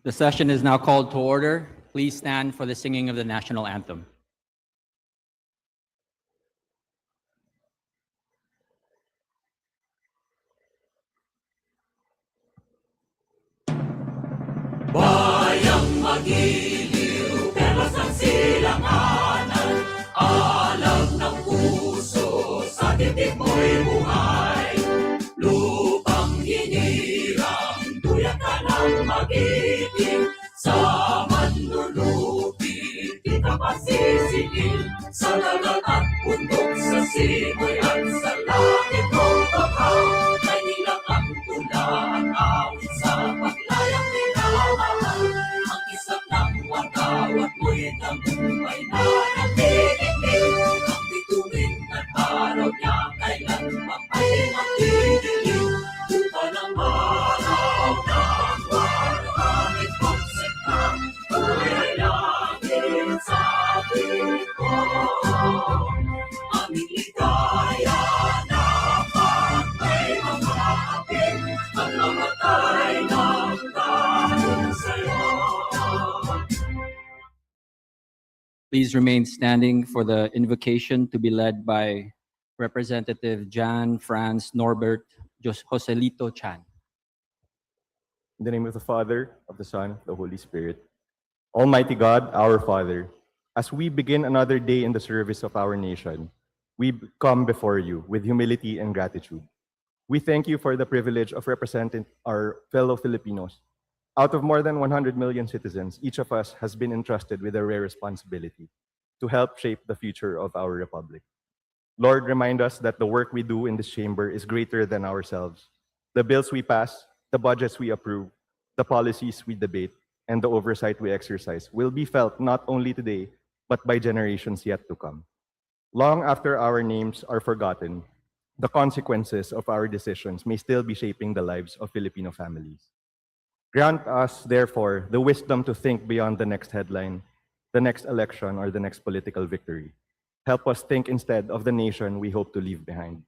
The session is now called to order. Please stand for the singing of the national anthem. Bayang magiliw, pelos ng silanganan, alam ng puso, sa dibdib mo'y buhay. Lupang hinirang, tuyak ka ng magiting, sa manlulupit, di ka pasisingil, sa dagat at bundok, sa simoy at sa langit mong bakaw, may nilang ang tula at awit sa paglayang minamahal. Ang isang ng watawat mo'y tagumpay na nagtitigil, ang bituin at araw niya kailanman ay magdidilim. Tupa ng araw ng warangit kong sikap, tuloy ay langit sa piling ko. Aming ligaya na pag may mga ating magmamatay ng dahil sa'yo. Please remain standing for the invocation to be led by Representative Jan Franz Norbert Joselito Chan. In the name of the Father, of the Son, of the Holy Spirit. Almighty God, our Father, as we begin another day in the service of our nation, we come before you with humility and gratitude. We thank you for the privilege of representing our fellow Filipinos. Out of more than 100 million citizens, each of us has been entrusted with a rare responsibility to help shape the future of our republic. Lord, remind us that the work we do in this chamber is greater than ourselves. The bills we pass, the budgets we approve, the policies we debate, and the oversight we exercise will be felt not only today, but by generations yet to come. Long after our names are forgotten, the consequences of our decisions may still be shaping the lives of Filipino families. Grant us, therefore, the wisdom to think beyond the next headline, the next election, or the next political victory. Help us think instead of the nation we hope to leave behind.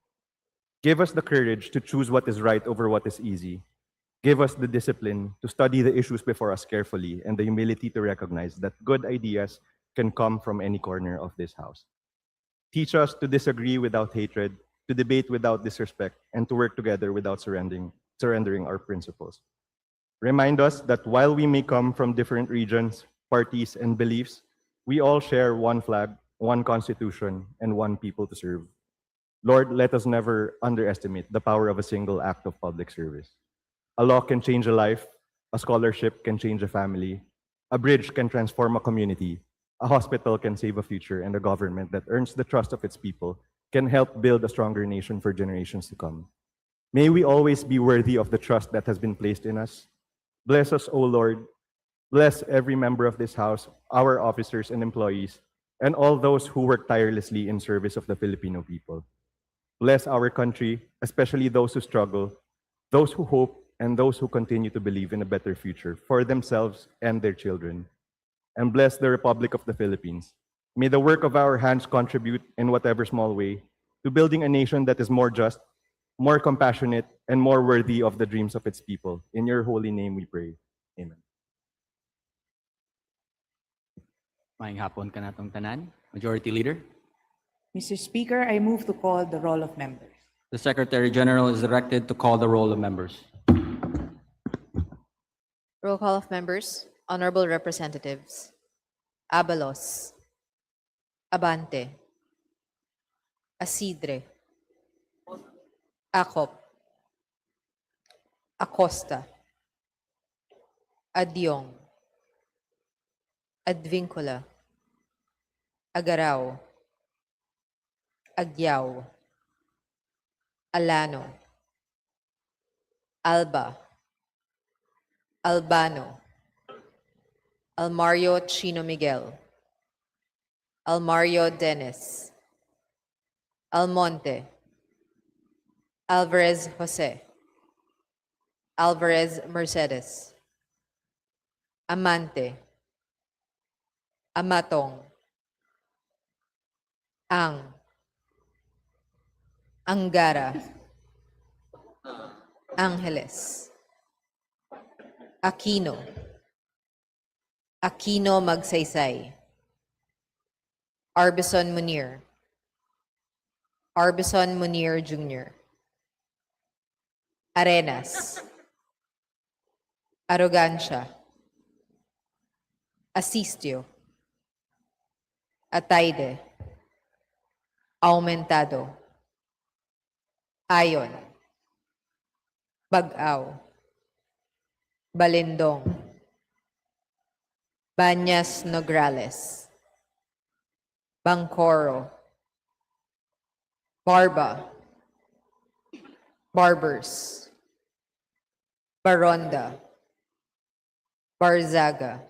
Give us the courage to choose what is right over what is easy. Give us the discipline to study the issues before us carefully and the humility to recognize that good ideas can come from any corner of this house. Teach us to disagree without hatred, to debate without disrespect, and to work together without surrendering our principles. Remind us that while we may come from different regions, parties, and beliefs, we all share one flag, one constitution, and one people to serve. Lord, let us never underestimate the power of a single act of public service. A law can change a life, a scholarship can change a family, a bridge can transform a community, a hospital can save a future, and a government that earns the trust of its people can help build a stronger nation for generations to come. May we always be worthy of the trust that has been placed in us. Bless us, O Lord. Bless every member of this house, our officers and employees, and all those who work tirelessly in service of the Filipino people. Bless our country, especially those who struggle, those who hope, and those who continue to believe in a better future for themselves and their children. And bless the Republic of the Philippines. May the work of our hands contribute in whatever small way to building a nation that is more just, more compassionate, and more worthy of the dreams of its people. In your holy name we pray. Amen. Maayong hapon ka natong tanan. Majority Leader. Mr. Speaker, I move to call the roll of members. The Secretary General is directed to call the roll of members. Roll call of members. Honorable Representatives. Abalos. Abante. Asidre. Acop. Acosta. Adyong. Advincula. Agaraw. Agyaw. Alano. Alba. Albano. Almario Chino Miguel. Almario Dennis. Almonte. Alvarez Jose. Alvarez Mercedes. Amante. Amatong. Ang. Angara. Angeles. Aquino. Aquino Magsaysay. Arbison Munir. Arbison Munir Jr. Arenas. Arrogancia. Asistio. Ataide. Aumentado. Ayon. Bagaw. Balindong. Banyas Nograles. Bangkoro. Barba. Barbers. Baronda. Barzaga.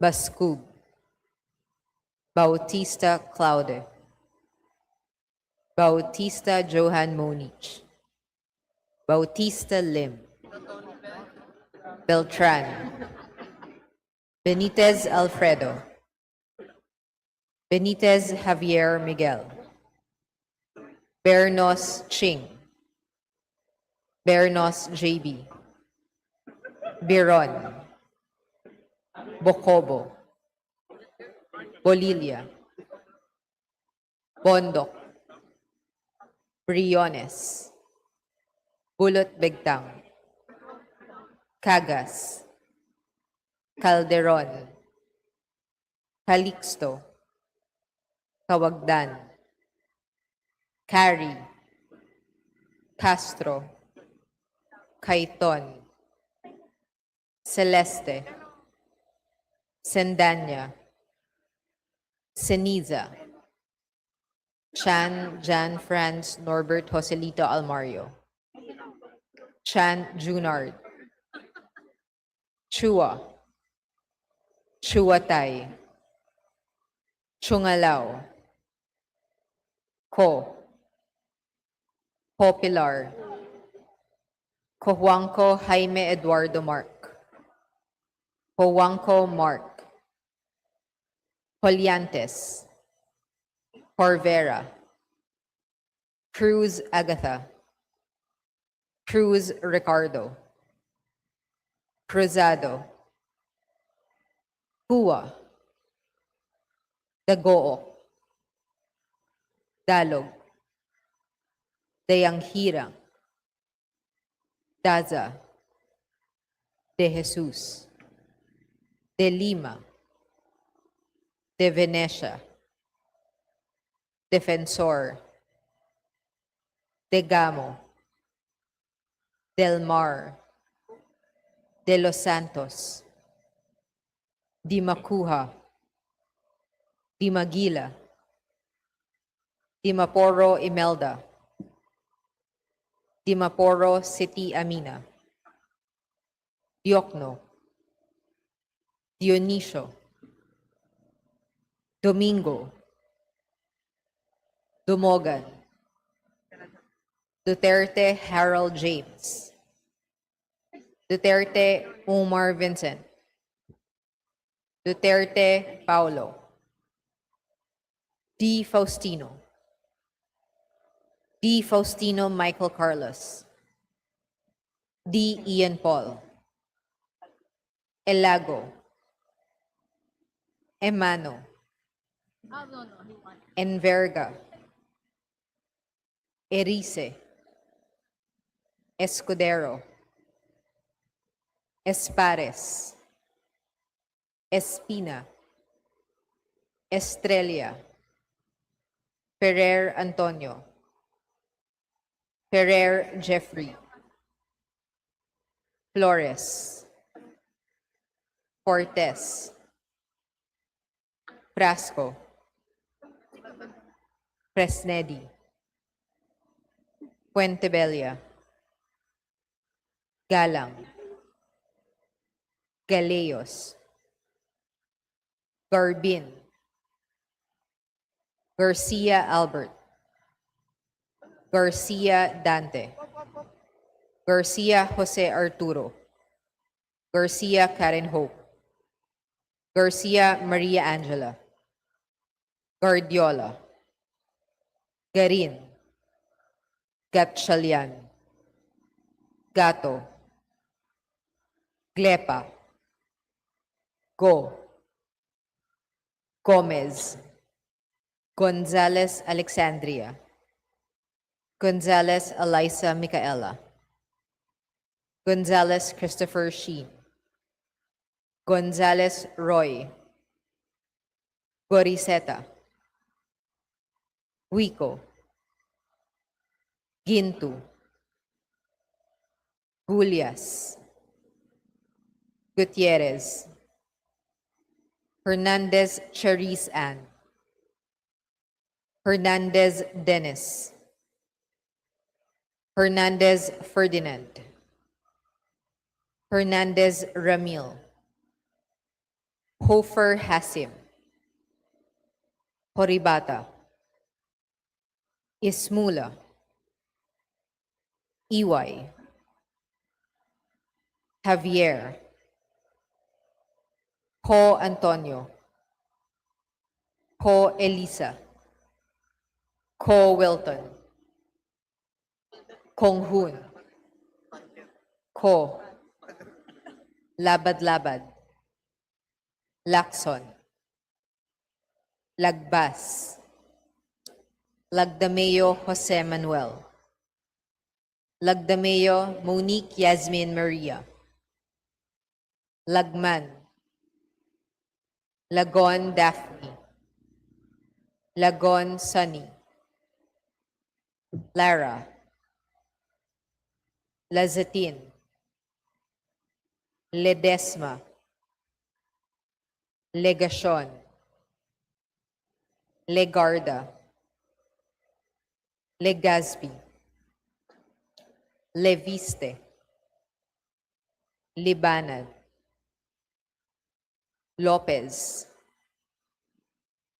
Bascub. Bautista Claude. Bautista Johan Monich. Bautista Lim. Beltran. Benitez Alfredo. Benitez Javier Miguel. Bernos Ching. Bernos JB. Biron. Bocobo. Bolilia. Bondok. Briones. Bulot Begtang. Cagas. Calderon. Calixto. Kawagdan. Cari. Castro. Caiton. Celeste. Sendanya. Ceniza. Chan Jan Franz Norbert Joselito Almario. Chan Junard. Chua. Chuatay. Chungalaw. Ko. Popular. Cojuangco Jaime Eduardo Mark. Cojuangco Mark. Poliantes. Corvera. Cruz Agatha. Cruz Ricardo. Cruzado. Pua. Dagook. Dalog. Dayanghirang. Daza. De Jesus. De Lima. De Venecia. Defensor. De Gamo. Del Mar. De Los Santos. Di Macuja. Di Maguila. Di Maporo Imelda. Di Maporo City Amina. Diokno. Dionisio. Domingo. Dumogan. Duterte Harold James. Duterte Omar Vincent. Duterte Paulo. D. Faustino. D. Faustino Michael Carlos. D. Ian Paul. Elago. Emano. Enverga. Erice. Escudero. Espares. Espina. Estrella. Ferrer Antonio. Ferrer Jeffrey. Flores. Cortez. Frasco. Fresnedi. Puentebella. Galang. Galeos. Garbin. Garcia Albert. Garcia Dante. Garcia Jose Arturo. Garcia Karen Hope. Garcia Maria Angela. Guardiola. Garin. Gatchalian. Gato. Glepa. Go, Gomez, Gonzalez Alexandria, Gonzalez Eliza Micaela, Gonzalez Christopher Sheen, Gonzalez Roy, Goriseta, Wico, Gintu, Gulias, Gutierrez, Hernandez Charisse Ann, Hernandez Dennis, Hernandez Ferdinand, Hernandez Ramil, Hofer Hasim, Horibata, Ismula, Iway, Javier, Ho Antonio, Ho Elisa, Ko Wilton, Kong Hoon, Ko, Labad-Labad, Lacson, Lagbas, Lagdameo Jose Manuel, Lagdameo Monique Yasmin Maria, Lagman, Lagon Daphne, Lagon Sunny, Lara, Lazatin, Ledesma, Legacion, Legarda, Legazpi, Leviste, Libanad, Lopez,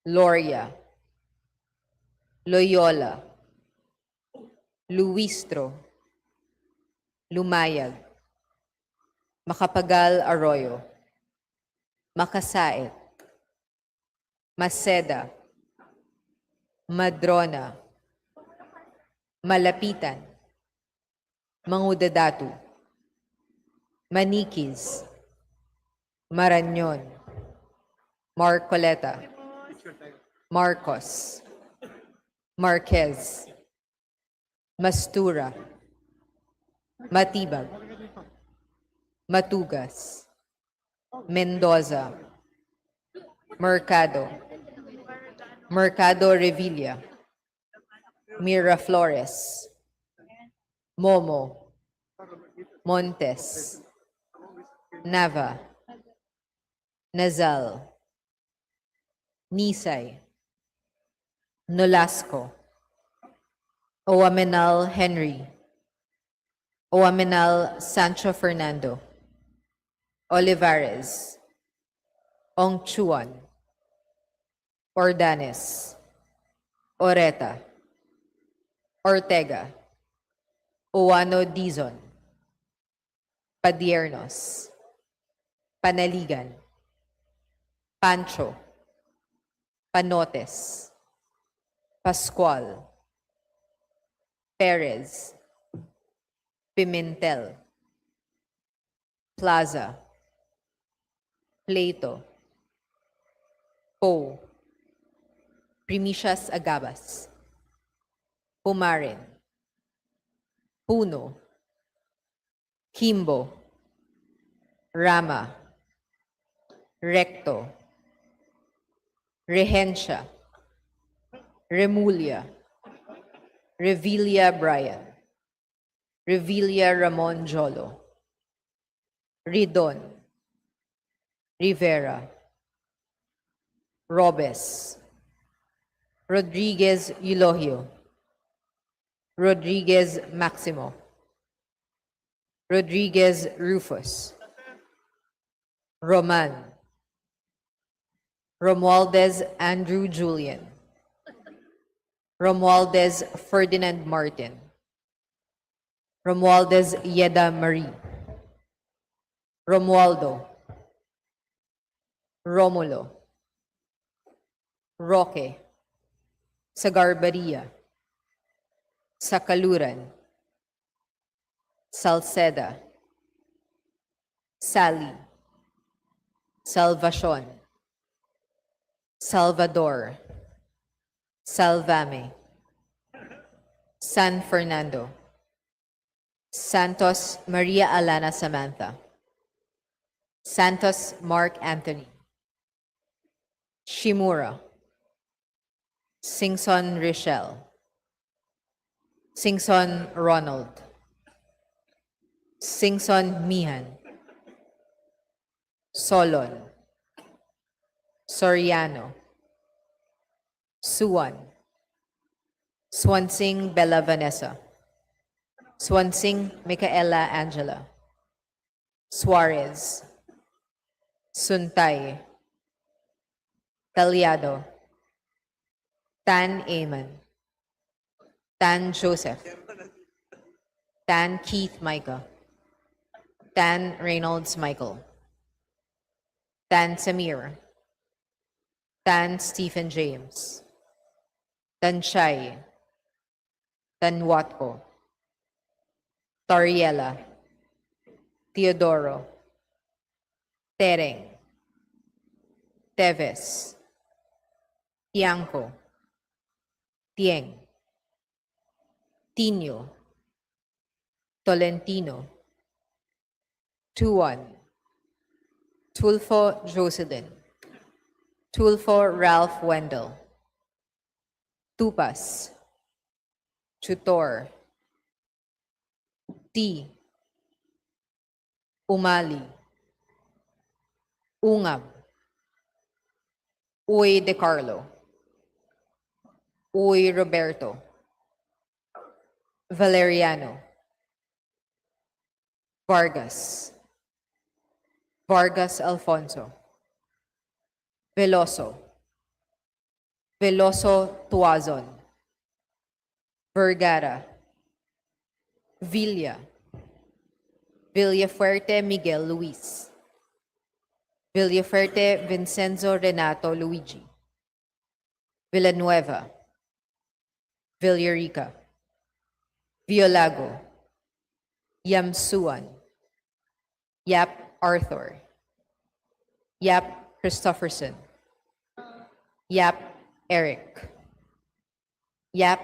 Loria, Loyola, Luistro, Lumayag, Macapagal Arroyo, Makasait, Maceda, Madrona, Malapitan, Mangudadatu, Maniquis, Marañon, Marcoleta, Marcos, Marquez, Mastura, Matibag, Matugas, Mendoza, Mercado, Mercado Revilla, Miraflores, Momo, Montes, Nava, Nazal, Nisay, Nolasco, Oamenal Henry, Oamenal Sancho Fernando, Olivares, Ongchuan, Ordanes, Oreta, Ortega, Oano Dizon, Padiernos, Panaligan, Pancho, Panotes, Pascual, Perez, Pimentel, Plaza, Plato, Poe, Primicias Agabas, Pumarin, Puno, Kimbo, Rama, Recto, Regencia, Remulia, Revilla Brian, Revilla Ramon Jolo, Ridon, Rivera, Robes, Rodriguez Eulogio, Rodriguez Maximo, Rodriguez Rufus, Roman, Romualdez Andrew Julian, Romualdez Ferdinand Martin, Romualdez Yeda Marie, Romualdo, Romulo, Roque, Sagarbaria, Sakaluran, Salceda, Sally, Salvacion, Salvador, Salvame, San Fernando, Santos Maria Alana Samantha, Santos Mark Anthony, Shimura, Singson Richelle, Singson Ronald, Singson Mihan, Solon, Soriano, Suwan, Swansing Bella Vanessa, Swansing Micaela Angela, Suarez, Suntay, Talyado, Tan Amon, Tan Joseph, Tan Keith Micah, Tan Reynolds Michael, Tan Samir, Tan Stephen James, Tan Shai, Tan Watko, Toriela, Teodoro, Tereng, Teves, Tiangco, Tieng, Tino, Tolentino, Tuan, Tulfo Jocelyn, Tulfo Ralph Wendell, Tupas, Tutor, T, Umali, Ungab, Uy De Carlo, Uy Roberto, Valeriano, Vargas, Vargas Alfonso, Veloso, Veloso Tuazon, Vergara, Villa, Villafuerte Miguel Luis, Villafuerte Vincenzo Renato Luigi, Villanueva, Villarica, Violago, Yamsuan, Yap Arthur, Yap Christopherson, Yap Eric, Yap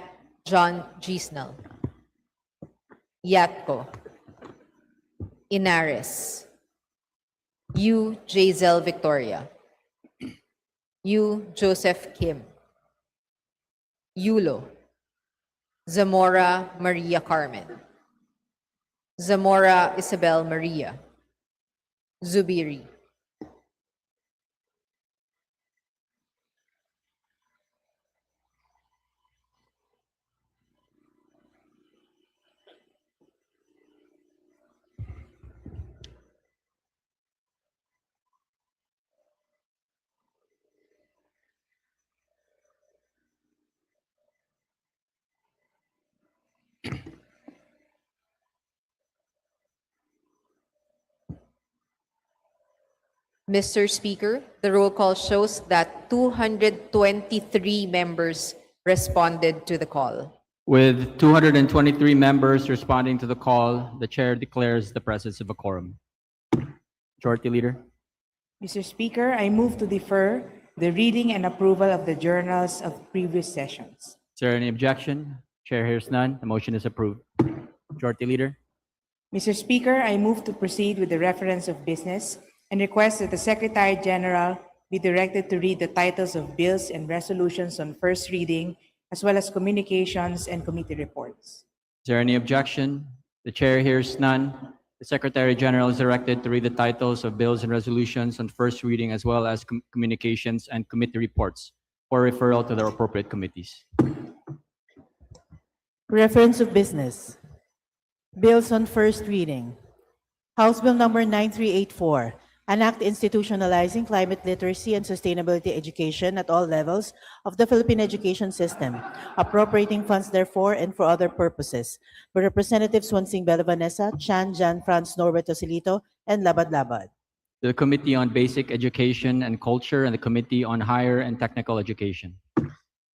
John Gisnell, Yatko, Inares, U. Jazel Victoria, U. Joseph Kim, Yulo, Zamora Maria Carmen, Zamora Isabel Maria, Zubiri, Mr. Speaker, the roll call shows that 223 members responded to the call. With 223 members responding to the call, the chair declares the presence of a quorum. Majority Leader. Mr. Speaker, I move to defer the reading and approval of the journals of previous sessions. Is there any objection? Chair hears none. The motion is approved. Majority Leader. Mr. Speaker, I move to proceed with the reference of business and request that the Secretary General be directed to read the titles of bills and resolutions on first reading, as well as communications and committee reports. Is there any objection? The chair hears none. The Secretary General is directed to read the titles of bills and resolutions on first reading, as well as communications and committee reports for referral to their appropriate committees. Reference of business. Bills on first reading. House Bill number 9384, an act institutionalizing climate literacy and sustainability education at all levels of the Philippine education system, appropriating funds therefore and for other purposes, by Representatives Swansing Bella Vanessa, Chan Jan Franz Norbert Osilito, and Labad Labad. The Committee on Basic Education and Culture and the Committee on Higher and Technical Education.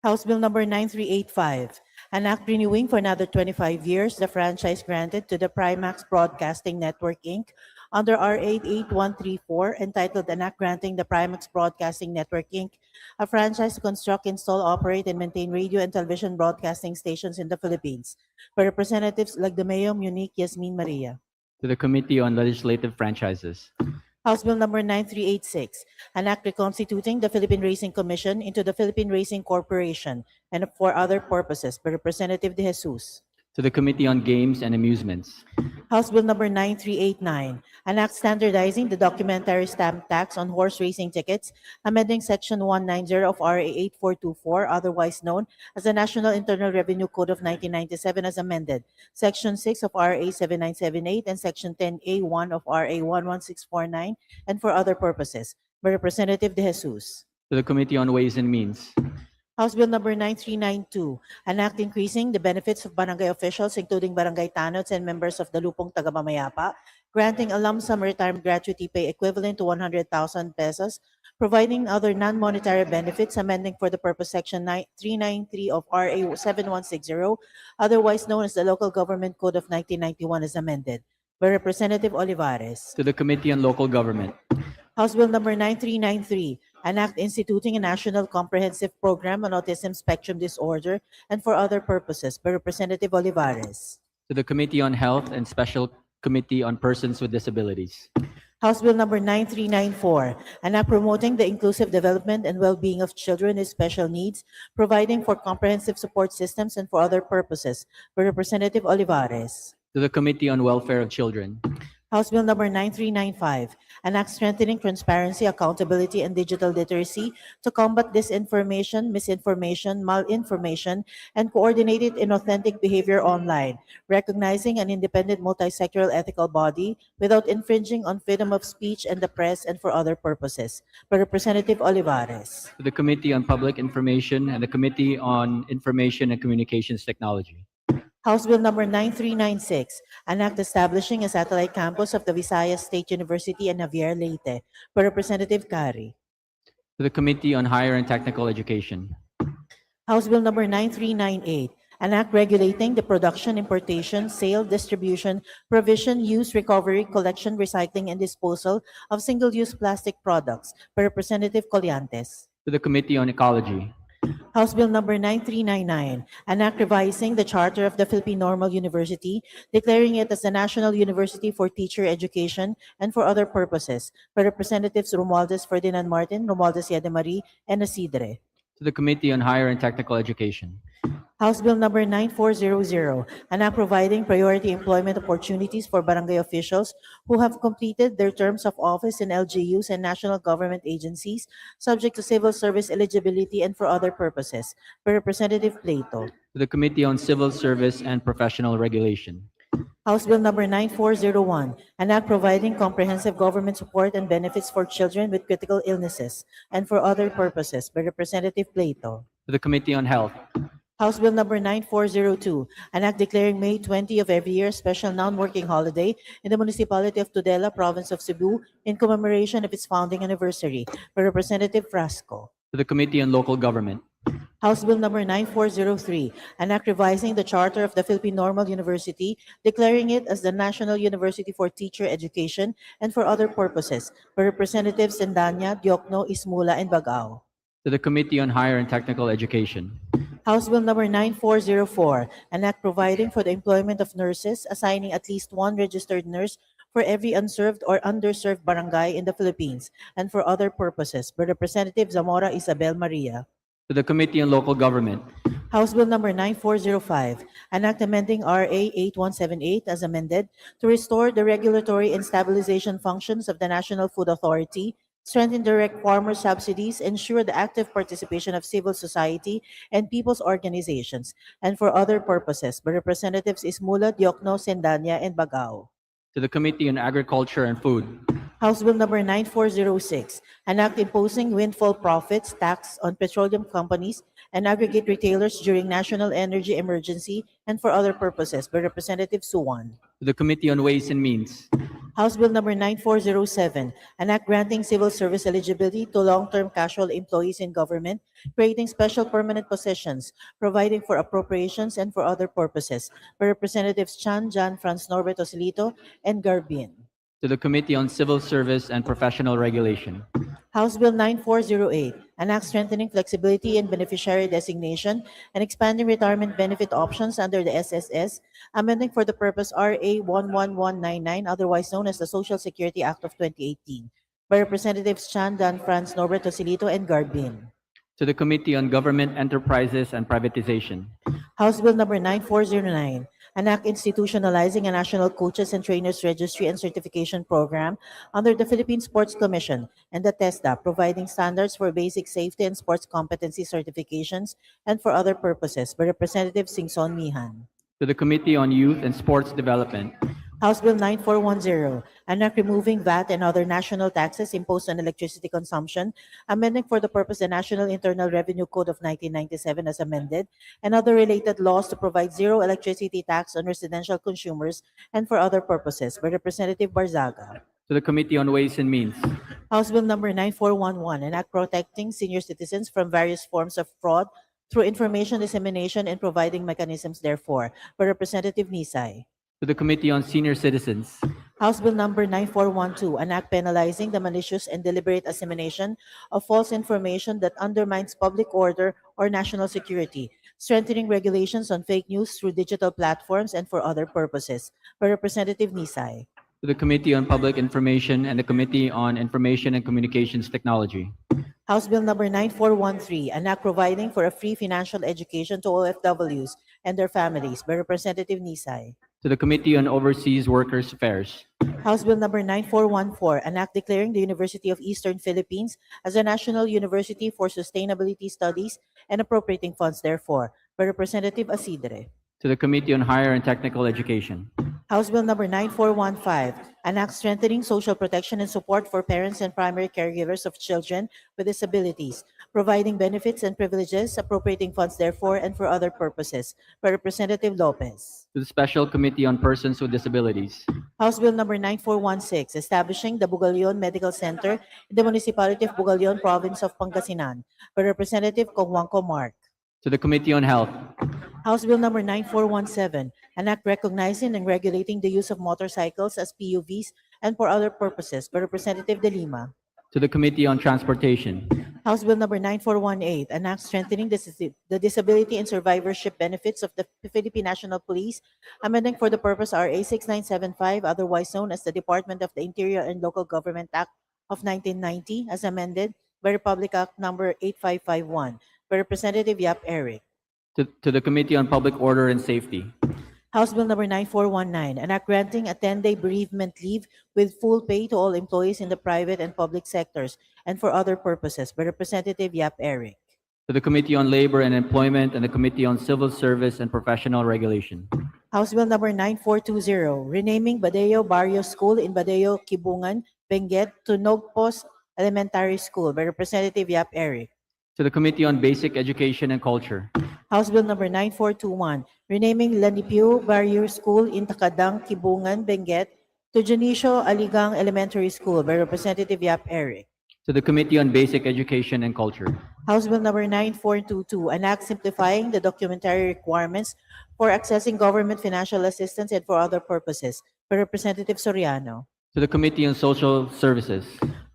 House Bill number 9385, an act renewing for another 25 years the franchise granted to the Primax Broadcasting Network, Inc. under RA 8134, entitled An Act Granting the Primax Broadcasting Network, Inc. a franchise to construct, install, operate, and maintain radio and television broadcasting stations in the Philippines, by Representatives Lagdameo, Munique, Yasmin Maria. to the Committee on Legislative Franchises, House Bill number 9386, an act reconstituting the Philippine Racing Commission into the Philippine Racing Corporation and for other purposes, by Representative De Jesus. to the Committee on Games and Amusements, House Bill number 9389, an act standardizing the documentary stamp tax on horse racing tickets, amending Section 190 of RA 8424, otherwise known as the National Internal Revenue Code of 1997 as amended, Section 6 of RA 7978, and Section 10A1 of RA 11649, and for other purposes, by Representative De Jesus. to the Committee on Ways and Means, House Bill number 9392, an act increasing the benefits of barangay officials, including barangay tanots and members of the Lupong Tagamamayapa, granting a lump sum retirement gratuity pay equivalent to 100,000 pesos, providing other non-monetary benefits, amending for the purpose Section 393 of RA 7160, otherwise known as the Local Government Code of 1991 as amended, by Representative Olivares. to the Committee on Local Government, House Bill number 9393, an act instituting a national comprehensive program on autism spectrum disorder and for other purposes, by Representative Olivares. to the Committee on Health and Special Committee on Persons with Disabilities, House Bill number 9394, an act promoting the inclusive development and well-being of children with special needs, providing for comprehensive support systems and for other purposes, by Representative Olivares. to the Committee on Welfare of Children, House Bill number 9395, an act strengthening transparency, accountability, and digital literacy to combat disinformation, misinformation, malinformation, and coordinated inauthentic behavior online, recognizing an independent multi-sectoral ethical body without infringing on freedom of speech and the press and for other purposes, by Representative Olivares. to the Committee on Public Information and the Committee on Information and Communications Technology, House Bill number 9396, an act establishing a satellite campus of the Visayas State University in Javier, Leyte, by Representative Kari. to the Committee on Higher and Technical Education, House Bill number 9398, an act regulating the production, importation, sale, distribution, provision, use, recovery, collection, recycling, and disposal of single-use plastic products, by Representative Colliantes. to the Committee on Ecology, House Bill number 9399, an act revising the charter of the Philippine Normal University, declaring it as the National University for Teacher Education and for other purposes, by Representatives Romualdez Ferdinand Martin, Romualdez Yademarie, and Isidre. to the Committee on Higher and Technical Education, House Bill number 9400, an act providing priority employment opportunities for barangay officials who have completed their terms of office in LGUs and national government agencies, subject to civil service eligibility and for other purposes, by Representative Plato. to the Committee on Civil Service and Professional Regulation, House Bill number 9401, an act providing comprehensive government support and benefits for children with critical illnesses and for other purposes, by Representative Plato. to the Committee on Health, House Bill number 9402, an act declaring May 20 of every year a special non-working holiday in the municipality of Tudela, province of Cebu, in commemoration of its founding anniversary, by Representative Frasco. to the Committee on Local Government, House Bill number 9403, an act revising the charter of the Philippine Normal University, declaring it as the National University for Teacher Education and for other purposes, by Representatives Sendanya, Diokno, Ismula, and Bagao. to the Committee on Higher and Technical Education, House Bill number 9404, an act providing for the employment of nurses, assigning at least one registered nurse for every unserved or underserved barangay in the Philippines, and for other purposes, by Representative Zamora Isabel Maria. to the Committee on Local Government, House Bill number 9405, an act amending RA 8178 as amended to restore the regulatory and stabilization functions of the National Food Authority, strengthen direct farmer subsidies, ensure the active participation of civil society and people's organizations, and for other purposes, by Representatives Ismula, Diokno, Sendanya, and Bagao. to the Committee on Agriculture and Food, House Bill number 9406, an act imposing windfall profits tax on petroleum companies and aggregate retailers during national energy emergency and for other purposes, by Representative Suwan. to the Committee on Ways and Means, House Bill number 9407, an act granting civil service eligibility to long-term casual employees in government, creating special permanent positions, providing for appropriations and for other purposes, by Representatives Chan, John, Franz Norbert Osilito, and Garbin. to the Committee on Civil Service and Professional Regulation, House Bill 9408, an act strengthening flexibility in beneficiary designation and expanding retirement benefit options under the SSS, amending for the purpose RA 11199, otherwise known as the Social Security Act of 2018, by Representatives Chan, Dan, Franz, Norbert Tosilito, and Garbin. to the Committee on Government Enterprises and Privatization, House Bill number 9409, an act institutionalizing a national coaches and trainers registry and certification program under the Philippine Sports Commission and the TESDA, providing standards for basic safety and sports competency certifications and for other purposes, by Representative Singson Mihan. to the Committee on Youth and Sports Development, House Bill 9410, an act removing VAT and other national taxes imposed on electricity consumption, amending for the purpose the National Internal Revenue Code of 1997 as amended, and other related laws to provide zero electricity tax on residential consumers and for other purposes, by Representative Barzaga. to the Committee on Ways and Means, House Bill number 9411, an act protecting senior citizens from various forms of fraud through information dissemination and providing mechanisms therefore, by Representative Nisay. to the Committee on Senior Citizens, House Bill number 9412, an act penalizing the malicious and deliberate dissemination of false information that undermines public order or national security, strengthening regulations on fake news through digital platforms and for other purposes, by Representative Nisay. to the Committee on Public Information and the Committee on Information and Communications Technology, House Bill number 9413, an act providing for a free financial education to OFWs and their families, by Representative Nisay. to the Committee on Overseas Workers Affairs, House Bill number 9414, an act declaring the University of Eastern Philippines as a national university for sustainability studies and appropriating funds therefore, by Representative Asidre. to the Committee on Higher and Technical Education, House Bill number 9415, an act strengthening social protection and support for parents and primary caregivers of children with disabilities, providing benefits and privileges, appropriating funds therefore and for other purposes, by Representative Lopez. to the Special Committee on Persons with Disabilities, House Bill number 9416, establishing the Bugalion Medical Center in the Municipality of Bugalion, Province of Pangasinan, by Representative Kongwangko Mark. to the Committee on Health, House Bill number 9417, an act recognizing and regulating the use of motorcycles as PUVs and for other purposes, by Representative De Lima. to the Committee on Transportation, House Bill number 9418, an act strengthening the disability and survivorship benefits of the Philippine National Police, amending for the purpose RA 6975, otherwise known as the Department of the Interior and Local Government Act of 1990, as amended by Republic Act number 8551, by Representative Yap Eric. to the Committee on Public Order and Safety, House Bill number 9419, an act granting a 10-day bereavement leave with full pay to all employees in the private and public sectors and for other purposes, by Representative Yap Eric. to the Committee on Labor and Employment and the Committee on Civil Service and Professional Regulation, House Bill number 9420, renaming Badeo Barrio School in Badeo, Kibungan, Benguet to Nogpos Elementary School, by Representative Yap Eric. to the Committee on Basic Education and Culture, House Bill number 9421, renaming Lanipio Barrio School in Takadang, Kibungan, Benguet to Junicio Aligang Elementary School, by Representative Yap Eric. to the Committee on Basic Education and Culture, House Bill number 9422, an act simplifying the documentary requirements for accessing government financial assistance and for other purposes, by Representative Soriano. to the Committee on Social Services,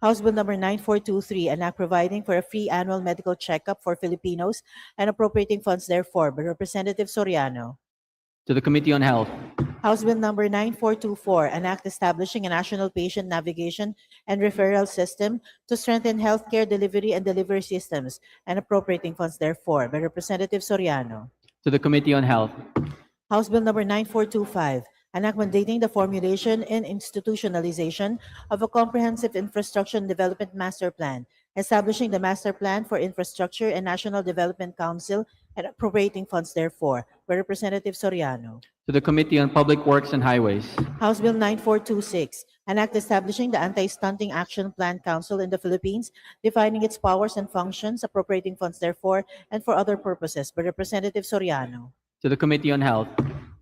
House Bill number 9423, an act providing for a free annual medical checkup for Filipinos and appropriating funds therefore, by Representative Soriano. to the Committee on Health, House Bill number 9424, an act establishing a national patient navigation and referral system to strengthen healthcare delivery and delivery systems and appropriating funds therefore, by Representative Soriano. to the Committee on Health, House Bill number 9425, an act mandating the formulation and institutionalization of a comprehensive infrastructure and development master plan, establishing the Master Plan for Infrastructure and National Development Council and appropriating funds therefore, by Representative Soriano. to the Committee on Public Works and Highways, House Bill 9426, an act establishing the Anti-Stunting Action Plan Council in the Philippines, defining its powers and functions, appropriating funds therefore, and for other purposes, by Representative Soriano. to the Committee on Health,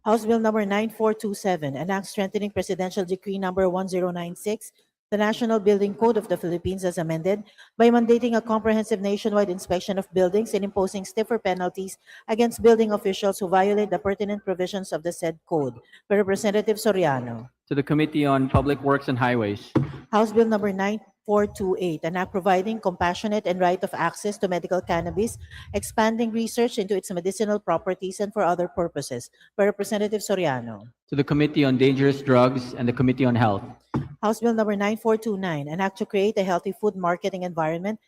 House Bill number 9427, an act strengthening Presidential Decree number 1096, the National Building Code of the Philippines as amended by mandating a comprehensive nationwide inspection of buildings and imposing stiffer penalties against building officials who violate the pertinent provisions of the said code. By Representative Soriano. to the Committee on Public Works and Highways, House Bill number 9428, an act providing compassionate and right of access to medical cannabis, expanding research into its medicinal properties and for other purposes. By Representative Soriano. to the Committee on Dangerous Drugs and the Committee on Health, House Bill number 9429, an act to create a healthy food marketing environment.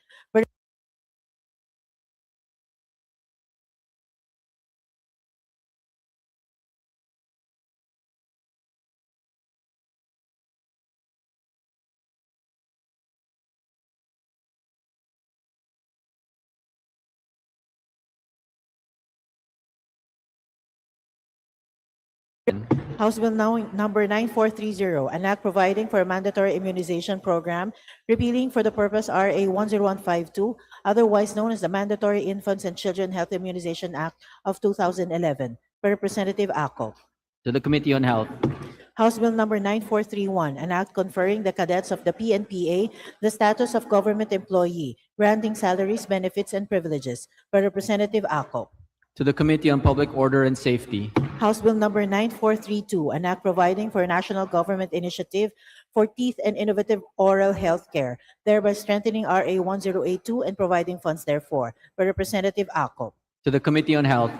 House Bill number 9430, an act providing for a mandatory immunization program, repealing for the purpose RA 10152, otherwise known as the Mandatory Infants and Children Health Immunization Act of 2011. By Representative Acop. to the Committee on Health, House Bill number 9431, an act conferring the cadets of the PNPA the status of government employee, granting salaries, benefits, and privileges. By Representative Acop. to the Committee on Public Order and Safety, House Bill number 9432, an act providing for a national government initiative for teeth and innovative oral health care, thereby strengthening RA 1082 and providing funds therefor. By Representative Acop. to the Committee on Health,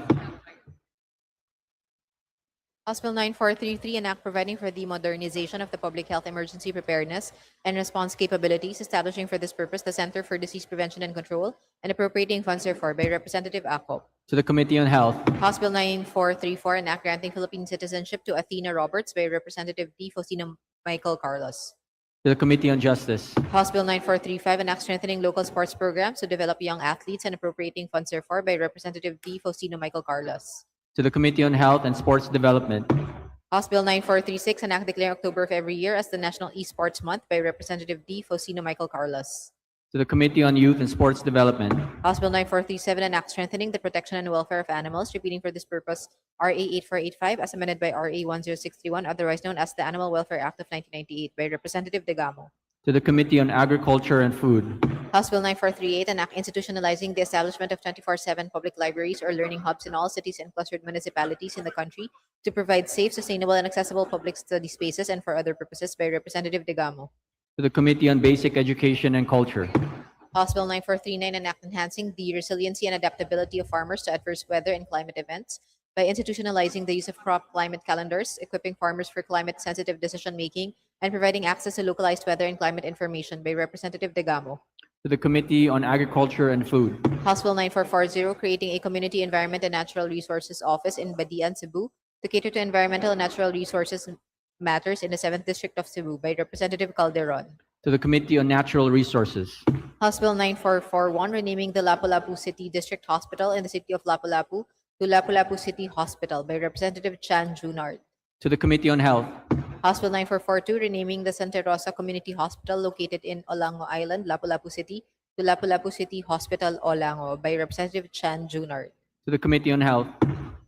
House Bill 9433, an act providing for the modernization of the public health emergency preparedness and response capabilities, establishing for this purpose the Center for Disease Prevention and Control, and appropriating funds therefor. By Representative Acop. to the Committee on Health, House Bill 9434, an act granting Philippine citizenship to Athena Roberts by Representative D. Faustino Michael Carlos. to the Committee on Justice, House Bill 9435, an act strengthening local sports programs to develop young athletes and appropriating funds therefor by Representative D. Faustino Michael Carlos. to the Committee on Health and Sports Development, House Bill 9436, an act declaring October of every year as the National Esports Month by Representative D. Faustino Michael Carlos. to the Committee on Youth and Sports Development, House Bill 9437, an act strengthening the protection and welfare of animals, repeating for this purpose RA 8485 as amended by RA 10631, otherwise known as the Animal Welfare Act of 1998 by Representative Degamo. to the Committee on Agriculture and Food, House Bill 9438, an act institutionalizing the establishment of 24/7 public libraries or learning hubs in all cities and clustered municipalities in the country to provide safe, sustainable, and accessible public study spaces and for other purposes by Representative Degamo. to the Committee on Basic Education and Culture, House Bill 9439, an act enhancing the resiliency and adaptability of farmers to adverse weather and climate events by institutionalizing the use of crop climate calendars, equipping farmers for climate-sensitive decision-making, and providing access to localized weather and climate information by Representative Degamo. to the Committee on Agriculture and Food, House Bill 9440, creating a Community Environment and Natural Resources Office in Badian, Cebu to cater to environmental and natural resources matters in the 7th District of Cebu by Representative Calderon. to the Committee on Natural Resources, House Bill 9441, renaming the Lapu-Lapu City District Hospital in the city of Lapu-Lapu to Lapu-Lapu City Hospital by Representative Chan Junard. to the Committee on Health, House Bill 9442, renaming the Santa Rosa Community Hospital located in Olango Island, Lapu-Lapu City to Lapu-Lapu City Hospital, Olango by Representative Chan Junard. to the Committee on Health,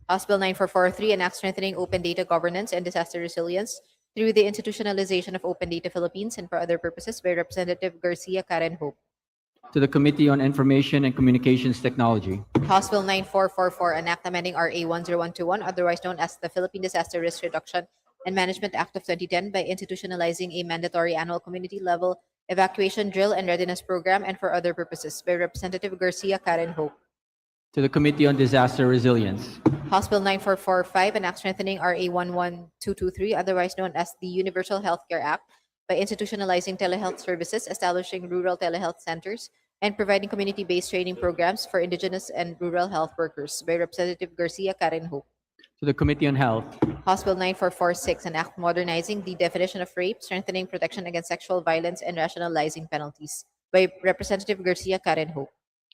House Bill 9443, an act strengthening open data governance and disaster resilience through the institutionalization of Open Data Philippines and for other purposes by Representative Garcia Karen Hope. to the Committee on Information and Communications Technology, House Bill 9444, an act amending RA 10121, otherwise known as the Philippine Disaster Risk Reduction and Management Act of 2010 by institutionalizing a mandatory annual community-level evacuation drill and readiness program and for other purposes by Representative Garcia Karen Hope. to the Committee on Disaster Resilience, House Bill 9445, an act strengthening RA 11223, otherwise known as the Universal Healthcare Act, by institutionalizing telehealth services, establishing rural telehealth centers, and providing community-based training programs for indigenous and rural health workers by Representative Garcia Karen Hope. to the Committee on Health, House Bill 9446, an act modernizing the definition of rape, strengthening protection against sexual violence, and rationalizing penalties by Representative Garcia Karen Hope.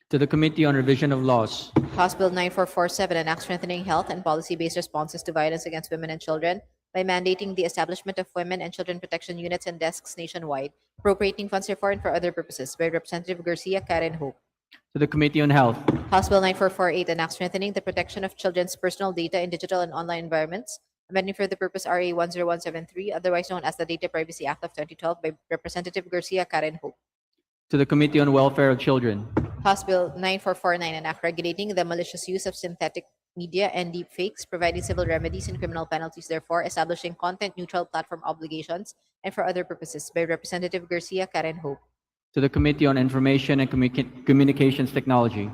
to the Committee on Revision of Laws, House Bill 9447, an act strengthening health and policy-based responses to violence against women and children by mandating the establishment of women and children protection units and desks nationwide, appropriating funds therefor and for other purposes by Representative Garcia Karen Hope. to the Committee on Health, House Bill 9448, an act strengthening the protection of children's personal data in digital and online environments amending for the purpose RA 10173, otherwise known as the Data Privacy Act of 2012 by Representative Garcia Karen Hope. To the Committee on Welfare of Children. House Bill 9449, an act regulating the malicious use of synthetic media and deepfakes, providing civil remedies and criminal penalties, therefore establishing content-neutral platform obligations, and for other purposes, by Representative Garcia Karen Hope. To the Committee on Information and Communications Technology.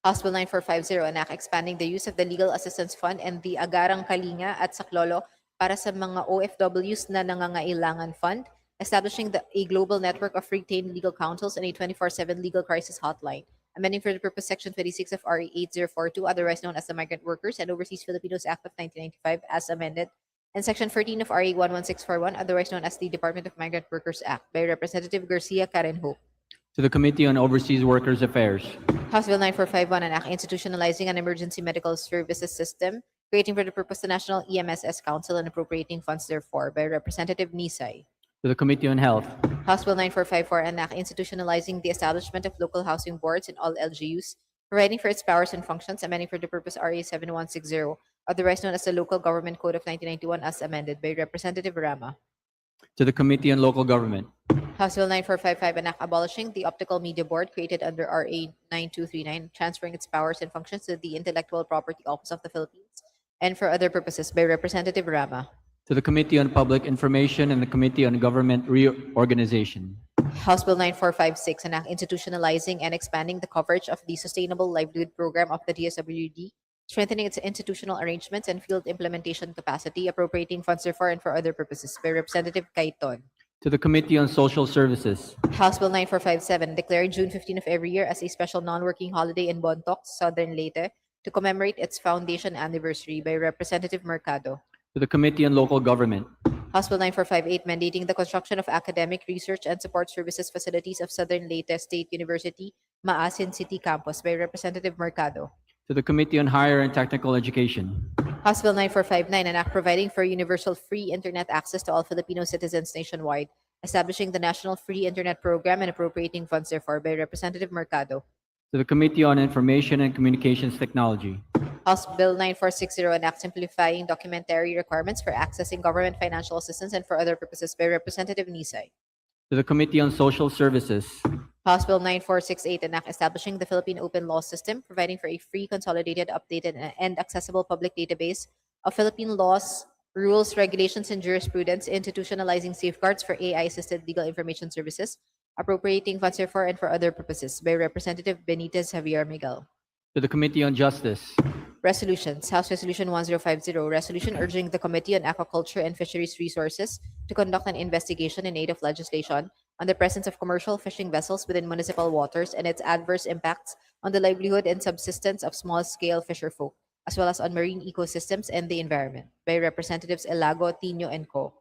House Bill 9450, an act expanding the use of the Legal Assistance Fund and the Agarang Kalinga at Saklolo para sa mga OFWs na nangangailangan fund, establishing a global network of retained legal counsels and a 24/7 legal crisis hotline, amending for the purpose Section 26 of RA 8042, otherwise known as the Migrant Workers and Overseas Filipinos Act of 1995, as amended, and Section 13 of RA 11641, otherwise known as the Department of Migrant Workers Act, by Representative Garcia Karen Hope. To the Committee on Overseas Workers Affairs. House Bill 9451, an act institutionalizing an emergency medical services system, creating for the purpose the National EMSS Council and appropriating funds therefore, by Representative Nisay. To the Committee on Health. House Bill 9454, an act institutionalizing the establishment of local housing boards in all LGUs, providing for its powers and functions, amending for the purpose RA 7160, otherwise known as the Local Government Code of 1991, as amended, by Representative Rama. To the Committee on Local Government. House Bill 9455, an act abolishing the Optical Media Board created under RA 9239, transferring its powers and functions to the Intellectual Property Office of the Philippines, and for other purposes, by Representative Rama. To the Committee on Public Information and the Committee on Government Reorganization. House Bill 9456, an act institutionalizing and expanding the coverage of the Sustainable Livelihood Program of the DSWD, strengthening its institutional arrangements and field implementation capacity, appropriating funds therefore and for other purposes, by Representative Kaiton. To the Committee on Social Services. House Bill 9457, declaring June 15 of every year as a special non-working holiday in Bontoc, Southern Leyte, to commemorate its foundation anniversary, by Representative Mercado. To the Committee on Local Government. House Bill 9458, mandating the construction of academic, research, and support services facilities of Southern Leyte State University, Maasin City Campus, by Representative Mercado. To the Committee on Higher and Technical Education. House Bill 9459, an act providing for universal free internet access to all Filipino citizens nationwide, establishing the National Free Internet Program and appropriating funds therefore, by Representative Mercado. To the Committee on Information and Communications Technology. House Bill 9460, an act simplifying documentary requirements for accessing government financial assistance and for other purposes, by Representative Nisay. To the Committee on Social Services. House Bill 9468, an act establishing the Philippine Open Law System, providing for a free, consolidated, updated, and accessible public database of Philippine laws, rules, regulations, and jurisprudence, institutionalizing safeguards for AI-assisted legal information services, appropriating funds therefore and for other purposes, by Representative Benitez Javier Miguel. To the Committee on Justice. Resolutions. House Resolution 1050, resolution urging the Committee on Aquaculture and Fisheries Resources to conduct an investigation in aid of legislation on the presence of commercial fishing vessels within municipal waters and its adverse impacts on the livelihood and subsistence of small-scale fisherfolk, as well as on marine ecosystems and the environment, by Representatives Elago, Tino, and Co.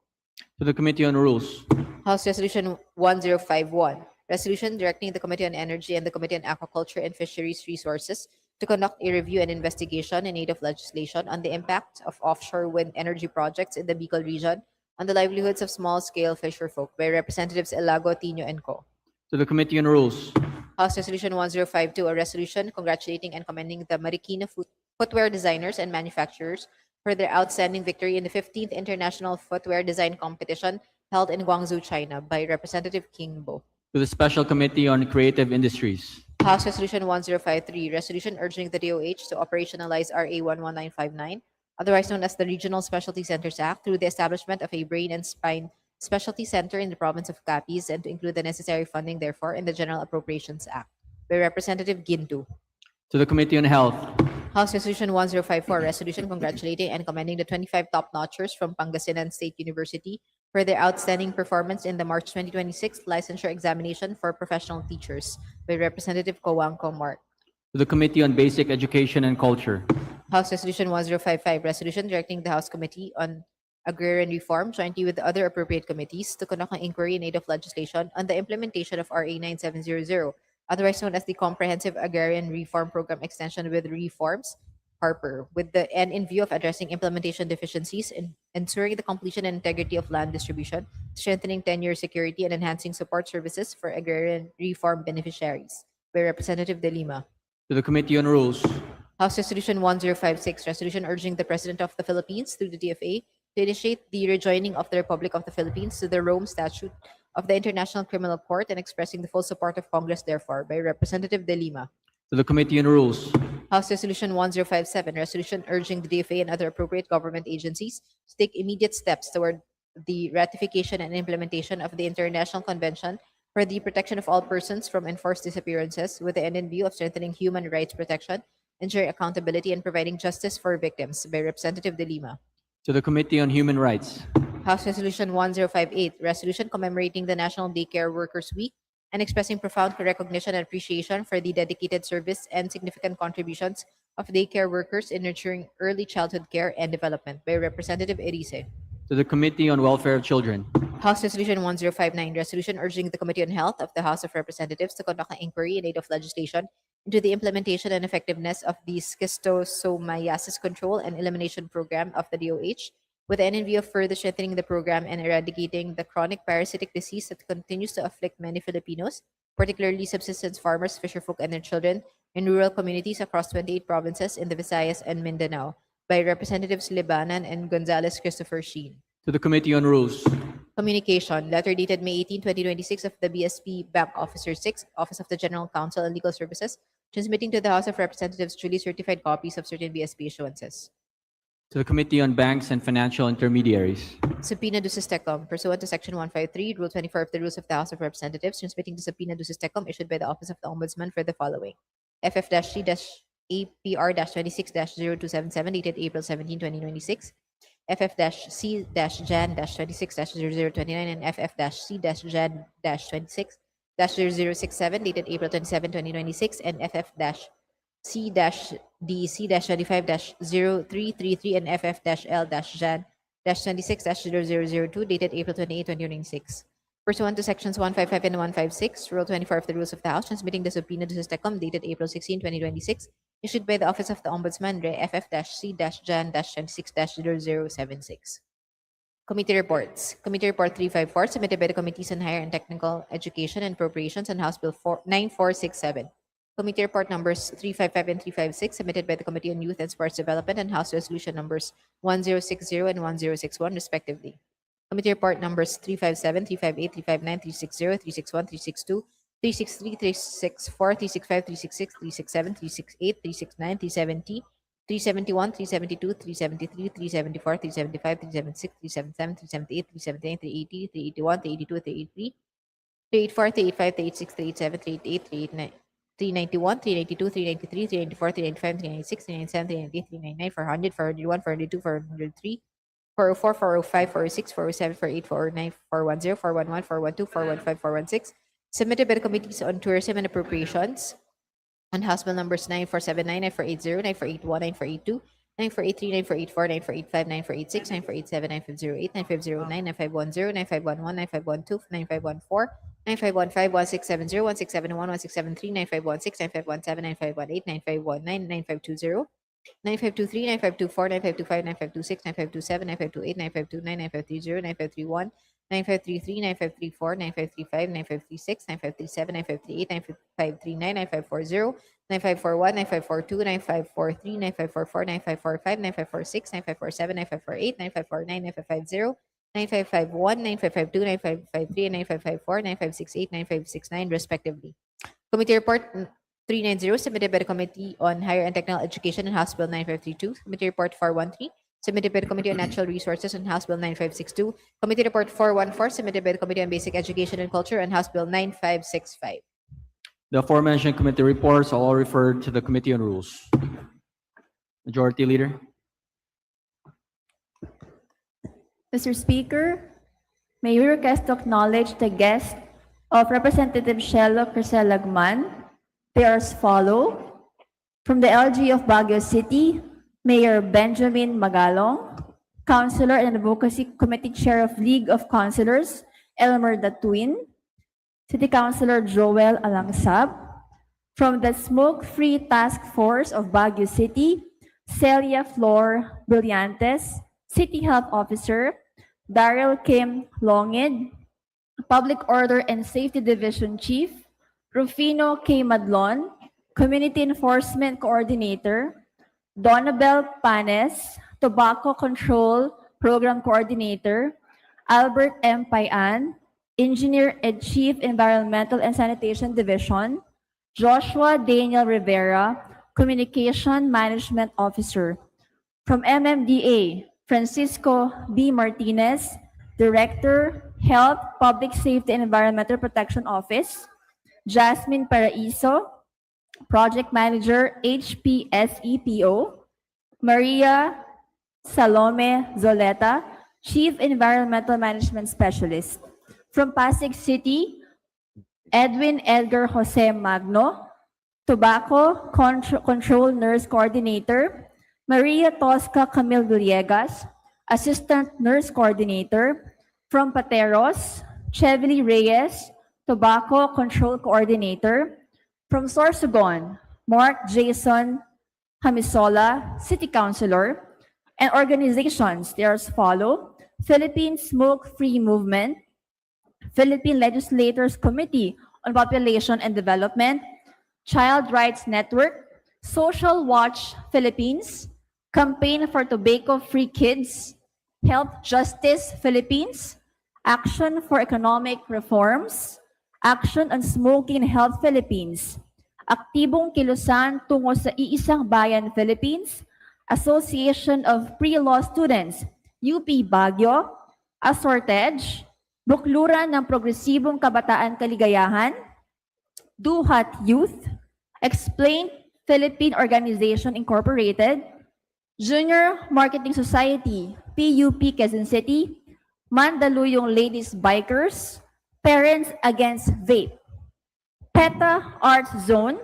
To the Committee on Rules. House Resolution 1051, resolution directing the Committee on Energy and the Committee on Aquaculture and Fisheries Resources to conduct a review and investigation in aid of legislation on the impact of offshore wind energy projects in the Bicol region on the livelihoods of small-scale fisherfolk, by Representatives Elago, Tino, and Co. To the Committee on Rules. House Resolution 1052, a resolution congratulating and commending the Marikina footwear designers and manufacturers for their outstanding victory in the 15th International Footwear Design Competition held in Guangzhou, China, by Representative Kingbo. To the Special Committee on Creative Industries. House Resolution 1053, resolution urging the DOH to operationalize RA 11959, otherwise known as the Regional Specialty Centers Act, through the establishment of a brain and spine specialty center in the province of Capiz and to include the necessary funding, therefore, in the General Appropriations Act, by Representative Gintu. To the Committee on Health. House Resolution 1054, resolution congratulating and commending the 25 top-notchers from Pangasinan State University for their outstanding performance in the March 2026 licensure examination for professional teachers, by Representative Coangco Mark. To the Committee on Basic Education and Culture. House Resolution 1055, resolution directing the House Committee on Agrarian Reform, jointly with the other appropriate committees, to conduct an inquiry in aid of legislation on the implementation of RA 9700, otherwise known as the Comprehensive Agrarian Reform Program Extension with Reforms, Harper, with the end in view of addressing implementation deficiencies in ensuring the completion and integrity of land distribution, strengthening tenure security, and enhancing support services for agrarian reform beneficiaries, by Representative De Lima. To the Committee on Rules. House Resolution 1056, resolution urging the President of the Philippines through the DFA to initiate the rejoining of the Republic of the Philippines to the Rome Statute of the International Criminal Court and expressing the full support of Congress therefore by Representative De Lima. To the Committee on Rules. House Resolution 1057, resolution urging the DFA and other appropriate government agencies to take immediate steps toward the ratification and implementation of the International Convention for the Protection of All Persons from Enforced Disappearances with the end in view of strengthening human rights protection, ensuring accountability, and providing justice for victims by Representative De Lima. To the Committee on Human Rights. House Resolution 1058, resolution commemorating the National Daycare Workers Week and expressing profound recognition and appreciation for the dedicated service and significant contributions of daycare workers in nurturing early childhood care and development by Representative Erice. To the Committee on Welfare of Children. House Resolution 1059, resolution urging the Committee on Health of the House of Representatives to conduct an inquiry in aid of legislation into the implementation and effectiveness of the schistosomiasis control and elimination program of the DOH, with the end in view of further strengthening the program and eradicating the chronic parasitic disease that continues to afflict many Filipinos, particularly subsistence farmers, fisherfolk, and their children in rural communities across 28 provinces in the Visayas and Mindanao, by Representatives Libanan and Gonzales Christopher Sheen. To the Committee on Rules. Communication, letter dated May 18, 2026 of the BSP Bank Officer 6, Office of the General Counsel and Legal Services, transmitting to the House of Representatives duly certified copies of certain BSP issuances. To the Committee on Banks and Financial Intermediaries. Subpoena ducis tecum, pursuant to Section 153, Rule 24 of the Rules of the House of Representatives, transmitting the subpoena ducis tecum issued by the Office of the Ombudsman for the following. FF-C-APR-26-0277 dated April 17, 2026. FF-C-JAN-26-0029 and FF-C-JAN-26-0067 dated April 27, 2026, and FF-C-DC-25-0333 and FF-L-JAN-26-0002 dated April 28, 2026. Pursuant to Sections 155 and 156, Rule 24 of the Rules of the House, transmitting the subpoena ducis tecum dated April 16, 2026, issued by the Office of the Ombudsman, Re FF-C-JAN-26-0076. Committee reports. Committee Report 354, submitted by the Committees on Higher and Technical Education and Appropriations and House Bill 9467. Committee Report numbers 355 and 356, submitted by the Committee on Youth and Sports Development and House Resolution numbers 1060 and 1061, respectively. Committee Report numbers 357, 358, 359, 360, 361, 362, 363, 364, 365, 366, 367, 368, 369, 370, 371, 372, 373, 374, 375, 376, 377, 378, 379, 380, 381, 382, 383, 384, 385, 386, 387, 388, 389, 391, 392, 393, 394, 395, 396, 397, 398, 399, 400, 401, 402, 403, 404, 405, 406, 407, 408, 409, 410, 411, 412, 415, 416, submitted by the Committees on Tourism and Appropriations on House Bill numbers 9479, 9480, 9481, 9482, 9483, 9484, 9485, 9486, 9487, 9508, 9509, 9510, 9511, 9512, 9514, 9515, 1670, 1671, 1673, 9516, 9517, 9518, 9519, 9520, 9523, 9524, 9525, 9526, 9527, 9528, 9529, 9530, 9531, 9533, 9534, 9535, 9536, 9537, 9538, 9539, 9540, 9541, 9542, 9543, 9544, 9545, 9546, 9547, 9548, 9549, 9550, 9551, 9552, 9553, and 9554, 9568, 9569, respectively. Committee Report 390, submitted by the Committee on Higher and Technical Education and House Bill 9532. Committee Report 413, submitted by the Committee on Natural Resources and House Bill 9562. Committee Report 414, submitted by the Committee on Basic Education and Culture and House Bill 9565. The aforementioned committee reports are all referred to the Committee on Rules. Majority Leader. Mr. Speaker, may we request to acknowledge the guest of Representative Shelo Criselagman. They are as follow. From the LG of Baguio City, Mayor Benjamin Magalong, Councilor and Advocacy Committee Chair of League of Councilors, Elmer Datuin, City Councilor Joel Alangsab. From the Smoke-Free Task Force of Baguio City, Celia Flor Brillantes, City Health Officer, Daryl Kim Longid, Public Order and Safety Division Chief, Rufino K. Madlon, Community Enforcement Coordinator, Donabel Panes, Tobacco Control Program Coordinator, Albert M. Payan, Engineer and Chief Environmental and Sanitation Division, Joshua Daniel Rivera, Communication Management Officer. From MMDA, Francisco B. Martinez, Director, Health, Public Safety and Environmental Protection Office, Jasmine Paraiso, Project Manager, HPSEPO, Maria Salome Zoleta, Chief Environmental Management Specialist. From Pasig City, Edwin Edgar Jose Magno, Tobacco Control Nurse Coordinator, Maria Tosca Camille Villegas, Assistant Nurse Coordinator. From Pateros, Chevely Reyes, Tobacco Control Coordinator. From Sorsogon, Mark Jason Hamisola, City Councilor. And organizations, they are as follow: Philippine Smoke-Free Movement, Philippine Legislators Committee on Population and Development, Child Rights Network, Social Watch Philippines, Campaign for Tobacco-Free Kids, Health Justice Philippines, Action for Economic Reforms, Action on Smoking and Health Philippines, Aktibong Kilusan tungo sa Iisang Bayan Philippines, Association of Pre-Law Students, UP Baguio, Assortage, Bukluran ng Progresibong Kabataan Kaligayahan, Duhat Youth, Explain Philippine Organization Incorporated, Junior Marketing Society, PUP Quezon City, Mandaluyong Ladies Bikers, Parents Against Vape, PETA Arts Zone,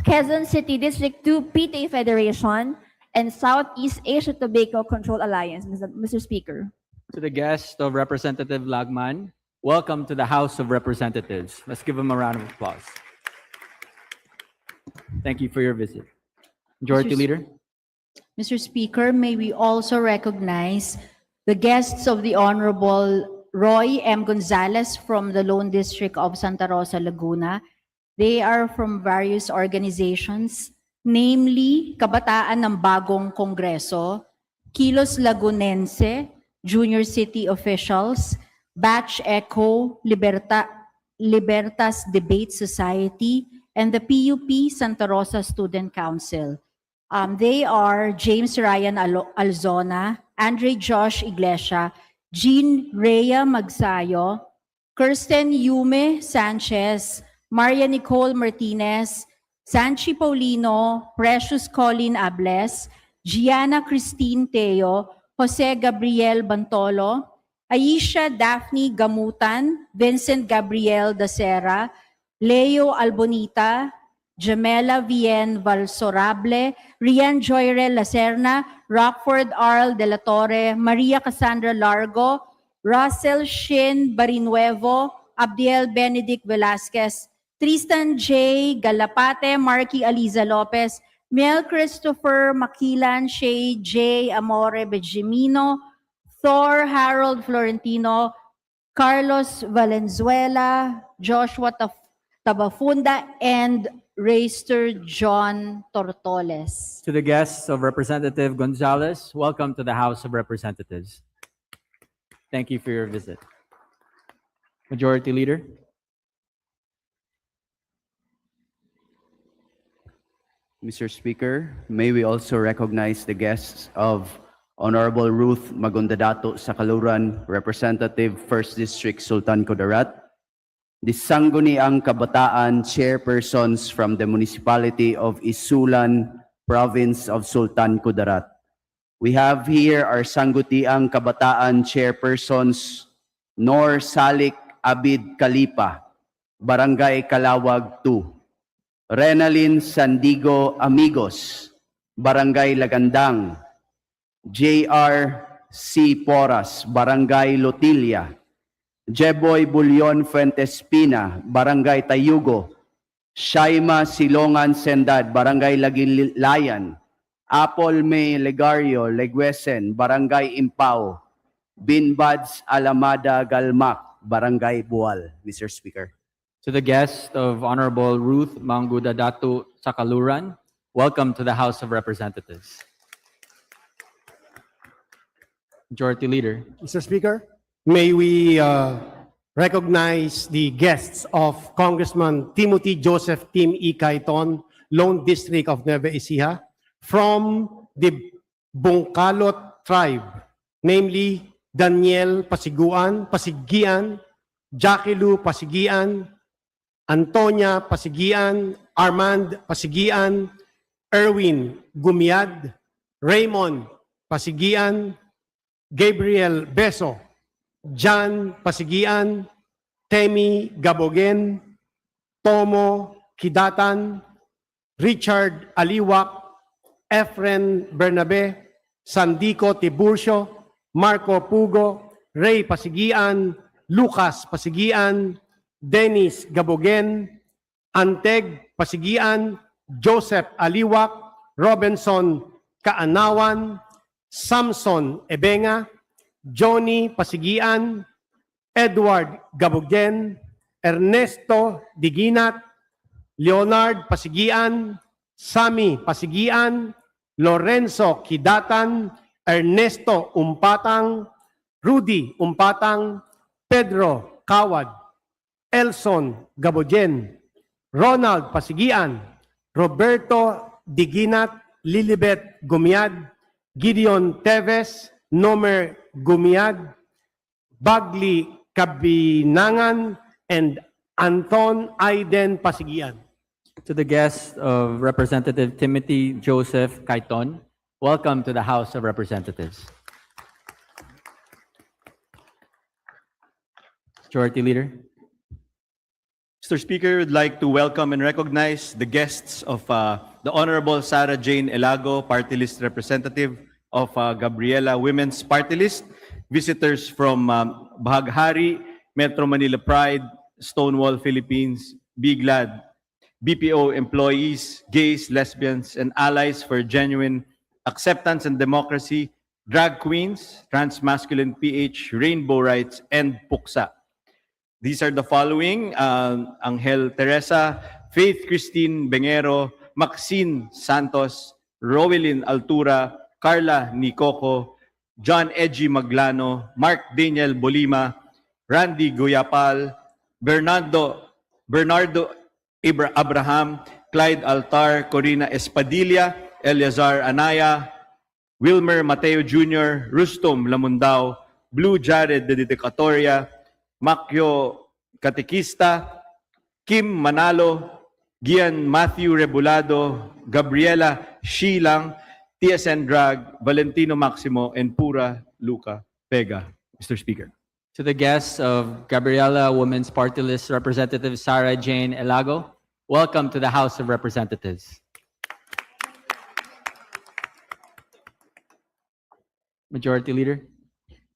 Quezon City District 2 PTA Federation, and Southeast Asia Tobacco Control Alliance. Mr. Speaker. To the guest of Representative Lagman, welcome to the House of Representatives. Let's give him a round of applause. Thank you for your visit. Majority Leader. Mr. Speaker, may we also recognize the guests of the Honorable Roy M. Gonzalez from the Lone District of Santa Rosa, Laguna. They are from various organizations, namely Kabataan ng Bagong Kongreso, Kilos Lagunense, Junior City Officials, Batch Echo, Libertas Debate Society, and the PUP Santa Rosa Student Council. They are James Ryan Alzona, Andre Josh Iglesia, Jean Rhea Magsayo, Kirsten Yume Sanchez, Maria Nicole Martinez, Sanchi Paulino, Precious Colin Ables, Gianna Christine Teo, Jose Gabriel Bantolo, Aisha Daphne Gamutan, Vincent Gabriel Dacera, Leo Albonita, Jamela Vien Valsorable, Rian Joyrel Lacerna, Rockford Arl de la Torre, Maria Cassandra Largo, Russell Shin Barinuevo, Abdiel Benedict Velasquez, Tristan J. Galapate, Marky Aliza Lopez, Mel Christopher Makilan, Shay J. Amore Benjamino, Thor Harold Florentino, Carlos Valenzuela, Joshua Tabafunda, and Raster John Tortoles. To the guests of Representative Gonzalez, welcome to the House of Representatives. Thank you for your visit. Majority Leader. Mr. Speaker, may we also recognize the guests of Honorable Ruth Magondadato Sakaluran, Representative 1st District Sultan Kudarat, the Sangguniang Kabataan Chairpersons from the Municipality of Isulan, Province of Sultan Kudarat. We have here our Sangguniang Kabataan Chairpersons, Nor Salik Abid Kalipa, Barangay Kalawag 2. Renalyn Sandigo Amigos, Barangay Lagandang. J.R. C. Poras, Barangay Lotilia. Jeboy Bulion Fuentes Pina, Barangay Tayugo. Shaima Silongan Sendad, Barangay Lagilayan. Apple May Legario Leguesen, Barangay Impao. Binbads Alamada Galmak, Barangay Bual. Mr. Speaker. To the guest of Honorable Ruth Mangudadatu Sakaluran, Welcome to the House of Representatives. Majority Leader. Mr. Speaker, may we recognize the guests of Congressman Timothy Joseph Tim E. Cayton, Lone District of Nueva Ecija, from the Bungkalot tribe, namely Daniel Pasigian, Jackie Lou Pasigian, Antonia Pasigian, Armand Pasigian, Erwin Gumiad, Raymond Pasigian, Gabriel Beso, John Pasigian, Temi Gabogen, Tomo Kidatan, Richard Aliwak, Efren Bernabe, Sandico Tiburcio, Marco Pugo, Ray Pasigian, Lucas Pasigian, Dennis Gabogen, Anteg Pasigian, Joseph Aliwak, Robinson Kaanawan, Samson Ebenga, Johnny Pasigian, Edward Gabogen, Ernesto Diginat, Leonard Pasigian, Sammy Pasigian, Lorenzo Kidatan, Ernesto Umpatang, Rudy Umpatang, Pedro Kawad, Elson Gabogen, Ronald Pasigian, Roberto Diginat, Lilibet Gumiad, Gideon Teves, Nomer Gumiad, Bagli Kabinangan, and Anton Aiden Pasigian. To the guests of Representative Timothy Joseph Cayton, welcome to the House of Representatives. Majority Leader. Mr. Speaker, would like to welcome and recognize the guests of the Honorable Sarah Jane Elago, Party List Representative of Gabriela Women's Party List, visitors from Bahaghari, Metro Manila Pride, Stonewall Philippines, Biglad, BPO employees, gays, lesbians, and allies for genuine acceptance and democracy, drag queens, transmasculine PH, rainbow rights, and Puksa. These are the following: Angel Teresa, Faith Christine Bengero, Maxine Santos, Rowelyn Altura, Carla Nicoco, John Edgy Maglano, Mark Daniel Bolima, Randy Goyapal, Bernardo Abraham, Clyde Altar, Corina Espadilla, Eleazar Anaya, Wilmer Mateo Jr., Rustom Lamundao, Blue Jared de Dedicatoria, Makyo Katekista, Kim Manalo, Gian Matthew Rebulado, Gabriela Shilang, TSN Drag, Valentino Maximo, and Pura Luca Pega. Mr. Speaker. To the guests of Gabriela Women's Party List Representative Sarah Jane Elago, welcome to the House of Representatives. Majority Leader.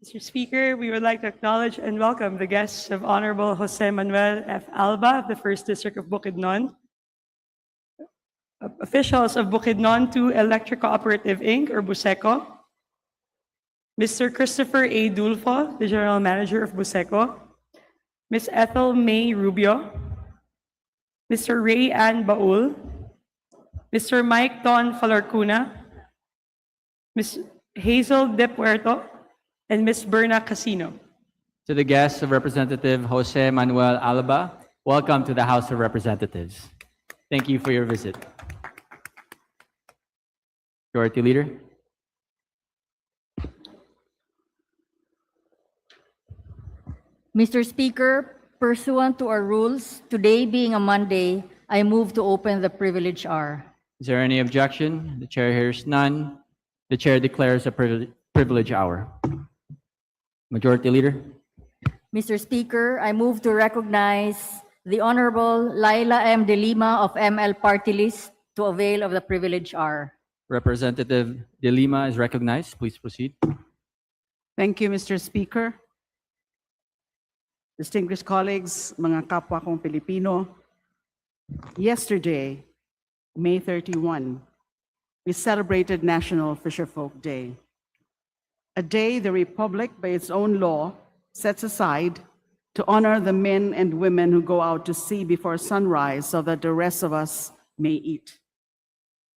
Mr. Speaker, we would like to acknowledge and welcome the guests of Honorable Jose Manuel F. Alba of the 1st District of Bukidnon, officials of Bukidnon 2 Electric Cooperative Inc. or Buseco, Mr. Christopher A. Dulfo, the General Manager of Buseco, Ms. Ethel May Rubio, Mr. Ray Ann Baul, Mr. Mike Don Falarcuna, Ms. Hazel De Puerto, and Ms. Berna Casino. To the guests of Representative Jose Manuel Alba, welcome to the House of Representatives. Thank you for your visit. Majority Leader. Mr. Speaker, pursuant to our rules, today being a Monday, I move to open the privilege hour. Is there any objection? The chair hears none. The chair declares a privilege hour. Majority Leader. Mr. Speaker, I move to recognize the Honorable Laila M. De Lima of ML Party List to avail of the privilege hour. Representative De Lima is recognized. Please proceed. Thank you, Mr. Speaker. Distinguished colleagues, mga kapwa kong Pilipino, yesterday, May 31, we celebrated National Fisherfolk Day, a day the Republic, by its own law, sets aside to honor the men and women who go out to sea before sunrise so that the rest of us may eat.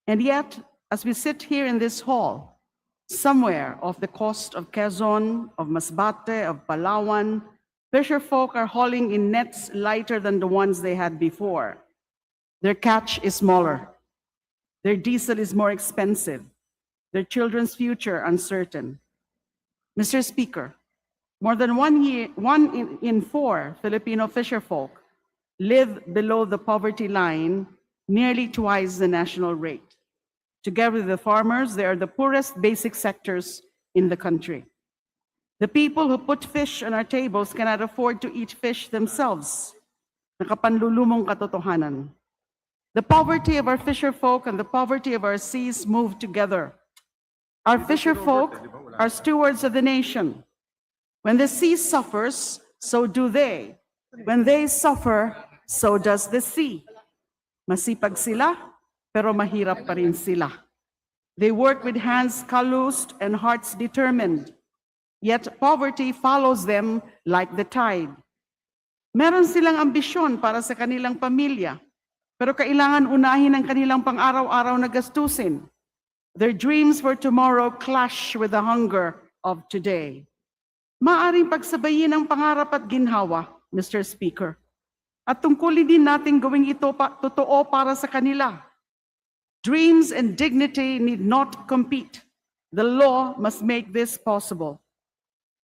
And yet, as we sit here in this hall, somewhere off the coast of Quezon, of Masbate, of Palawan, fisher folk are hauling in nets lighter than the ones they had before. Their catch is smaller. Their diesel is more expensive. Their children's future uncertain. Mr. Speaker, more than one in four Filipino fisher folk live below the poverty line, nearly twice the national rate. Together with the farmers, they are the poorest basic sectors in the country. The people who put fish on our tables cannot afford to eat fish themselves. Nakapanlulumong katotohanan. The poverty of our fisher folk and the poverty of our seas move together. Our fisher folk are stewards of the nation. When the sea suffers, so do they. When they suffer, so does the sea. Masipag sila, pero mahirap pa rin sila. They work with hands calloused and hearts determined. Yet poverty follows them like the tide. Meron silang ambisyon para sa kanilang pamilya, pero kailangan unahin ang kanilang pang-araw-araw na gastusin. Their dreams for tomorrow clash with the hunger of today. Maaring pagsabayin ang pangarap at ginhawa, Mr. Speaker. At tungkulin din natin gawing ito totoo para sa kanila. Dreams and dignity need not compete. The law must make this possible.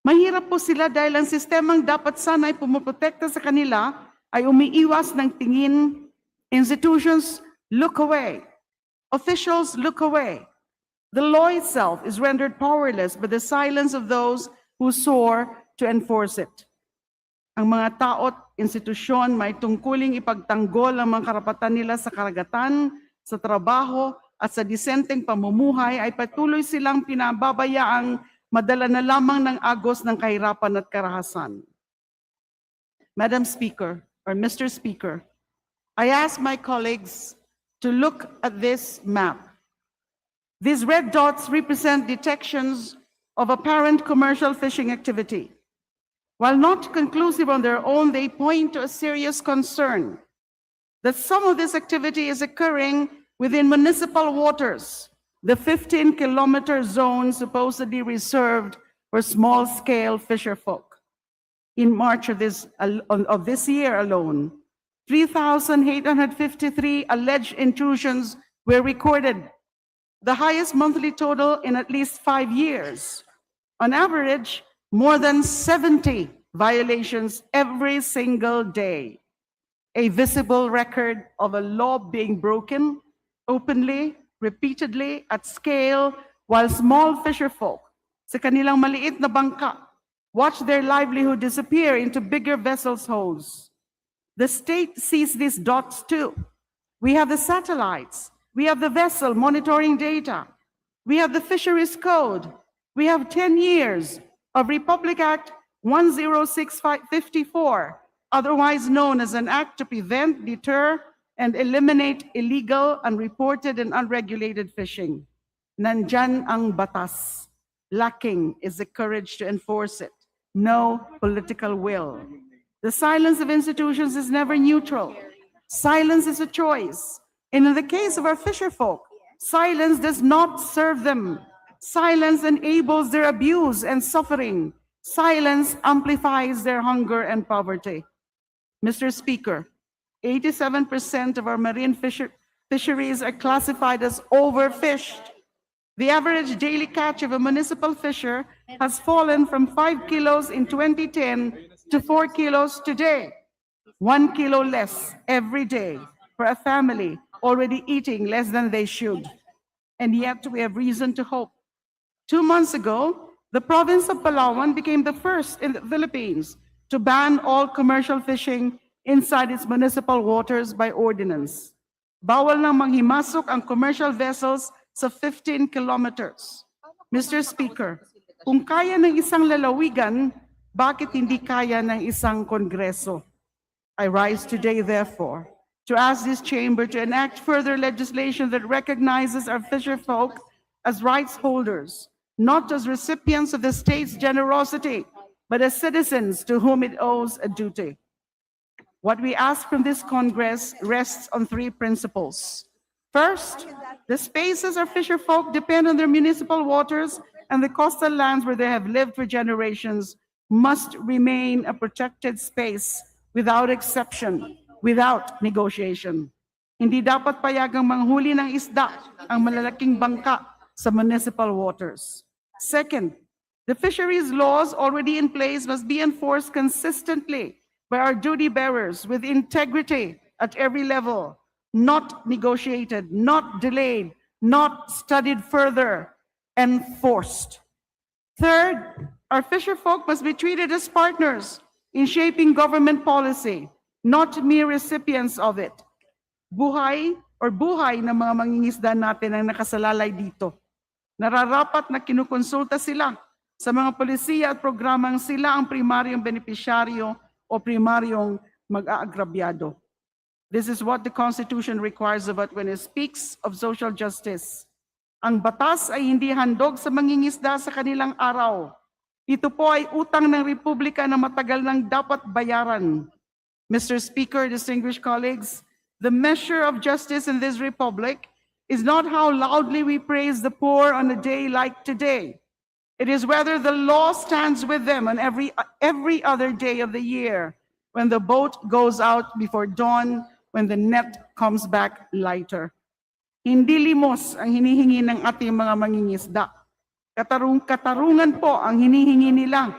Mahirap po sila dahil ang sistemang dapat sana ay pumoprotekta sa kanila ay umiiwas ng tingin. Institutions look away. Officials look away. The law itself is rendered powerless by the silence of those who soar to enforce it. Ang mga tao't institusyon may tungkuling ipagtanggol ang mga karapatan nila sa karagatan, sa trabaho at sa disenteng pamumuhay ay patuloy silang pinababayaang madala na lamang ng agos ng kahirapan at karahasan. Madam Speaker, or Mr. Speaker, I ask my colleagues to look at this map. These red dots represent detections of apparent commercial fishing activity. While not conclusive on their own, they point to a serious concern that some of this activity is occurring within municipal waters, the 15-kilometer zone supposedly reserved for small-scale fisher folk. In March of this year alone, 3,853 alleged intrusions were recorded, the highest monthly total in at least 5 years. On average, more than 70 violations every single day. A visible record of a law being broken openly, repeatedly, at scale, while small fisher folk sa kanilang maliit na bangka watch their livelihood disappear into bigger vessels' holds. The state sees these dots too. We have the satellites. We have the vessel monitoring data. We have the fisheries code. We have 10 years of Republic Act 10654, otherwise known as an act to prevent, deter, and eliminate illegal, unreported, and unregulated fishing. Nandyan ang batas. Lacking is the courage to enforce it. No political will. The silence of institutions is never neutral. Silence is a choice. And in the case of our fisher folk, silence does not serve them. Silence enables their abuse and suffering. Silence amplifies their hunger and poverty. Mr. Speaker, 87% of our marine fisheries are classified as overfished. The average daily catch of a municipal fisher has fallen from 5 kilos in 2010 to 4 kilos today. 1 kilo less every day for a family already eating less than they should. And yet we have reason to hope. 2 months ago, the province of Palawan became the first in the Philippines to ban all commercial fishing inside its municipal waters by ordinance. Bawal nang manghimasok ang commercial vessels sa 15 kilometers. Mr. Speaker, kung kaya ng isang lalawigan, bakit hindi kaya ng isang kongreso? I rise today, therefore, to ask this chamber to enact further legislation that recognizes our fisher folk as rights holders, not as recipients of the state's generosity, but as citizens to whom it owes a duty. What we ask from this Congress rests on 3 principles. First, the spaces our fisher folk depend on their municipal waters and the coastal lands where they have lived for generations must remain a protected space without exception, without negotiation. Hindi dapat payagang manghuli ng isda ang malalaking bangka sa municipal waters. Second, the fisheries laws already in place must be enforced consistently by our duty bearers with integrity at every level, not negotiated, not delayed, not studied further, enforced. Third, our fisher folk must be treated as partners in shaping government policy, not mere recipients of it. Buhay ng mga mangingisda natin ang nakasalalay dito. Nararapat na kinukonsulta sila sa mga polisiya at programang sila ang primaryong benepisyaryo o primaryong mag-aagrabyado. This is what the Constitution requires of it when it speaks of social justice. Ang batas ay hindi handog sa mangingisda sa kanilang araw. Ito po ay utang ng Republika na matagal nang dapat bayaran. Mr. Speaker, distinguished colleagues, the measure of justice in this republic is not how loudly we praise the poor on a day like today. It is whether the law stands with them on every other day of the year, when the boat goes out before dawn, when the net comes back lighter. Hindi limos ang hinihingi ng ating mga mangingisda. Katarungan po ang hinihingi nila.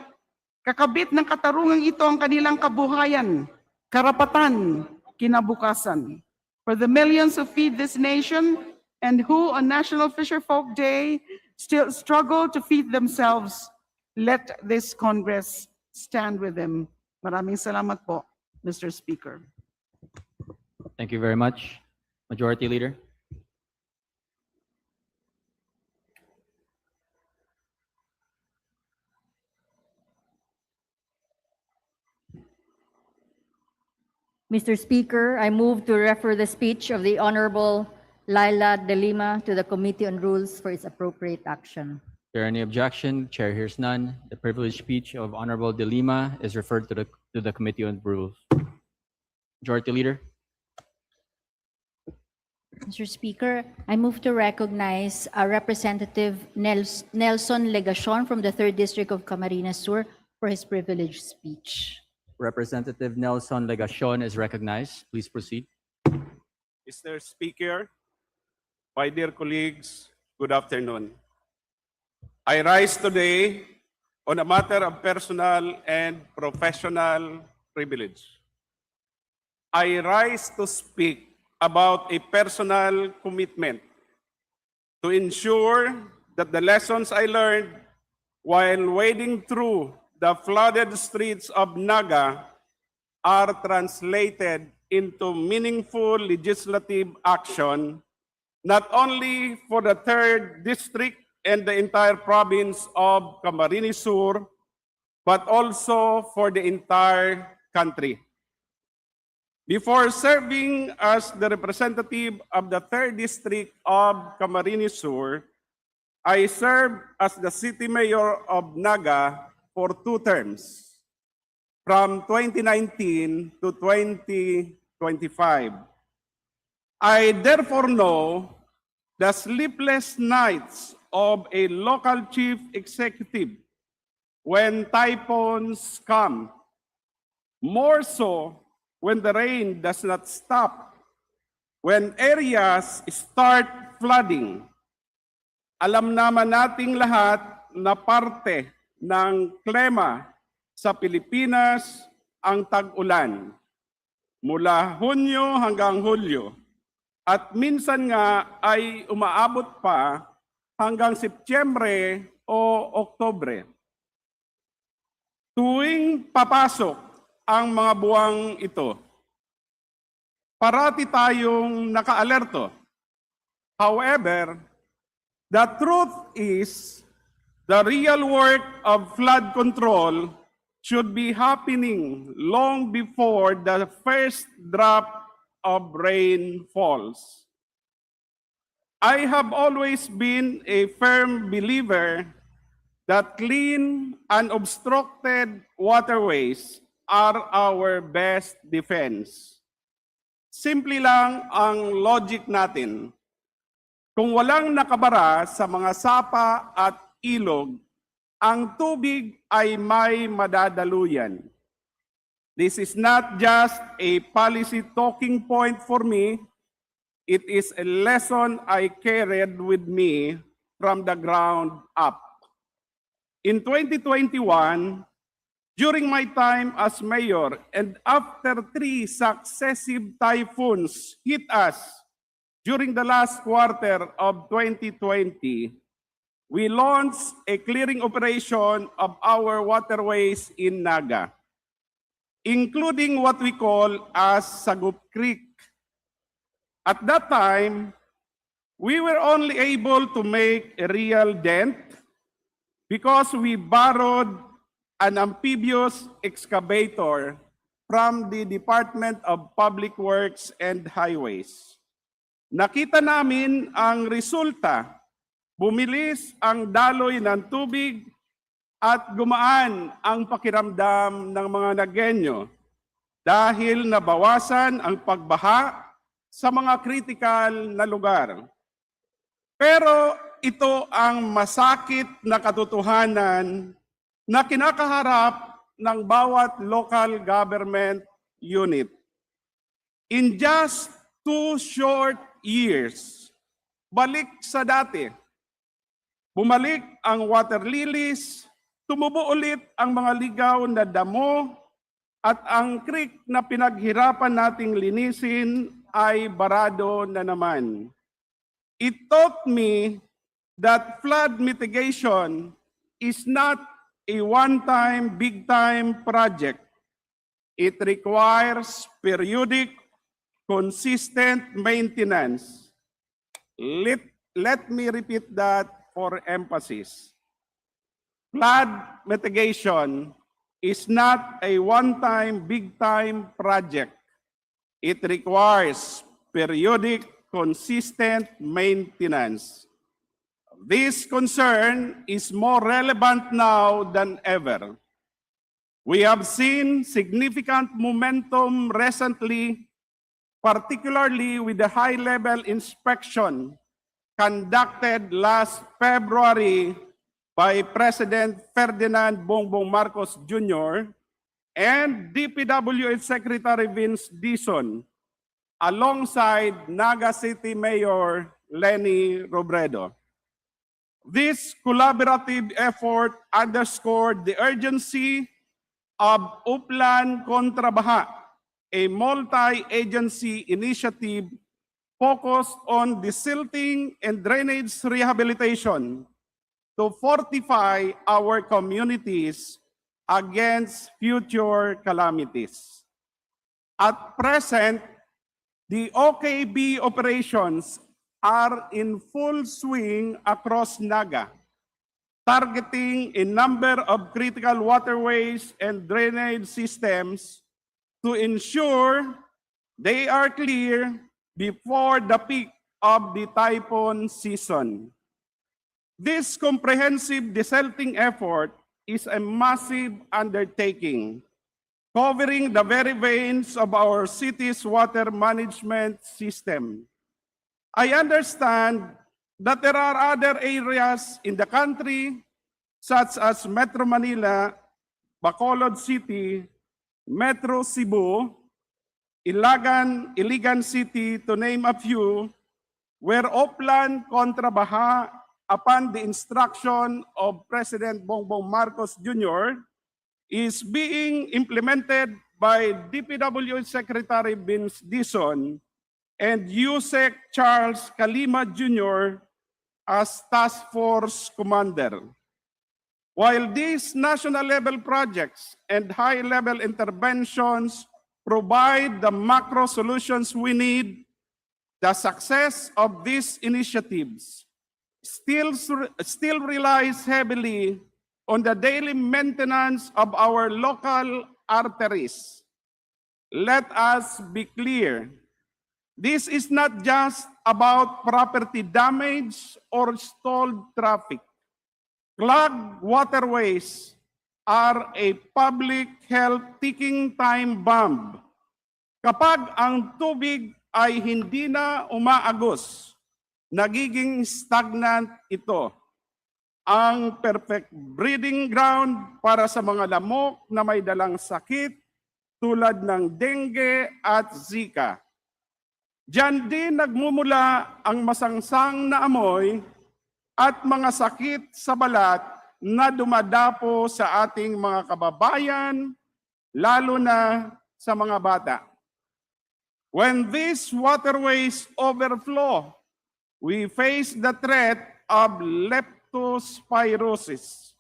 Kakabit ng katarungan ito ang kanilang kabuhayan, karapatan, kinabukasan. For the millions who feed this nation and who on National Fisherfolk Day still struggle to feed themselves, let this Congress stand with them. Maraming salamat po, Mr. Speaker. Thank you very much. Majority Leader. Mr. Speaker, I move to refer the speech of the Honorable Laila De Lima to the Committee on Rules for its appropriate action. Is there any objection? Chair hears none. The privileged speech of Honorable De Lima is referred to the Committee on Rules. Majority Leader. Mr. Speaker, I move to recognize Representative Nelson Legacion from the 3rd District of Camarines Sur for his privileged speech. Representative Nelson Legacion is recognized. Please proceed. Mr. Speaker, my dear colleagues, good afternoon. I rise today on a matter of personal and professional privilege. I rise to speak about a personal commitment to ensure that the lessons I learned while wading through the flooded streets of Naga are translated into meaningful legislative action, not only for the 3rd District and the entire province of Camarines Sur, but also for the entire country. Before serving as the representative of the 3rd District of Camarines Sur, I served as the City Mayor of Naga for 2 terms, from 2019 to 2025. I therefore know the sleepless nights of a local chief executive when typhoons come, more so when the rain does not stop, when areas start flooding. Alam naman nating lahat na parte ng klima sa Pilipinas ang tag-ulan mula Hunyo hanggang Hulyo at minsan nga ay umaabot pa hanggang Setyembre o Oktubre. Tuwing papasok ang mga buwang ito, parati tayong naka-alerto. However, the truth is the real work of flood control should be happening long before the first drop of rain falls. I have always been a firm believer that clean, unobstructed waterways are our best defense. Simple lang ang logic natin. Kung walang nakabara sa mga sapa at ilog, ang tubig ay may madadaluyan. This is not just a policy talking point for me, it is a lesson I carried with me from the ground up. In 2021, during my time as mayor and after 3 successive typhoons hit us during the last quarter of 2020, we launched a clearing operation of our waterways in Naga, including what we call as Sagup Creek. At that time, we were only able to make a real dent because we borrowed an amphibious excavator from the Department of Public Works and Highways. Nakita namin ang resulta. Bumilis ang daloy ng tubig at gumaan ang pakiramdam ng mga Nagenyo dahil nabawasan ang pagbaha sa mga kritikal na lugar. Pero ito ang masakit na katotohanan na kinakaharap ng bawat local government unit. In just 2 short years, balik sa dati. Bumalik ang water lilies, tumubo ulit ang mga ligaw na damo, at ang creek na pinaghirapan nating linisin ay barado na naman. It taught me that flood mitigation is not a one-time, big-time project. It requires periodic, consistent maintenance. Let me repeat that for emphasis. Flood mitigation is not a one-time, big-time project. It requires periodic, consistent maintenance. This concern is more relevant now than ever. We have seen significant momentum recently, particularly with the high-level inspection conducted last February by President Ferdinand Bongbong Marcos Jr. and DPWH Secretary Vince Dizon, alongside Naga City Mayor Lenny Robredo. This collaborative effort underscored the urgency of Uplan Kontra Baha, a multi-agency initiative focused on desilting and drainage rehabilitation to fortify our communities against future calamities. At present, the OKB operations are in full swing across Naga, targeting a number of critical waterways and drainage systems to ensure they are clear before the peak of the typhoon season. This comprehensive desilting effort is a massive undertaking, covering the very veins of our city's water management system. I understand that there are other areas in the country, such as Metro Manila, Bacolod City, Metro Cebu, Iligan City, to name a few, where Uplan Kontra Baha, upon the instruction of President Bongbong Marcos Jr., is being implemented by DPWH Secretary Vince Dizon and USEC Charles Kalima Jr. as Task Force Commander. While these national-level projects and high-level interventions provide the macro solutions we need, the success of these initiatives still relies heavily on the daily maintenance of our local arteries. Let us be clear. This is not just about property damage or stalled traffic. Clogged waterways are a public health ticking time bomb. Kapag ang tubig ay hindi na umaagos, nagiging stagnant ito. Ang perfect breeding ground para sa mga lamok na may dalang sakit tulad ng dengue at Zika. Diyan din nagmumula ang masangsang na amoy at mga sakit sa balat na dumadapo sa ating mga kababayan, lalo na sa mga bata. When these waterways overflow, we face the threat of leptospirosis.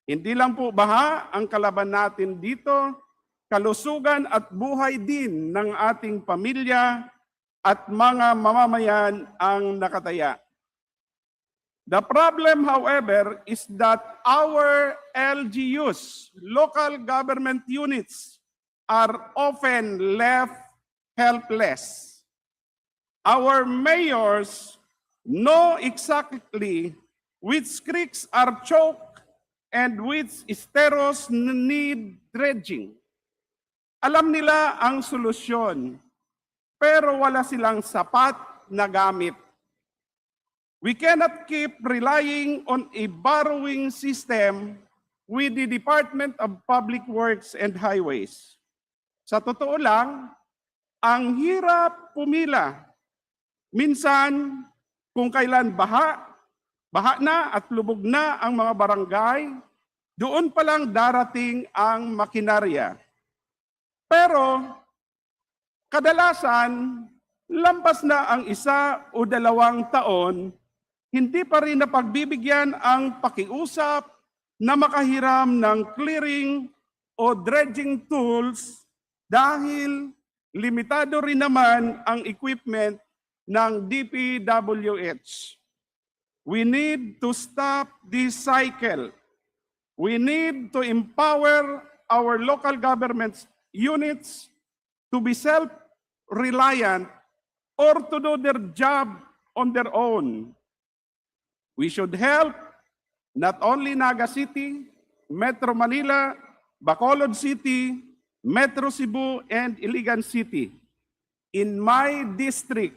Hindi lang po baha ang kalaban natin dito, kalusugan at buhay din ng ating pamilya at mga mamamayan ang nakataya. The problem, however, is that our LGUs, local government units, are often left helpless. Our mayors know exactly which creeks are choked and which esteros need dredging. Alam nila ang solusyon, pero wala silang sapat na gamit. We cannot keep relying on a borrowing system with the Department of Public Works and Highways. Sa totoo lang, ang hirap pumila. Minsan, kung kailan baha na at lubog na ang mga barangay, doon pa lang darating ang makinarya. Pero, kadalasan, lampas na ang 1 o 2 taon, hindi pa rin napagbibigyan ang pakiusap na makahiram ng clearing o dredging tools dahil limitado rin naman ang equipment ng DPWH. We need to stop this cycle. We need to empower our local government units to be self-reliant or to do their job on their own. We should help not only Naga City, Metro Manila, Bacolod City, Metro Cebu, and Iligan City. In my district,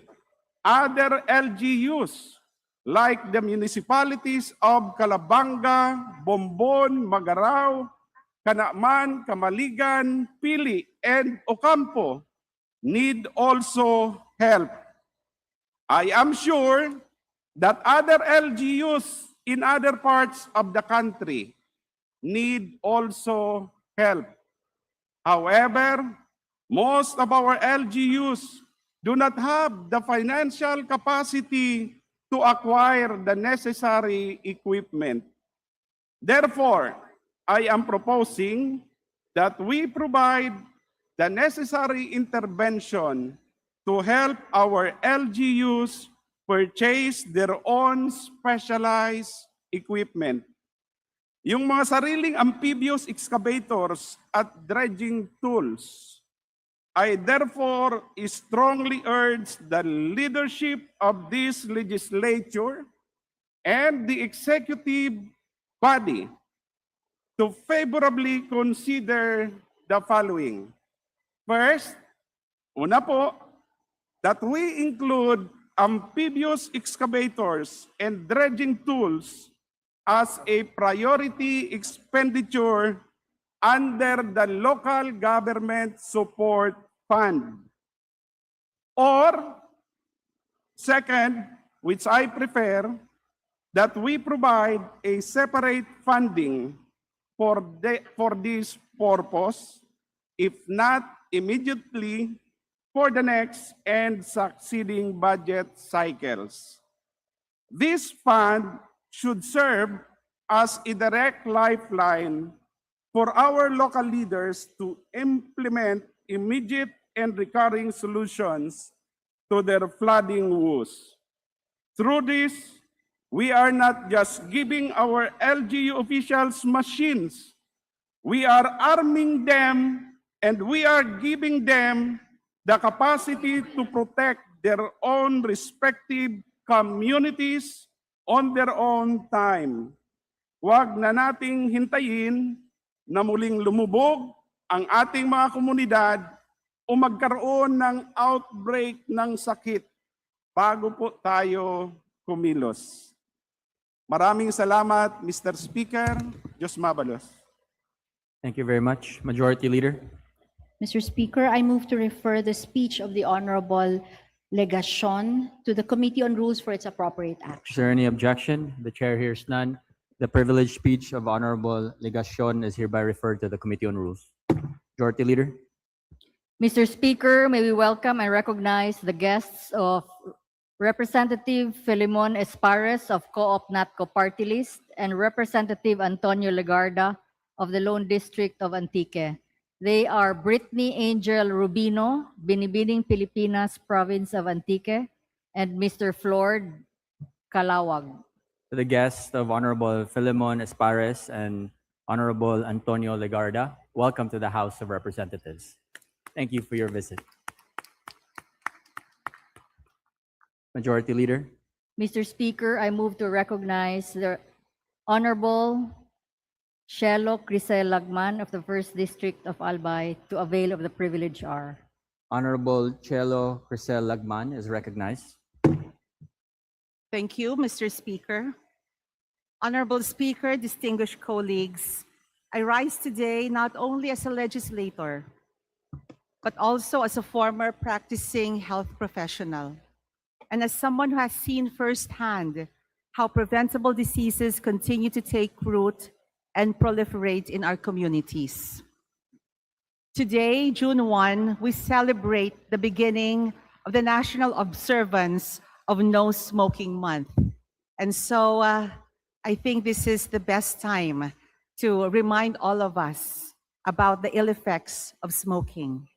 other LGUs like the municipalities of Calabanga, Bombon, Magarao, Canaaman, Camaligan, Pili, and Ocampo need also help. I am sure that other LGUs in other parts of the country need also help. However, most of our LGUs do not have the financial capacity to acquire the necessary equipment. Therefore, I am proposing that we provide the necessary intervention to help our LGUs purchase their own specialized equipment. Yung mga sariling amphibious excavators at dredging tools, I therefore strongly urge the leadership of this legislature and the executive body to favorably consider the following. First, una po, that we include amphibious excavators and dredging tools as a priority expenditure under the Local Government Support Fund. Or, second, which I prefer, that we provide a separate funding for this purpose, if not immediately, for the next and succeeding budget cycles. This fund should serve as a direct lifeline for our local leaders to implement immediate and recurring solutions to their flooding woes. Through this, we are not just giving our LGU officials machines, we are arming them and we are giving them the capacity to protect their own respective communities on their own time. Huwag na nating hintayin na muling lumubog ang ating mga komunidad o magkaroon ng outbreak ng sakit bago po tayo kumilos. Maraming salamat, Mr. Speaker. Diyos mabalos. Thank you very much. Majority Leader. Mr. Speaker, I move to refer the speech of the Honorable Legacion to the Committee on Rules for its appropriate Is action. there any objection? The chair hears none. The privileged speech of Honorable Legacion is hereby referred to the Committee on Rules. Majority Leader. Mr. Speaker, may we welcome and recognize the guests of Representative Filimon Espares of Co-op NATCO Party List and Representative Antonio Legarda of the Lone District of Antique. They are Brittany Angel Rubino, Binibining Pilipinas, Province of Antique, and Mr. Flord Calawag. To the guests of Honorable Filimon Espares and Honorable Antonio Legarda, welcome to the House of Representatives. Thank you for your visit. Majority Leader. Mr. Speaker, I move to recognize the Honorable Shelo Crisel Lagman of the 1st District of Albay to avail of the privilege R. Honorable Chelo Crisel Lagman is recognized. Thank you, Mr. Speaker. Honorable Speaker, distinguished colleagues, I rise today not only as a legislator, but also as a former practicing health professional, and as someone who has seen firsthand how preventable diseases continue to take root and proliferate in our communities. Today, June 1, we celebrate the beginning of the national observance of No Smoking Month. And so I think this is the best time to remind all of us about the ill effects of smoking.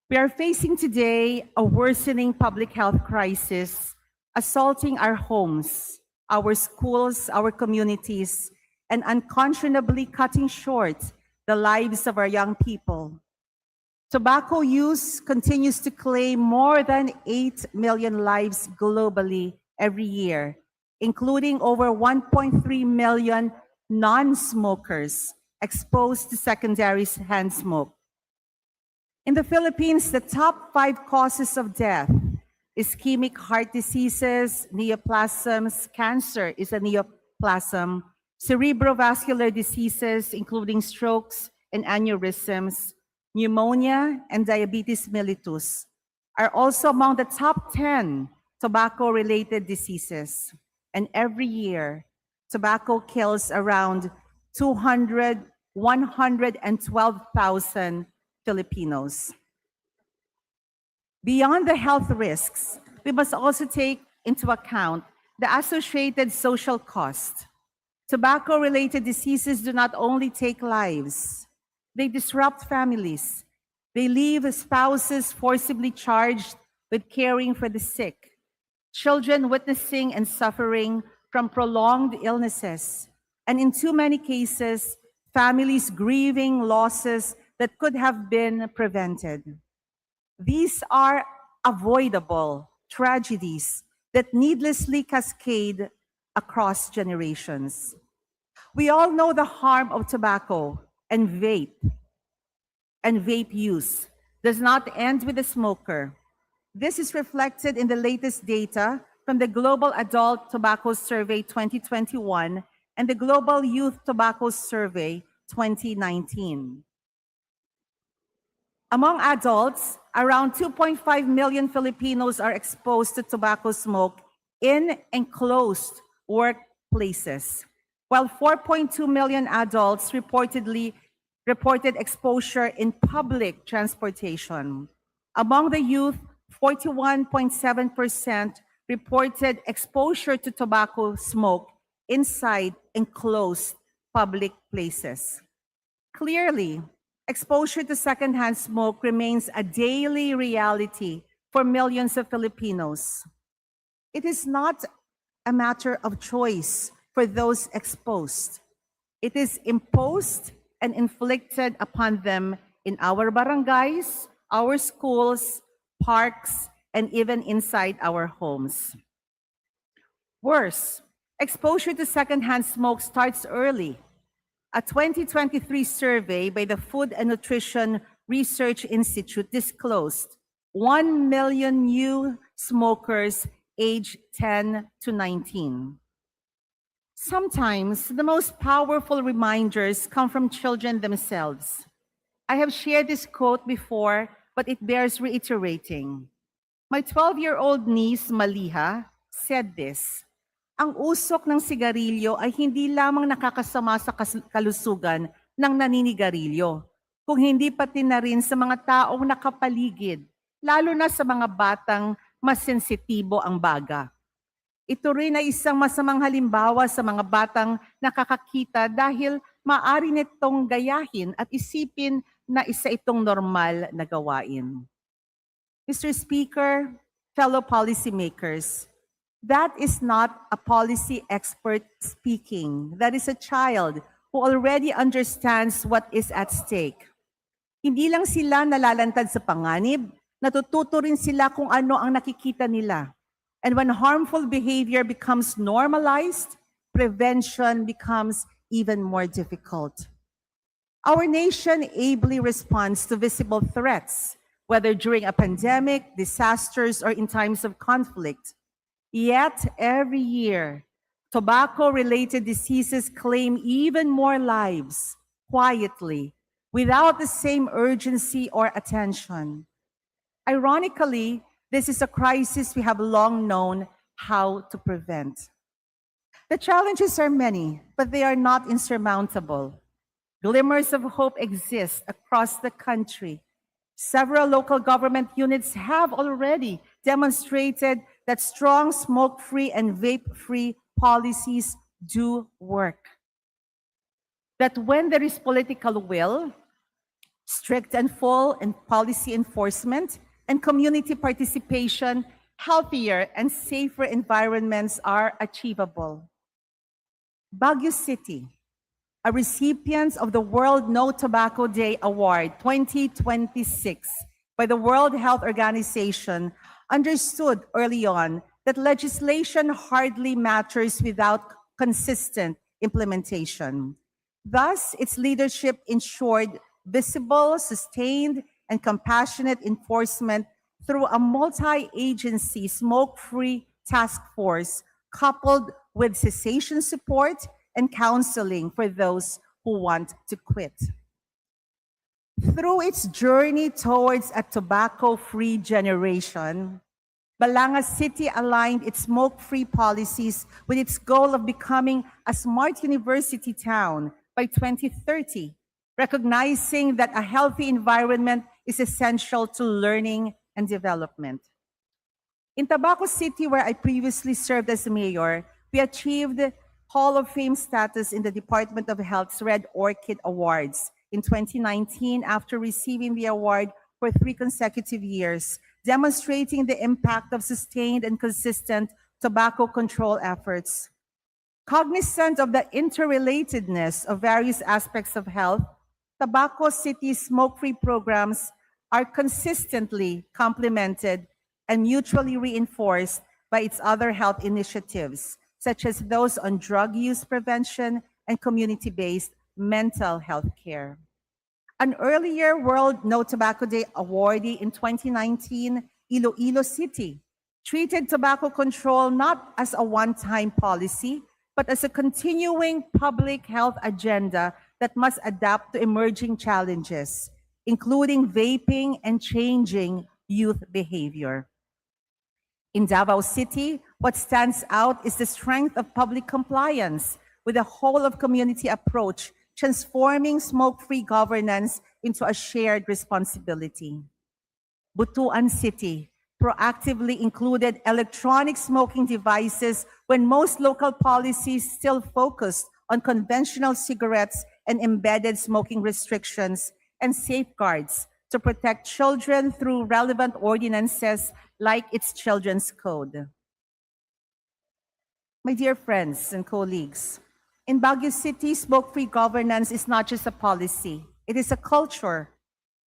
We are facing today a worsening public health crisis assaulting our homes, our schools, our communities, and unconscionably cutting short the lives of our young people. Tobacco use continues to claim more than 8 million lives globally every year, including over 1.3 million non-smokers exposed to secondary hand smoke. In the Philippines, the top 5 causes of death: ischemic heart diseases, neoplasms, cancer is a neoplasm, cerebrovascular diseases, including strokes and aneurysms, pneumonia, and diabetes mellitus are also among the top 10 tobacco-related diseases. And every year, tobacco kills around 112,000 Filipinos. Beyond the health risks, we must also take into account the associated social cost. Tobacco-related diseases do not only take lives, they disrupt families. They leave spouses forcibly charged with caring for the sick, children witnessing and suffering from prolonged illnesses, and in too many cases, families grieving losses that could have been prevented. These are avoidable tragedies that needlessly cascade across generations. We all know the harm of tobacco and vape use does not end with the smoker. This is reflected in the latest data from the Global Adult Tobacco Survey 2021 and the Global Youth Tobacco Survey 2019. Among adults, around 2.5 million Filipinos are exposed to tobacco smoke in enclosed workplaces, while 4.2 million adults reported exposure in public transportation. Among the youth, 41.7% reported exposure to tobacco smoke inside enclosed public places. Clearly, exposure to secondhand smoke remains a daily reality for millions of Filipinos. It is not a matter of choice for those exposed. It is imposed and inflicted upon them in our barangays, our schools, parks, and even inside our homes. Worse, exposure to secondhand smoke starts early. A 2023 survey by the Food and Nutrition Research Institute disclosed 1 million new smokers age 10 to 19. Sometimes the most powerful reminders come from children themselves. I have shared this quote before, but it bears reiterating. My 12-year-old niece, Maliha, said this, "Ang usok ng sigarilyo ay hindi lamang nakakasama sa kalusugan ng naninigarilyo, kung hindi pati na rin sa mga taong nakapaligid, lalo na sa mga batang mas sensitibo ang baga. Ito rin ay isang masamang halimbawa sa mga batang nakakakita dahil maaari nitong gayahin at isipin na isa itong normal na gawain." Mr. Speaker, fellow policymakers, that is not a policy expert speaking. That is a child who already understands what is at stake. Hindi lang sila nalalantad sa panganib, natututo rin sila kung ano ang nakikita nila. And when harmful behavior becomes normalized, prevention becomes even more difficult. Our nation ably responds to visible threats, whether during a pandemic, disasters, or in times of conflict. Yet, every year, tobacco-related diseases claim even more lives, quietly, without the same urgency or attention. Ironically, this is a crisis we have long known how to prevent. The challenges are many, but they are not insurmountable. Glimmers of hope exist across the country. Several local government units have already demonstrated that strong smoke-free and vape-free policies do work. That when there is political will, strict and full policy enforcement, and community participation, healthier and safer environments are achievable. Baguio City, a recipient of the World No Tobacco Day Award 2026 by the World Health Organization, understood early on that legislation hardly matters without consistent implementation. Thus, its leadership ensured visible, sustained, and compassionate enforcement through a multi-agency smoke-free task force coupled with cessation support and counseling for those who want to quit. Through its journey towards a tobacco-free generation, Balanga City aligned its smoke-free policies with its goal of becoming a smart university town by 2030, recognizing that a healthy environment is essential to learning and development. In Tabaco City, where I previously served as mayor, we achieved Hall of Fame status in the Department of Health's Red Orchid Awards in 2019 after receiving the award for 3 consecutive years, demonstrating the impact of sustained and consistent tobacco control efforts. Cognizant of the interrelatedness of various aspects of health, Tabaco City's smoke-free programs are consistently complemented and mutually reinforced by its other health initiatives, such as those on drug use prevention and community-based mental health care. An earlier World No Tobacco Day awardee in 2019, Iloilo City, treated tobacco control not as a one-time policy, but as a continuing public health agenda that must adapt to emerging challenges, including vaping and changing youth behavior. In Davao City, what stands out is the strength of public compliance with a whole-of-community approach, transforming smoke-free governance into a shared responsibility. Butuan City proactively included electronic smoking devices when most local policies still focused on conventional cigarettes and embedded smoking restrictions and safeguards to protect children through relevant ordinances like its Children's Code. My dear friends and colleagues, in Baguio City, smoke-free governance is not just a policy, it is a culture.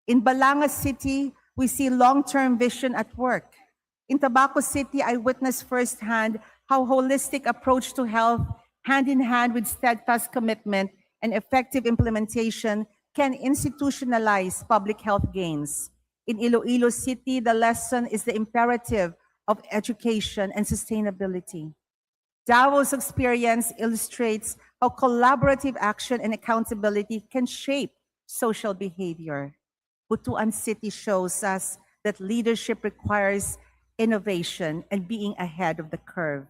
In Balanga City, we see long-term vision at work. In Tabaco City, I witnessed firsthand how holistic approach to health, hand-in-hand with steadfast commitment and effective implementation, can institutionalize public health gains. In Iloilo City, the lesson is the imperative of education and sustainability. Davo's experience illustrates how collaborative action and accountability can shape social behavior. Butuan City shows us that leadership requires innovation and being ahead of the curve.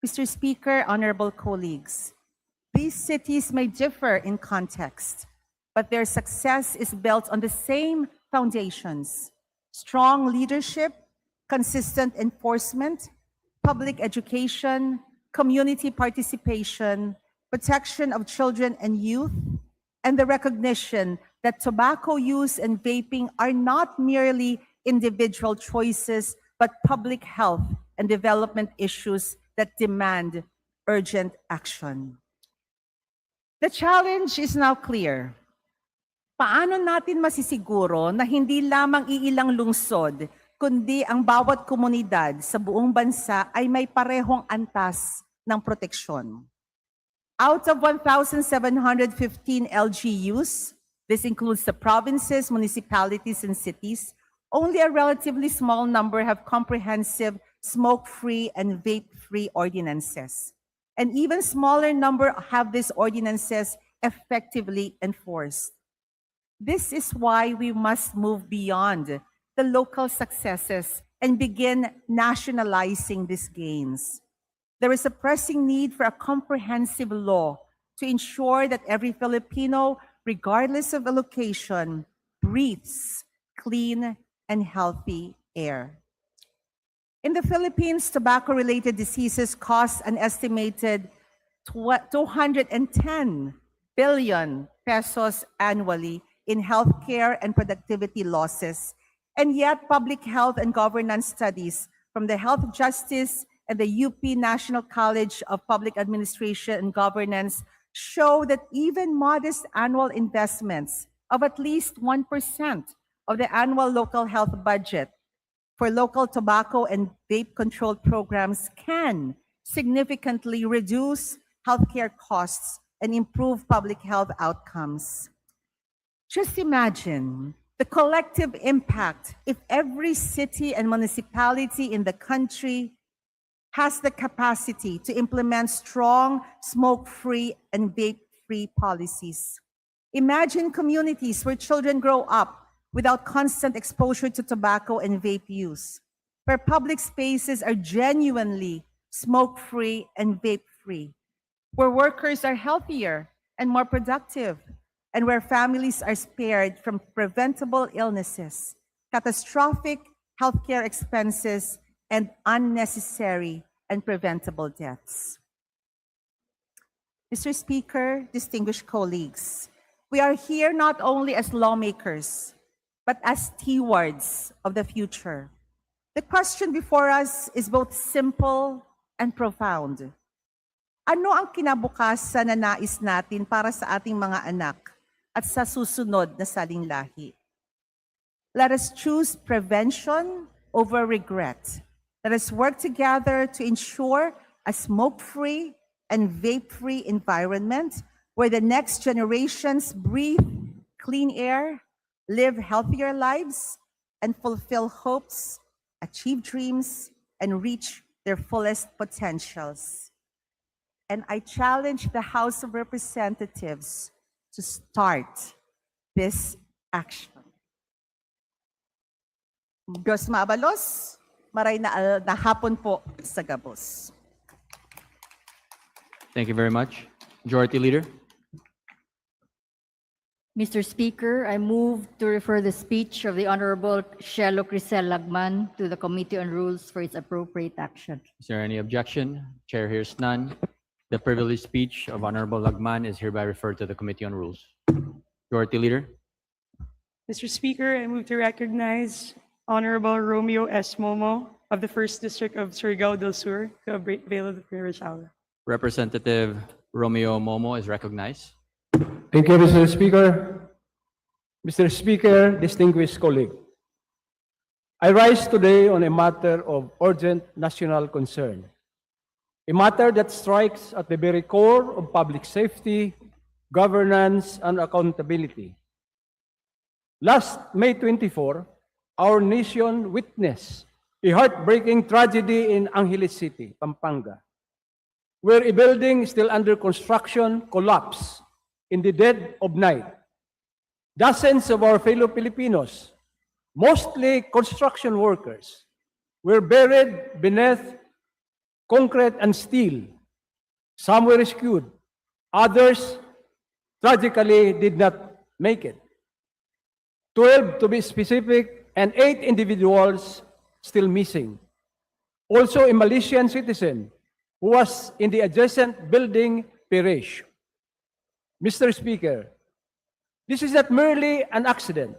Mr. Speaker, honorable colleagues, these cities may differ in context, but their success is built on the same foundations: strong leadership, consistent enforcement, public education, community participation, protection of children and youth, and the recognition that tobacco use and vaping are not merely individual choices, but public health and development issues that demand urgent action. The challenge is now clear. Paano natin masisiguro na hindi lamang iilang lungsod, kundi ang bawat komunidad sa buong bansa ay may parehong antas ng proteksyon? Out of 1,715 LGUs, this includes the provinces, municipalities, and cities, only a relatively small number have comprehensive smoke-free and vape-free ordinances. An even smaller number have these ordinances effectively enforced. This is why we must move beyond the local successes and begin nationalizing these gains. There is a pressing need for a comprehensive law to ensure that every Filipino, regardless of the location, breathes clean and healthy air. In the Philippines, tobacco-related diseases cost an estimated 210 billion pesos annually in healthcare and productivity losses. And yet, public health and governance studies from the Health Justice and the UP National College of Public Administration and Governance show that even modest annual investments of at least 1% of the annual local health budget for local tobacco and vape control programs can significantly reduce healthcare costs and improve public health outcomes. Just imagine the collective impact if every city and municipality in the country has the capacity to implement strong smoke-free and vape-free policies. Imagine communities where children grow up without constant exposure to tobacco and vape use, where public spaces are genuinely smoke-free and vape-free, where workers are healthier and more productive, and where families are spared from preventable illnesses, catastrophic healthcare expenses, and unnecessary and preventable deaths. Mr. Speaker, distinguished colleagues, we are here not only as lawmakers, but as stewards of the future. The question before us is both simple and profound. Ano ang kinabukasan na nais natin para sa ating mga anak at sa susunod na salinglahi? Let us choose prevention over regret. Let us work together to ensure a smoke-free and vape-free environment where the next generations breathe clean air, live healthier lives, and fulfill hopes, achieve dreams, and reach their fullest potentials. And I challenge the House of Representatives to start this action. Diyos maabalos, maray na hapon po sa gabos. Thank you very much. Majority Leader. Mr. Speaker, I move to refer the speech of the Honorable Shelo Crisel Lagman to the Committee on Rules for its appropriate action. Is there any objection? Chair hears none. The privileged speech of Honorable Lagman is hereby referred to the Committee on Rules. Majority Leader. Mr. Speaker, I move to recognize Honorable Romeo S. Momo of the 1st District of Surigao del Sur to avail of the privilege hour. Representative Romeo Momo is recognized. Thank you, Mr. Speaker. Mr. Speaker, distinguished colleague, I rise today on a matter of urgent national concern, a matter that strikes at the very core of public safety, governance, and accountability. Last May 24, our nation witnessed a heartbreaking tragedy in Angeles City, Pampanga, where a building still under construction collapsed in the dead of night. Dozens of our fellow Filipinos, mostly construction workers, were buried beneath concrete and steel. Some were rescued, others tragically did not make it. 12 to be specific, and 8 individuals still missing. Also, a Malaysian citizen who was in the adjacent building perished. Mr. Speaker, this is not merely an accident.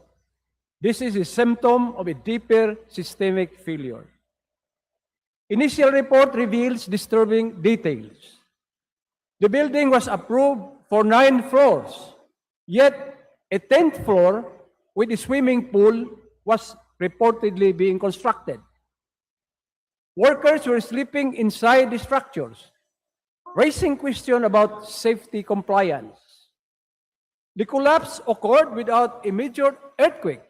This is a symptom of a deeper systemic failure. Initial report reveals disturbing details. The building was approved for 9 floors, yet a 10th floor with a swimming pool was reportedly being constructed. Workers were sleeping inside the structures, raising questions about safety compliance. The collapse occurred without a major earthquake,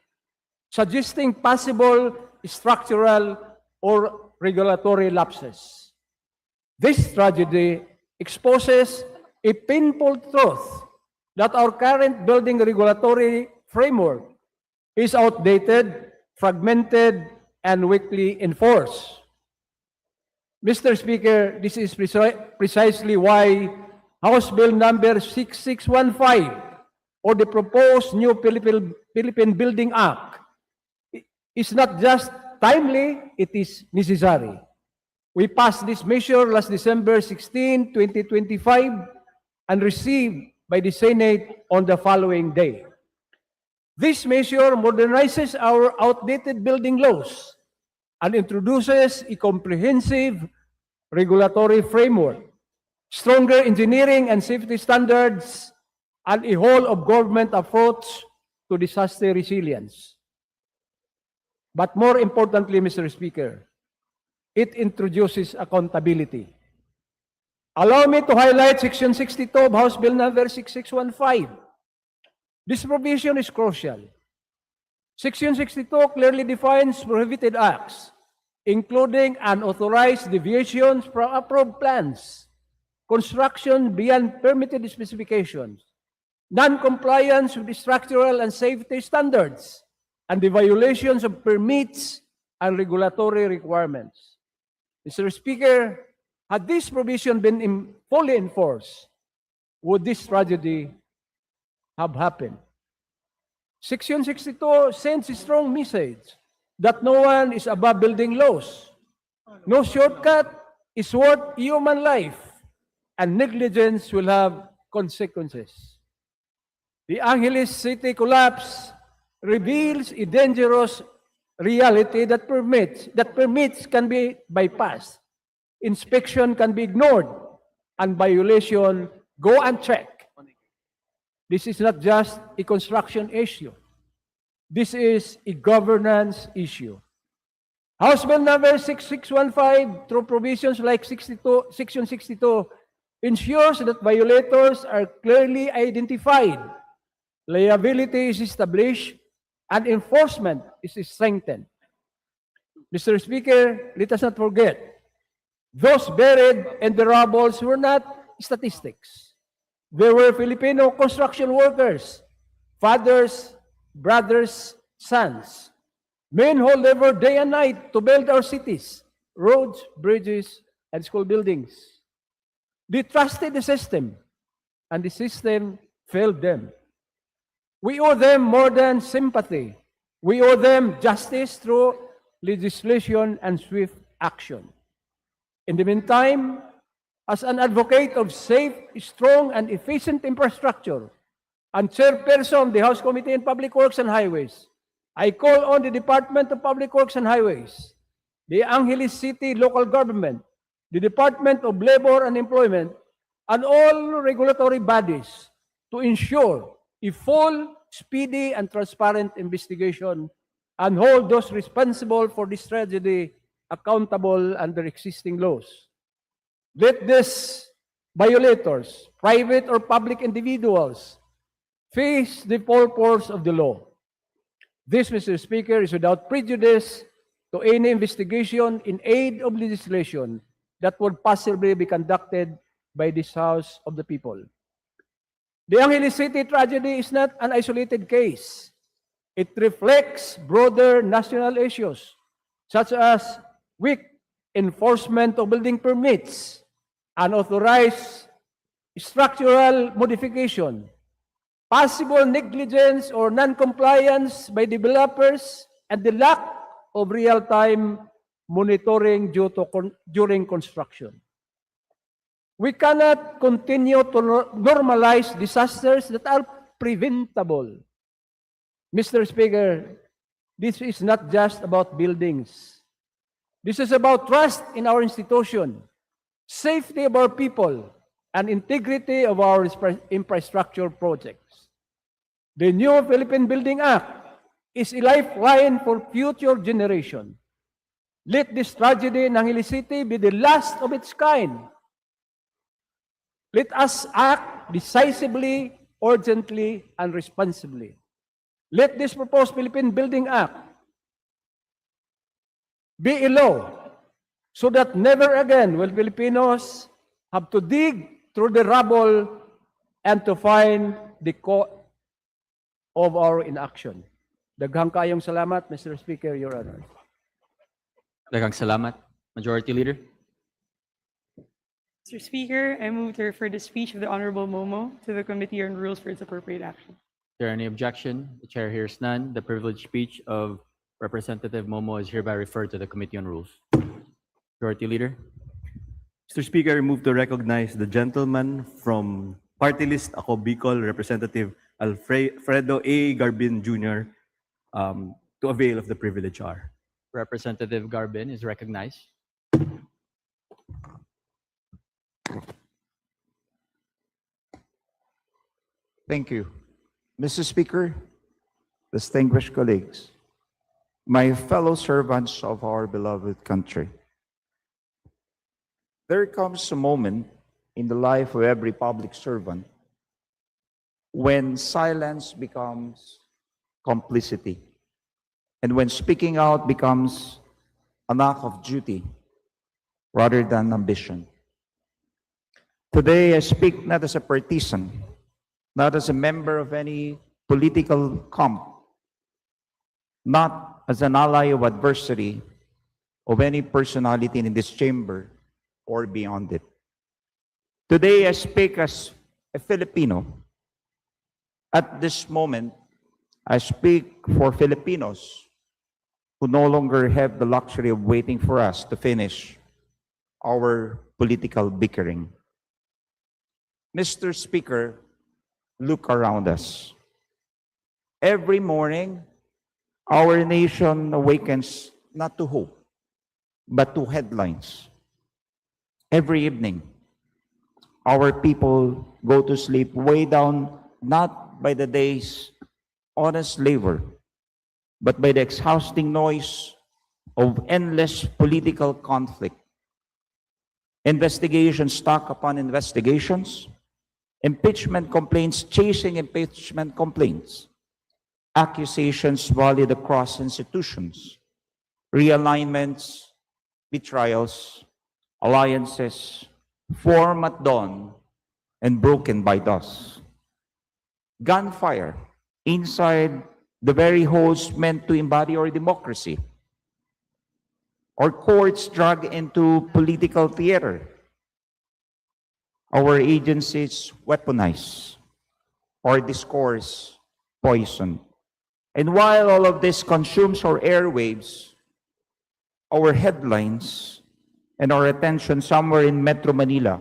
suggesting possible structural or regulatory lapses. This tragedy exposes a painful truth that our current building regulatory framework is outdated, fragmented, and weakly enforced. Mr. Speaker, this is precisely why House Bill number 6615, or the proposed new Philippine Building Act, is not just timely, it is necessary. We passed this measure last December 16, 2025, and received by the Senate on the following day. This measure modernizes our outdated building laws and introduces a comprehensive regulatory framework, stronger engineering and safety standards, and a whole-of-government approach to disaster resilience. But more importantly, Mr. Speaker, it introduces accountability. Allow me to highlight Section 62 of House Bill number 6615. This provision is crucial. Section 62 clearly defines prohibited acts, including unauthorized deviations from approved plans, construction beyond permitted specifications, non-compliance with the structural and safety standards, and the violations of permits and regulatory requirements. Mr. Speaker, had this provision been fully enforced, would this tragedy have happened? Section 62 sends a strong message that no one is above building laws. No shortcut is worth human life, and negligence will have consequences. The Angeles City collapse reveals a dangerous reality that permits can be bypassed, inspection can be ignored, and violation go unchecked. This is not just a construction issue. This is a governance issue. House Bill number 6615, through provisions like Section 62, ensures that violators are clearly identified, liability is established, and enforcement is strengthened. Mr. Speaker, let us not forget, those buried in the rubble were not statistics. They were Filipino construction workers, fathers, brothers, sons, men who labored day and night to build our cities, roads, bridges, and school buildings. They trusted the system, and the system failed them. We owe them more than sympathy. We owe them justice through legislation and swift action. In the meantime, as an advocate of safe, strong, and efficient infrastructure, and chairperson of the House Committee on Public Works and Highways, I call on the Department of Public Works and Highways, the Angeles City Local Government, the Department of Labor and Employment, and all regulatory bodies to ensure a full, speedy, and transparent investigation and hold those responsible for this tragedy accountable under existing laws. Let these violators, private or public individuals, face the full force of the law. This, Mr. Speaker, is without prejudice to any investigation in aid of legislation that would possibly be conducted by this House of the People. The Angeles City tragedy is not an isolated case. It reflects broader national issues, such as weak enforcement of building permits, unauthorized structural modification, possible negligence or non-compliance by developers, and the lack of real-time monitoring during construction. We cannot continue to normalize disasters that are preventable. Mr. Speaker, this is not just about buildings. This is about trust in our institution, safety of our people, and integrity of our infrastructure projects. The new Philippine Building Act is a lifeline for future generations. Let this tragedy in Angeles City be the last of its kind. Let us act decisively, urgently, and responsibly. Let this proposed Philippine Building Act be a law so that never again will Filipinos have to dig through the rubble and to find the cause of our inaction. Daghang kayong salamat, Mr. Speaker, Your Honor. Daghang salamat. Majority Leader. Mr. Speaker, I move to refer the speech of the Honorable Momo to the Committee on Rules for its appropriate action. Is there any objection? The chair hears none. The privileged speech of Representative Momo is hereby referred to the Committee on Rules. Majority Leader. Mr. Speaker, I move to recognize the gentleman from Party List Ako Bicol, Representative Alfredo A. Garbin Jr. To avail of the privilege hour. Representative Garbin is recognized. Thank you. Mr. Speaker, distinguished colleagues, my fellow servants of our beloved country, there comes a moment in the life of every public servant when silence becomes complicity and when speaking out becomes an act of duty rather than ambition. Today, I speak not as a partisan, not as a member of any political camp, not as an ally of adversary of any personality in this chamber or beyond it. Today, I speak as a Filipino. At this moment, I speak for Filipinos who no longer have the luxury of waiting for us to finish our political bickering. Mr. Speaker, look around us. Every morning, our nation awakens not to hope, but to headlines. Every evening, our people go to sleep weighed down not by the day's honest labor, but by the exhausting noise of endless political conflict. Investigations stack upon investigations, impeachment complaints chasing impeachment complaints, accusations volleyed across institutions, realignments, betrayals, alliances formed at dawn and broken by dusk. Gunfire inside the very halls meant to embody our democracy. Our courts dragged into political theater. Our agencies weaponized. Our discourse poisoned. And while all of this consumes our airwaves, our headlines and our attention somewhere in Metro Manila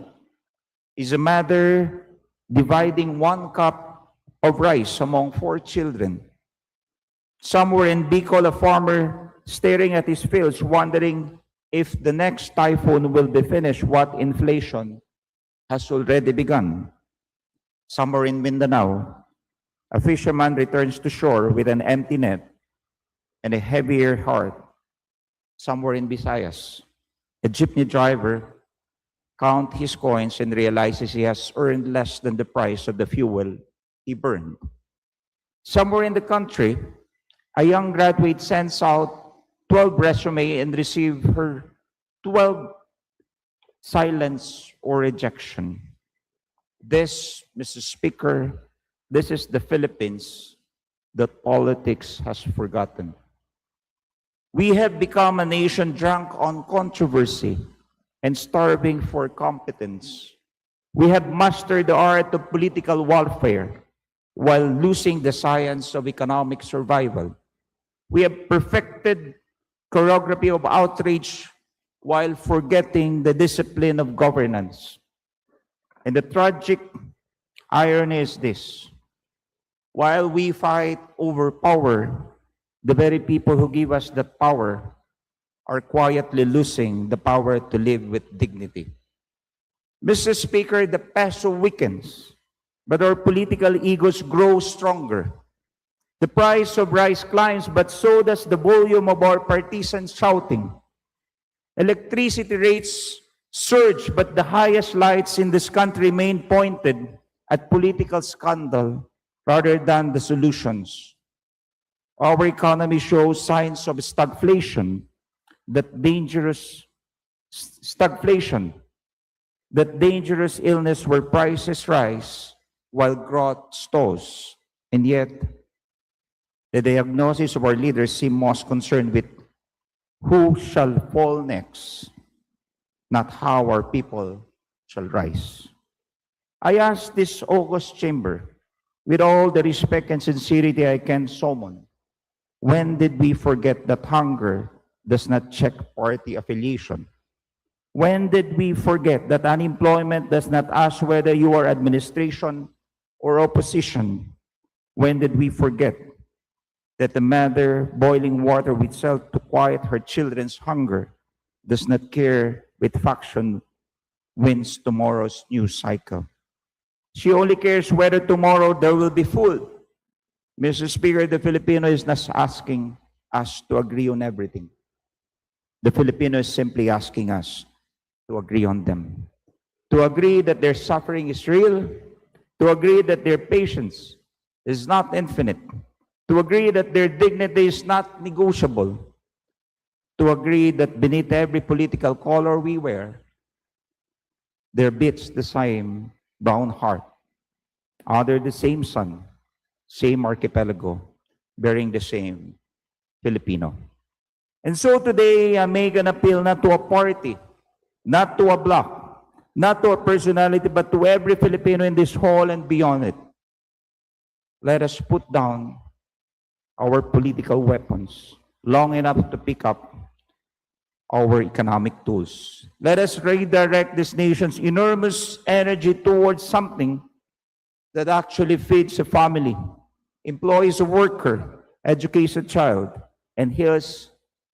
is a mother dividing 1 cup of rice among 4 children. Somewhere in Bicol, a farmer staring at his fields, wondering if the next typhoon will be finished, what inflation has already begun. Somewhere in Mindanao, a fisherman returns to shore with an empty net and a heavier heart. Somewhere in Visayas, a jeepney driver counts his coins and realizes he has earned less than the price of the fuel he burned. Somewhere in the country, a young graduate sends out 12 resume and receive her 12 silence or rejection. This, Mr. Speaker, this is the Philippines that politics has forgotten. We have become a nation drunk on controversy and starving for competence. We have mastered the art of political warfare while losing the science of economic survival. We have perfected choreography of outrage while forgetting the discipline of governance. And the tragic irony is this: while we fight over power, the very people who give us that power are quietly losing the power to live with dignity. Mr. Speaker, the peso weakens, but our political egos grow stronger. The price of rice climbs, but so does the volume of our partisans shouting. Electricity rates surge, but the highest lights in this country remain pointed at political scandal rather than the solutions. Our economy shows signs of stagflation, that dangerous illness where prices rise while growth stalls. And yet, the diagnosis of our leaders seem most concerned with who shall fall next, not how our people shall rise. I ask this august chamber, with all the respect and sincerity I can summon, when did we forget that hunger does not check party affiliation? When did we forget that unemployment does not ask whether you are administration or opposition? When did we forget that the mother boiling water with salt to quiet her children's hunger does not care with faction wins tomorrow's news cycle? She only cares whether tomorrow there will be food. Mr. Speaker, the Filipino is not asking us to agree on everything. The Filipino is simply asking us to agree on them. To agree that their suffering is real, to agree that their patience is not infinite, to agree that their dignity is not negotiable, to agree that beneath every political color we wear, there beats the same brown heart, under the same sun, same archipelago, bearing the same Filipino. And so today, I make an appeal not to a party, not to a bloc, not to a personality, but to every Filipino in this hall and beyond it. Let us put down our political weapons long enough to pick up our economic tools. Let us redirect this nation's enormous energy towards something that actually feeds a family, employs a worker, educates a child, and heals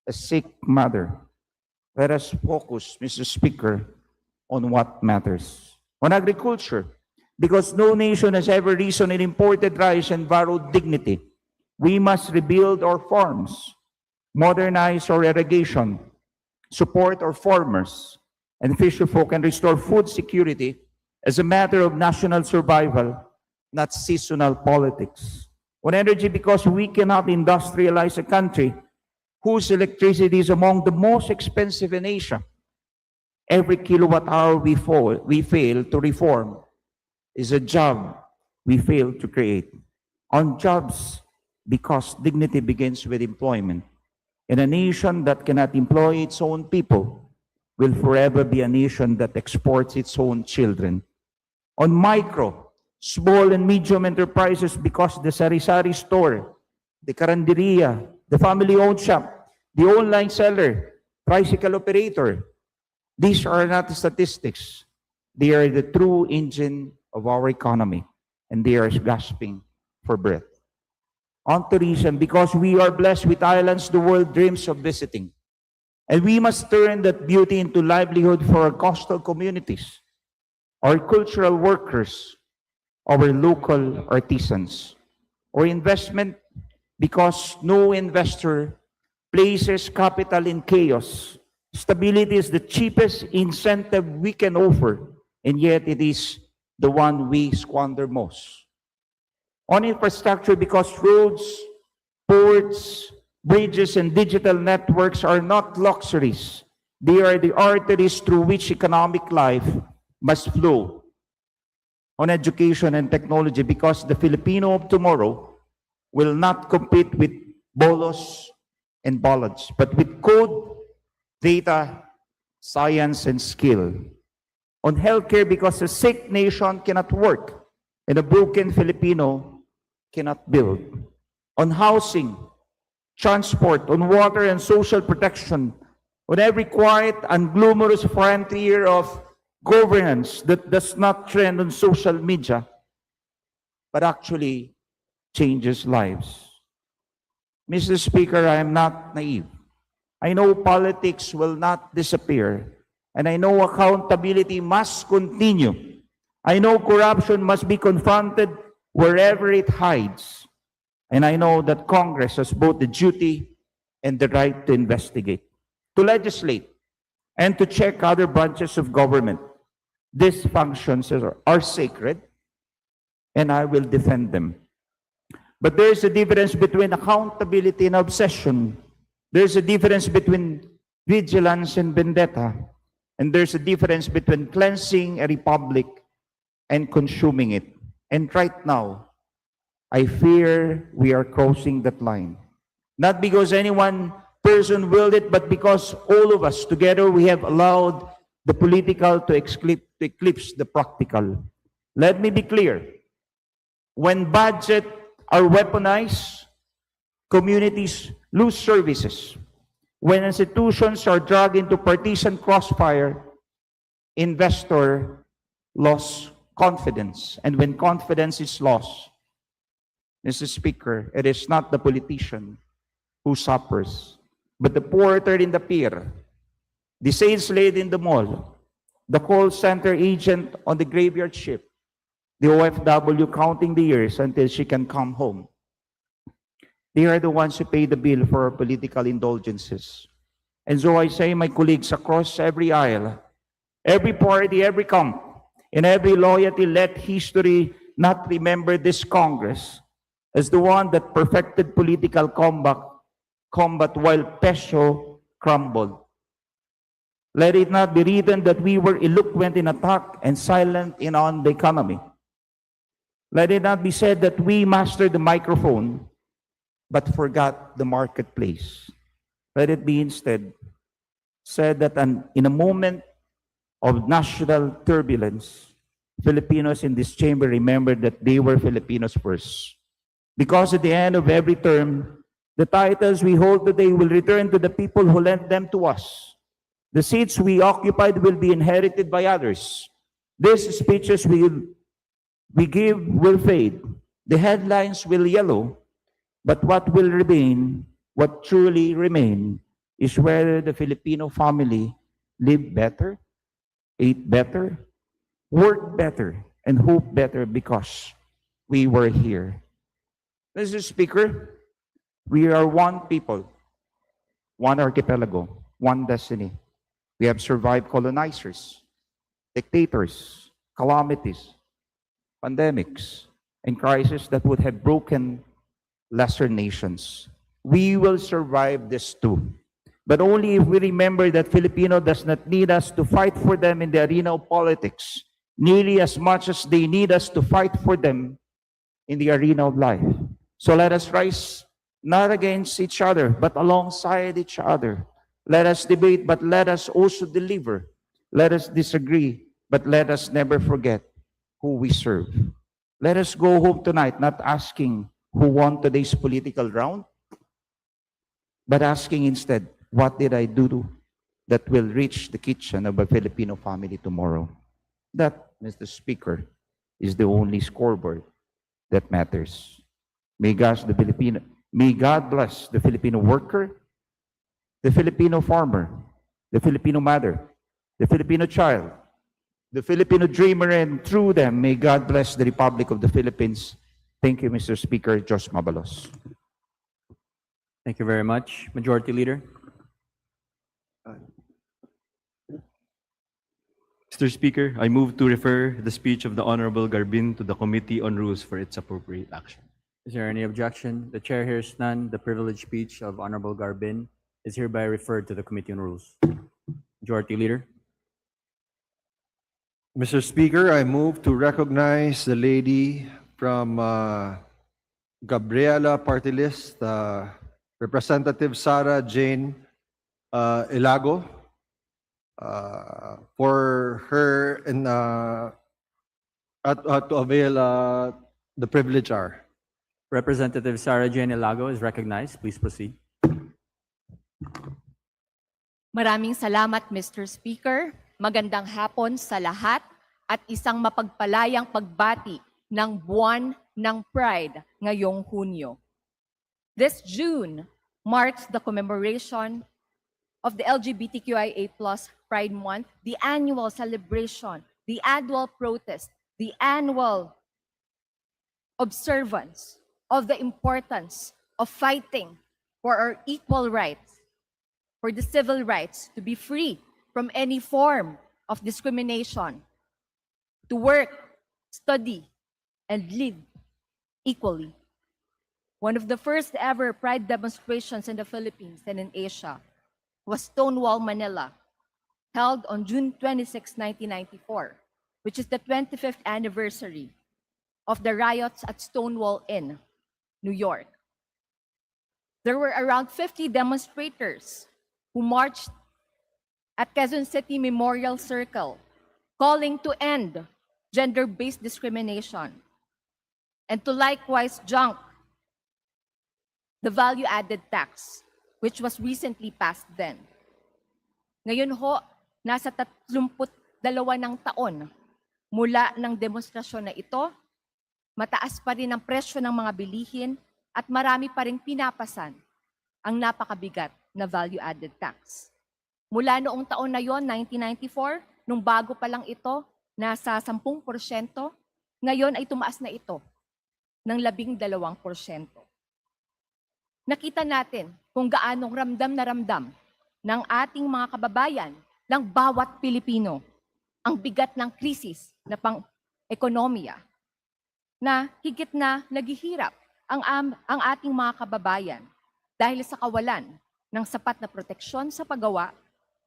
a sick mother. Let us focus, Mr. Speaker, on what matters. On agriculture, because no nation has ever risen in imported rice and borrowed dignity. We must rebuild our farms, modernize our irrigation, support our farmers and fisherfolk, and restore food security as a matter of national survival, not seasonal politics. On energy, because we cannot industrialize a country whose electricity is among the most expensive in Asia. Every kilowatt hour we fail to reform is a job we fail to create. On jobs, because dignity begins with employment. And a nation that cannot employ its own people will forever be a nation that exports its own children. On micro, small and medium enterprises, because the sari-sari store, the karinderya, the family-owned shop, the online seller, tricycle operator, these are not statistics. They are the true engine of our economy, and they are gasping for breath. On tourism, because we are blessed with islands the world dreams of visiting. And we must turn that beauty into livelihood for our coastal communities, our cultural workers, our local artisans. Or investment, because no investor places capital in chaos. Stability is the cheapest incentive we can offer, and yet it is the one we squander most. On infrastructure, because roads, ports, Bridges and digital networks are not luxuries. They are the arteries through which economic life must flow. On education and technology, because the Filipino of tomorrow will not compete with bolos and bollards, but with code, data, science, and skill. On healthcare, because a sick nation cannot work and a broken Filipino cannot build. On housing, transport, on water and social protection, on every quiet and glamorous frontier of governance that does not trend on social media, but actually changes lives. Mr. Speaker, I am not naive. I know politics will not disappear, and I know accountability must continue. I know corruption must be confronted wherever it hides. And I know that Congress has both the duty and the right to investigate, to legislate, and to check other branches of government. These functions are sacred, and I will defend them. But there is a difference between accountability and obsession. There's a difference between vigilance and vendetta. And there's a difference between cleansing a republic and consuming it. And right now, I fear we are crossing that line. Not because any one person willed it, but because all of us together, we have allowed the political to eclipse the practical. Let me be clear. When budgets are weaponized, communities lose services. When institutions are dragged into partisan crossfire, investor lose confidence. And when confidence is lost, Mr. Speaker, it is not the politician who suffers, but the porter in the pier, the sales lady in the mall, the call center agent on the graveyard ship, the OFW counting the years until she can come home. They are the ones who pay the bill for our political indulgences. And so I say, my colleagues, across every aisle, every party, every camp, and every loyalty, let history not remember this Congress as the one that perfected political combat while peso crumbled. Let it not be written that we were eloquent in attack and silent on the economy. Let it not be said that we mastered the microphone but forgot the marketplace. Let it be instead said that in a moment of national turbulence, Filipinos in this chamber remembered that they were Filipinos first. Because at the end of every term, the titles we hold today will return to the people who lent them to us. The seats we occupied will be inherited by others. These speeches we give will fade. The headlines will yellow. But what will remain, what truly remain, is whether the Filipino family lived better, ate better, worked better, and hoped better because we were here. Mr. Speaker, we are one people, one archipelago, one destiny. We have survived colonizers, dictators, calamities, pandemics, and crises that would have broken lesser nations. We will survive this too. But only if we remember that Filipino does not need us to fight for them in the arena of politics, nearly as much as they need us to fight for them in the arena of life. So let us rise not against each other, but alongside each other. Let us debate, but let us also deliver. Let us disagree, but let us never forget who we serve. Let us go home tonight not asking who won today's political round, but asking instead, what did I do that will reach the kitchen of a Filipino family tomorrow? That, Mr. Speaker, is the only scoreboard that matters. May God bless the Filipino worker, the Filipino farmer, the Filipino mother, the Filipino child, the Filipino dreamer, and through them, may God bless the Republic of the Philippines. Thank you, Mr. Speaker. Jos Mabalos. Thank you very much. Majority Leader. Mr. Speaker, I move to refer the speech of the Honorable Garbin to the Committee on Rules for its appropriate action. Is there any objection? The chair hears none. The privileged speech of Honorable Garbin is hereby referred to the Committee on Rules. Majority Leader. Mr. Speaker, I move to recognize the lady from Gabriela Party List, Representative Sarah Jane Ilago, for her and to avail the privilege hour. Representative Sarah Jane Ilago is recognized. Please proceed. Maraming salamat, Mr. Speaker. Magandang hapon sa lahat at isang mapagpalayang pagbati ng Buwan ng Pride ngayong Hunyo. This June marks the commemoration of the LGBTQIA+ Pride Month, the annual celebration, the annual protest, the annual observance of the importance of fighting for our equal rights, for the civil rights to be free from any form of discrimination, to work, study, and live equally. One of the first ever Pride demonstrations in the Philippines and in Asia was Stonewall Manila, held on June 26, 1994, which is the 25th anniversary of the riots at Stonewall Inn, New York. There were around 50 demonstrators who marched at Quezon City Memorial Circle, calling to end gender-based discrimination and to likewise junk the value-added tax, which was recently passed then. Ngayon ho, nasa 32 ng taon mula ng demonstrasyon na ito, mataas pa rin ang presyo ng mga bilihin at marami pa rin pinapasan ang napakabigat na value-added tax. Mula noong taon na yon, 1994, nung bago pa lang ito, nasa 10%, ngayon ay tumaas na ito ng 12%. Nakita natin kung gaanong ramdam na ramdam ng ating mga kababayan, ng bawat Pilipino, ang bigat ng krisis na pang-ekonomiya, na higit na naghihirap ang ating mga kababayan dahil sa kawalan ng sapat na proteksyon sa paggawa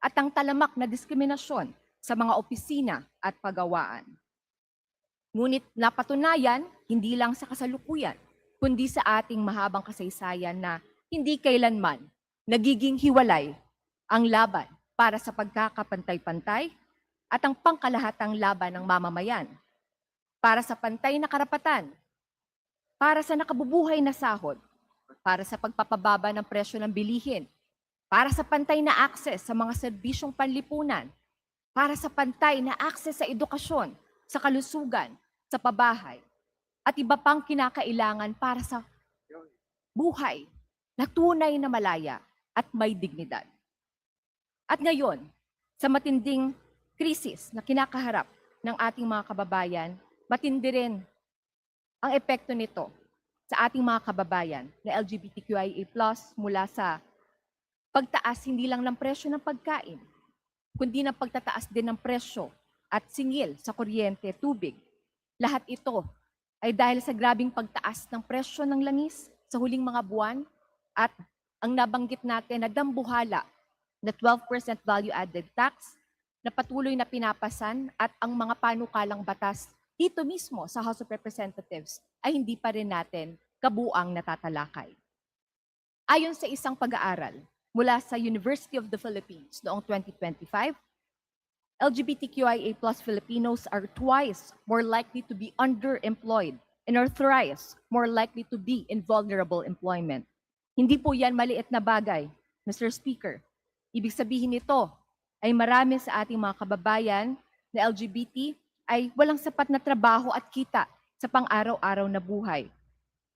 at ang talamak na diskriminasyon sa mga opisina at pagawaan. Ngunit napatunayan, hindi lang sa kasalukuyan, kundi sa ating mahabang kasaysayan na hindi kailanman nagiging hiwalay ang laban para sa pagkakapantay-pantay at ang pangkalahatang laban ng mamamayan, para sa pantay na karapatan, para sa nakabubuhay na sahod, para sa pagpapababa ng presyo ng bilihin, para sa pantay na akses sa mga serbisyong panlipunan, para sa pantay na akses sa edukasyon, sa kalusugan, sa pabahay, at iba pang kinakailangan para sa buhay na tunay na malaya at may dignidad. At ngayon, sa matinding krisis na kinakaharap ng ating mga kababayan, matindi rin ang epekto nito sa ating mga kababayan na LGBTQIA+ mula sa pagtaas hindi lang ng presyo ng pagkain, kundi ng pagtataas din ng presyo at singil sa kuryente, tubig. Lahat ito ay dahil sa grabing pagtaas ng presyo ng langis sa huling mga buwan at ang nabanggit natin na dambuhala na 12% value-added tax na patuloy na pinapasan at ang mga panukalang batas dito mismo sa House of Representatives ay hindi pa rin natin kabuang natatalakay. Ayon sa isang pag-aaral mula sa University of the Philippines noong 2025, LGBTQIA+ Filipinos are twice more likely to be underemployed and are thrice more likely to be in vulnerable employment. Hindi po yan maliit na bagay, Mr. Speaker. Ibig sabihin nito ay marami sa ating mga kababayan na LGBT ay walang sapat na trabaho at kita sa pang-araw-araw na buhay.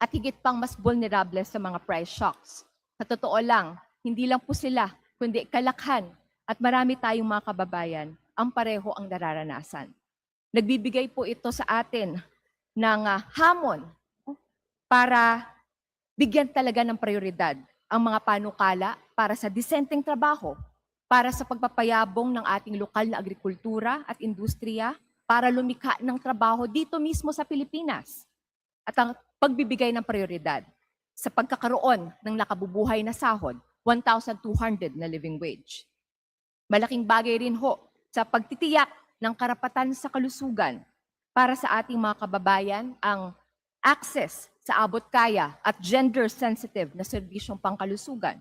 At higit pang mas vulnerable sa mga price shocks. Sa totoo lang, hindi lang po sila, kundi kalakhan at marami tayong mga kababayan ang pareho ang nararanasan. Nagbibigay po ito sa atin ng hamon para bigyan talaga ng prioridad ang mga panukala para sa disenteng trabaho, para sa pagpapayabong ng ating lokal na agrikultura at industriya, para lumikha ng trabaho dito mismo sa Pilipinas. At ang pagbibigay ng prioridad sa pagkakaroon ng nakabubuhay na sahod, 1,200 na living wage. Malaking bagay rin ho sa pagtitiyak ng karapatan sa kalusugan para sa ating mga kababayan ang access sa abot kaya at gender-sensitive na serbisyong pangkalusugan.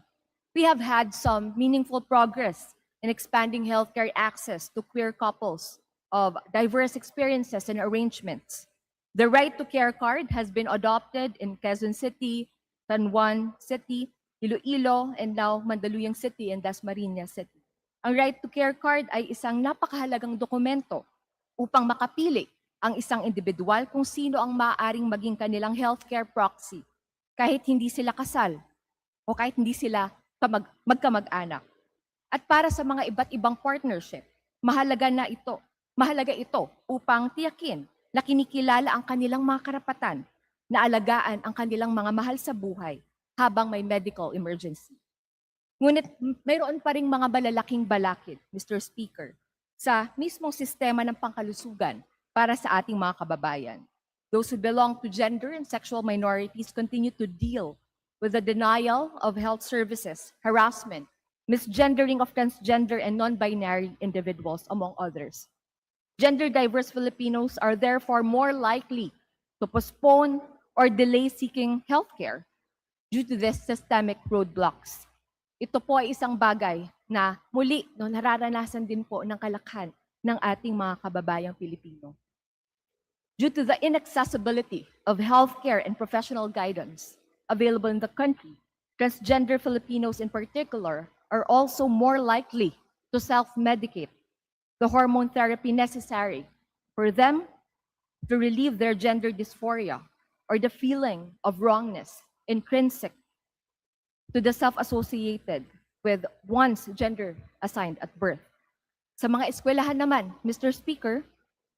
We have had some meaningful progress in expanding healthcare access to queer couples of diverse experiences and arrangements. The right to care card has been adopted in Quezon City, San Juan City, Iloilo, and now Mandaluyong City and Dasmariñas City. Ang right to care card ay isang napakahalagang dokumento upang makapili ang isang individual kung sino ang maaaring maging kanilang healthcare proxy kahit hindi sila kasal o kahit hindi sila magkamag-anak. At para sa mga iba't ibang partnership, mahalaga ito upang tiyakin na kinikilala ang kanilang mga karapatan na alagaan ang kanilang mga mahal sa buhay habang may medical emergency. Ngunit mayroon pa ring mga malalaking balakid, Mr. Speaker, sa mismong sistema ng pangkalusugan para sa ating mga kababayan. Those who belong to gender and sexual minorities continue to deal with the denial of health services, harassment, misgendering of transgender and non-binary individuals, among others. Gender-diverse Filipinos are therefore more likely to postpone or delay seeking healthcare due to these systemic roadblocks. Ito po ay isang bagay na muli nararanasan din po ng kalakhan ng ating mga kababayang Pilipino. Due to the inaccessibility of healthcare and professional guidance available in the country, transgender Filipinos in particular are also more likely to self-medicate the hormone therapy necessary for them to relieve their gender dysphoria or the feeling of wrongness intrinsic to the self-associated with one's gender assigned at birth. Sa mga eskwelahan naman, Mr. Speaker,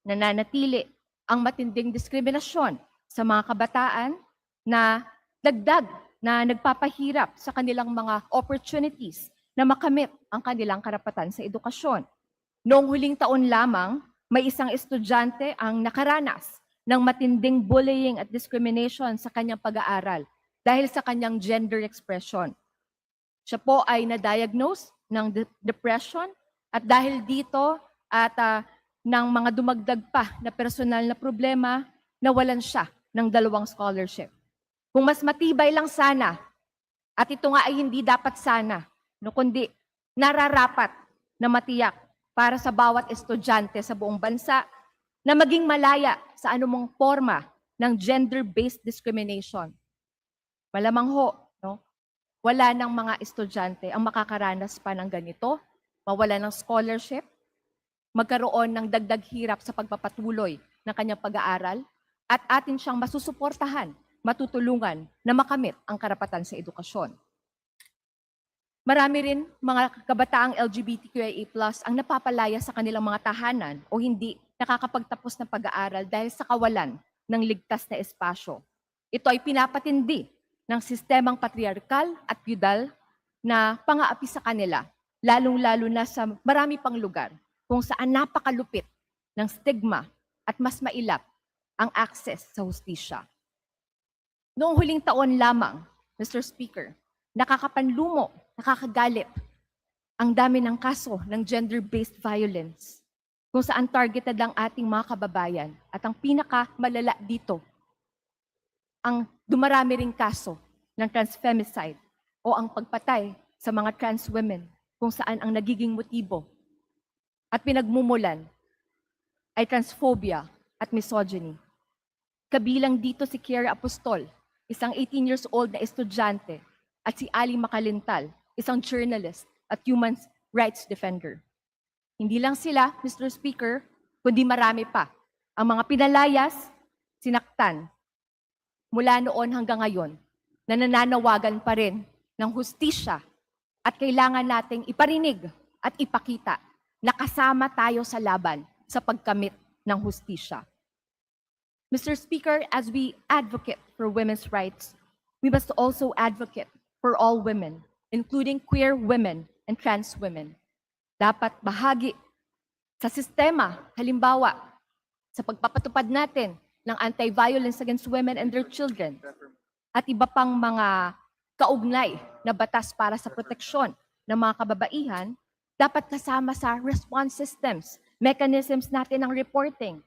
nananatili ang matinding diskriminasyon sa mga kabataan na dagdag na nagpapahirap sa kanilang mga opportunities na makamit ang kanilang karapatan sa edukasyon. Noong huling taon lamang, may isang estudyante ang nakaranas ng matinding bullying at discrimination sa kanyang pag-aaral dahil sa kanyang gender expression. Siya po ay na-diagnose ng depression at dahil dito at ng mga dumagdag pa na personal na problema, nawalan siya ng 2 scholarship. Kung mas matibay lang sana, at ito nga ay hindi dapat sana, kundi nararapat na matiyak para sa bawat estudyante sa buong bansa na maging malaya sa anumang forma ng gender-based discrimination. Malamang ho, wala ng mga estudyante ang makakaranas pa ng ganito, mawala ng scholarship, magkaroon ng dagdag hirap sa pagpapatuloy ng kanyang pag-aaral, at atin siyang masusuportahan, matutulungan na makamit ang karapatan sa edukasyon. Marami rin mga kabataang LGBTQIA+ ang napapalaya sa kanilang mga tahanan o hindi nakakapagtapos ng pag-aaral dahil sa kawalan ng ligtas na espasyo. Ito ay pinapatindi ng sistemang patriarkal at feudal na pang-aapi sa kanila, lalong-lalo na sa marami pang lugar kung saan napakalupit ng stigma at mas mailap ang access sa hustisya. Noong huling taon lamang, Mr. Speaker, nakakapanlumo, nakakagalit ang dami ng kaso ng gender-based violence kung saan targeted ang ating mga kababayan at ang pinakamalala dito, ang dumarami ring kaso ng transfemicide o ang pagpatay sa mga trans women kung saan ang nagiging motibo at pinagmumulan ay transphobia at misogyny. Kabilang dito si Kiera Apostol, isang 18 years old na estudyante, at si Ali Makalintal, isang journalist at human rights defender. Hindi lang sila, Mr. Speaker, kundi marami pa ang mga pinalayas, sinaktan, mula noon hanggang ngayon, na nananawagan pa rin ng hustisya at kailangan nating iparinig at ipakita na kasama tayo sa laban sa pagkamit ng hustisya. Mr. Speaker, as we advocate for women's rights, we must also advocate for all women, including queer women and trans women. Dapat bahagi sa sistema, halimbawa, sa pagpapatupad natin ng Anti-Violence Against Women and Their Children at iba pang mga kaugnay na batas para sa proteksyon ng mga kababaihan, dapat kasama sa response systems, mechanisms natin ng reporting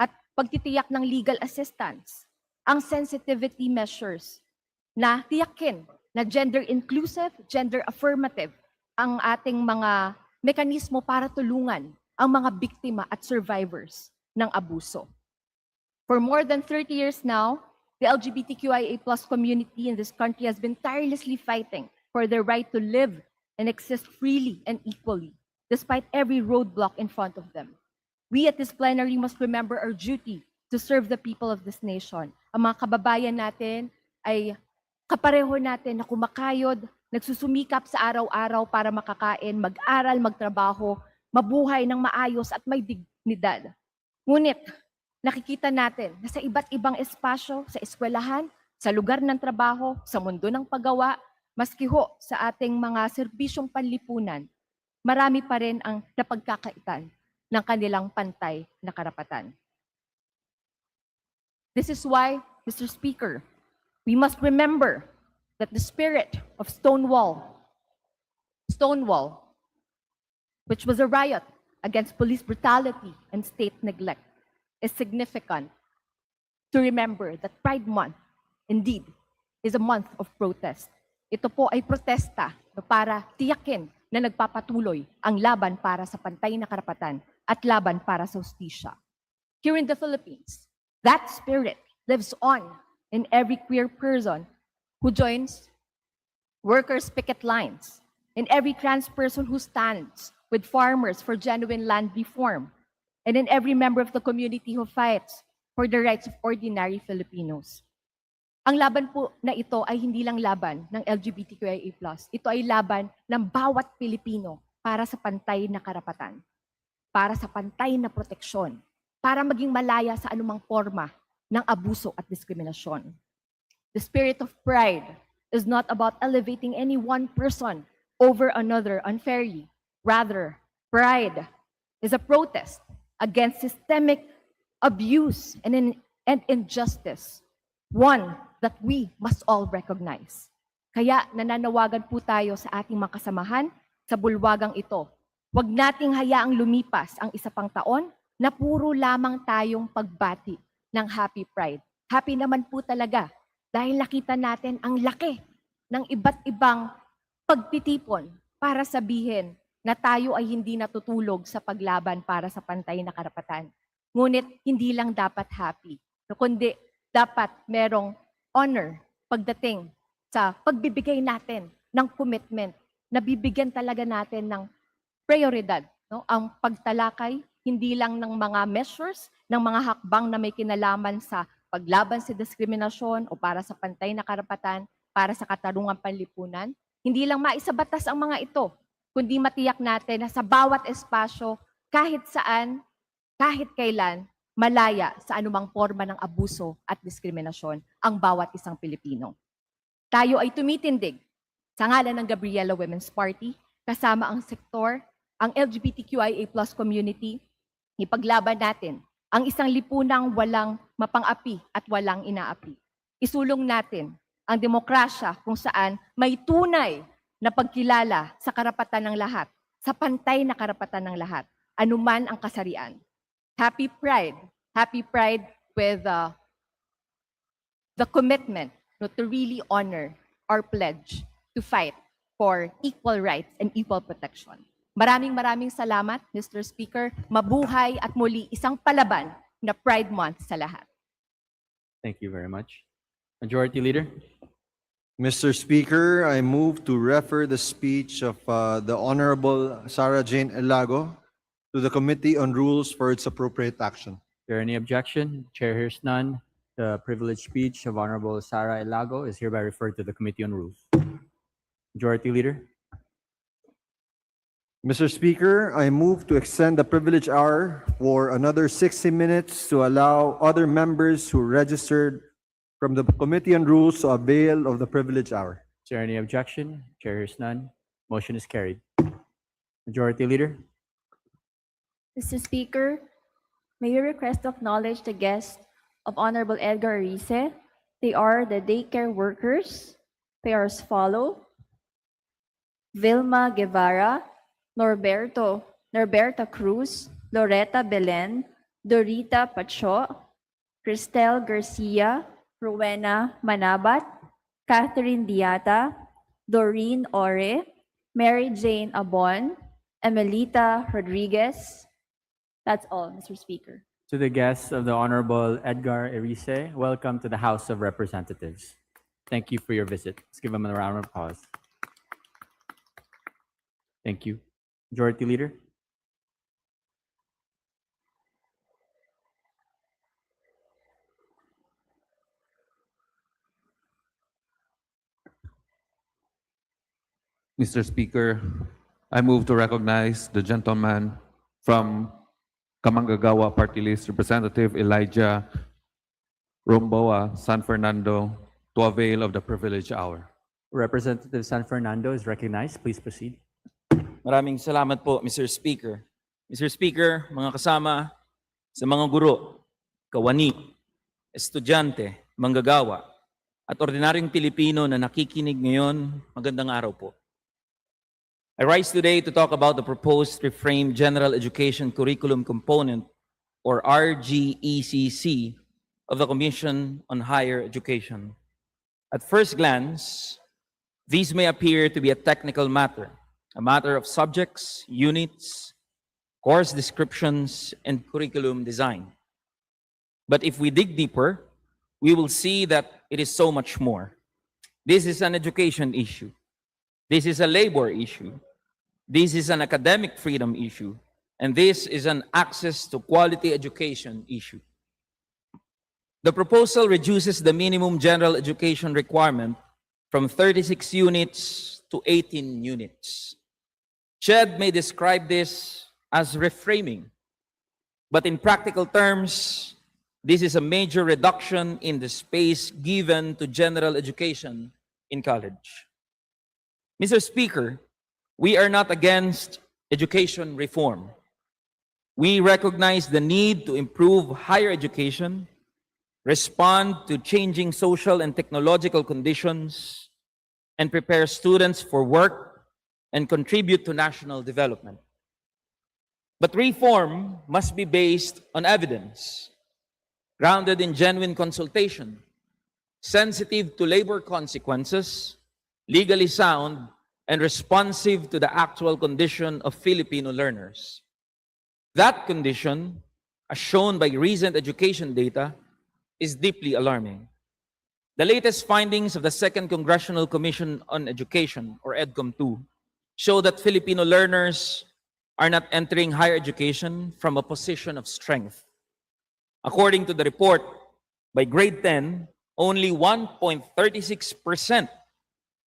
at pagtitiyak ng legal assistance, ang sensitivity measures na tiyakin na gender inclusive, gender affirmative ang ating mga mekanismo para tulungan ang mga biktima at survivors ng abuso. For more than 30 years now, the LGBTQIA+ community in this country has been tirelessly fighting for their right to live and exist freely and equally, despite every roadblock in front of them. We at this plenary must remember our duty to serve the people of this nation. Ang mga kababayan natin ay kapareho natin na kumakayod, nagsusumikap sa araw-araw para makakain, mag-aral, magtrabaho, mabuhay ng maayos at may dignidad. Ngunit, nakikita natin na sa iba't ibang espasyo, sa eskwelahan, sa lugar ng trabaho, sa mundo ng paggawa, maski ho sa ating mga serbisyong panlipunan, marami pa rin ang napagkakaitan ng kanilang pantay na karapatan. This is why, Mr. Speaker, we must remember that the spirit of Stonewall, which was a riot against police brutality and state neglect, is significant to remember that Pride Month, indeed, is a month of protest. Ito po ay protesta para tiyakin na nagpapatuloy ang laban para sa pantay na karapatan at laban para sa hustisya. Here in the Philippines, that spirit lives on in every queer person who joins workers' picket lines, in every trans person who stands with farmers for genuine land reform, and in every member of the community who fights for the rights of ordinary Filipinos. Ang laban po na ito ay hindi lang laban ng LGBTQIA+. Ito ay laban ng bawat Pilipino para sa pantay na karapatan, para sa pantay na proteksyon, para maging malaya sa anumang forma ng abuso at diskriminasyon. The spirit of pride is not about elevating any one person over another unfairly. Rather, pride is a protest against systemic abuse and injustice, one that we must all recognize. Kaya nananawagan po tayo sa ating mga kasamahan sa bulwagang ito. Huwag nating hayaang lumipas ang isa pang taon na puro lamang tayong pagbati ng Happy Pride. Happy naman po talaga dahil nakita natin ang laki ng iba't ibang pagtitipon para sabihin na tayo ay hindi natutulog sa paglaban para sa pantay na karapatan. Ngunit hindi lang dapat happy, kundi dapat merong honor pagdating sa pagbibigay natin ng commitment na bibigyan talaga natin ng prioridad. No? Ang pagtalakay, hindi lang ng mga measures, ng mga hakbang na may kinalaman sa paglaban sa diskriminasyon o para sa pantay na karapatan, para sa katarungang panlipunan. Hindi lang maisabatas ang mga ito, kundi matiyak natin na sa bawat espasyo, kahit saan, kahit kailan, malaya sa anumang forma ng abuso at diskriminasyon ang bawat isang Pilipino. Tayo ay tumitindig sa ngalan ng Gabriela Women's Party, kasama ang sektor, ang LGBTQIA+ community, ipaglaban natin ang isang lipunang walang mapang-api at walang inaapi. Isulong natin ang demokrasya kung saan may tunay na pagkilala sa karapatan ng lahat, sa pantay na karapatan ng lahat, anuman ang kasarian. Happy Pride with the commitment to really honor our pledge to fight for equal rights and equal protection. Maraming salamat, Mr. Speaker. Mabuhay at muli isang palaban na Pride Month sa lahat. Thank you very much. Majority Leader. Mr. Speaker, I move to refer the speech of the Honorable Sarah Jane Elago to the Committee on Rules for its appropriate action. Is there any objection? Chair hears none. The privileged speech of Honorable Sarah Elago is hereby referred to the Committee on Rules. Majority Leader. Mr. Speaker, I move to extend the privilege hour for another 60 minutes to allow other members who registered from the Committee on Rules to avail of the privilege hour. Is there any objection? Chair hears none. Motion is carried. Majority Leader. Mr. Speaker, may we request to acknowledge the guests of Honorable Edgar Arice. They are the daycare workers. They are as follow: Vilma Guevara, Norberta Cruz, Loretta Belen, Dorita Pacho, Cristel Garcia, Rowena Manabat, Catherine Diata, Doreen Ore, Mary Jane Abon, Emelita Rodriguez. That's all, Mr. Speaker. To the guests of the Honorable Edgar Erice, welcome to the House of Representatives. Thank you for your visit. Let's give them a round of applause. Thank you. Majority Leader. Mr. Speaker, I move to recognize the gentleman from Kamanggagawa Party List, Representative Elijah Romboa, San Fernando, to avail of the privileged hour. Representative San Fernando is recognized. Please proceed. Maraming salamat po, Mr. Speaker. Mr. Speaker, mga kasama, sa mga guro, kawani, estudyante, manggagawa, at ordinaryong Pilipino na nakikinig ngayon, magandang araw po. I rise today to talk about the proposed reframed General Education Curriculum Component, or RGECC, of the Commission on Higher Education. At first glance, these may appear to be a technical matter, a matter of subjects, units, course descriptions, and curriculum design. But if we dig deeper, we will see that it is so much more. This is an education issue. This is a labor issue. This is an academic freedom issue. And this is an access to quality education issue. The proposal reduces the minimum general education requirement from 36 units to 18 units. CHED may describe this as reframing, but in practical terms, this is a major reduction in the space given to general education in college. Mr. Speaker, we are not against education reform. We recognize the need to improve higher education, respond to changing social and technological conditions, and prepare students for work and contribute to national development. But reform must be based on evidence, grounded in genuine consultation, sensitive to labor consequences, legally sound, and responsive to the actual condition of Filipino learners. That condition, as shown by recent education data, is deeply alarming. The latest findings of the Second Congressional Commission on Education, or EDCOM-2, show that Filipino learners are not entering higher education from a position of strength. According to the report, by grade 10, only 1.36%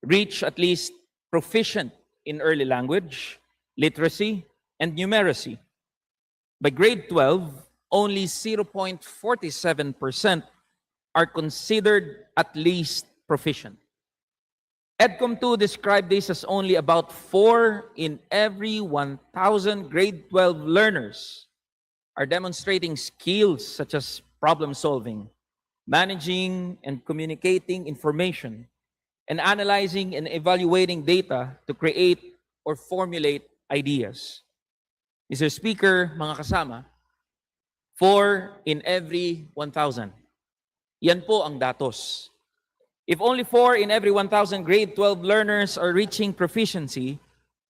reach at least proficient in early language, literacy, and numeracy. By grade 12, only 0.47% are considered at least proficient. EDCOM-2 described this as only about 4 in every 1,000 grade 12 learners are demonstrating skills such as problem solving, managing and communicating information, and analyzing and evaluating data to create or formulate ideas. Mr. Speaker, mga kasama, 4 in every 1,000. Yan po ang datos. If only 4 in every 1,000 grade 12 learners are reaching proficiency,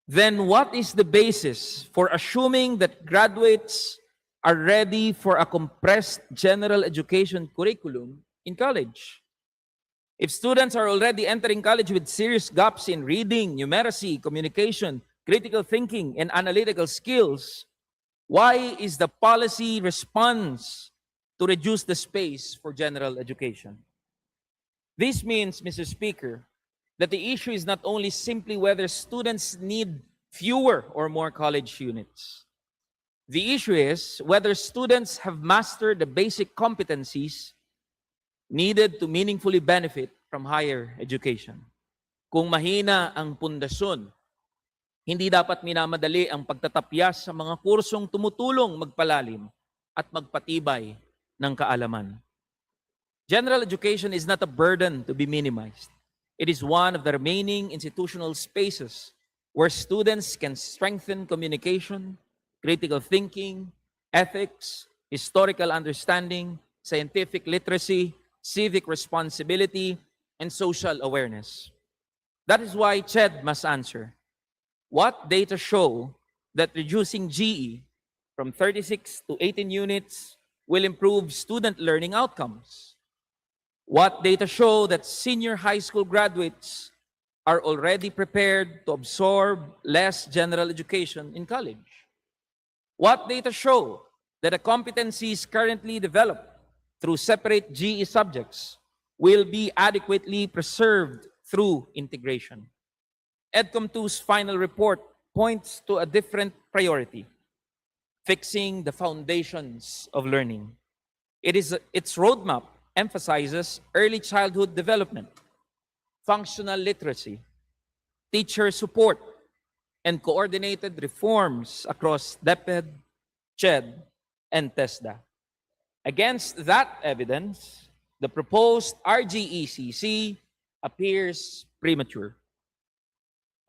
then what is the basis for assuming that graduates are ready for a compressed general education curriculum in college? If students are already entering college with serious gaps in reading, numeracy, communication, critical thinking, and analytical skills, why is the policy response to reduce the space for general education? This means, Mr. Speaker, that the issue is not only simply whether students need fewer or more college units. The issue is whether students have mastered the basic competencies needed to meaningfully benefit from higher education. Kung mahina ang pundasyon, hindi dapat minamadali ang pagtatapyas sa mga kursong tumutulong magpalalim at magpatibay ng kaalaman. General education is not a burden to be minimized. It is one of the remaining institutional spaces where students can strengthen communication, critical thinking, ethics, historical understanding, scientific literacy, civic responsibility, and social awareness. That is why CHED must answer. What data show that reducing GE from 36 to 18 units will improve student learning outcomes? What data show that senior high school graduates are already prepared to absorb less general education in college? What data show that the competencies currently developed through separate GE subjects will be adequately preserved through integration? EDCOM2's final report points to a different priority: fixing the foundations of learning. Its roadmap emphasizes early childhood development, functional literacy, teacher support, and coordinated reforms across DepEd, CHED, and TESDA. Against that evidence, the proposed RGECC appears premature.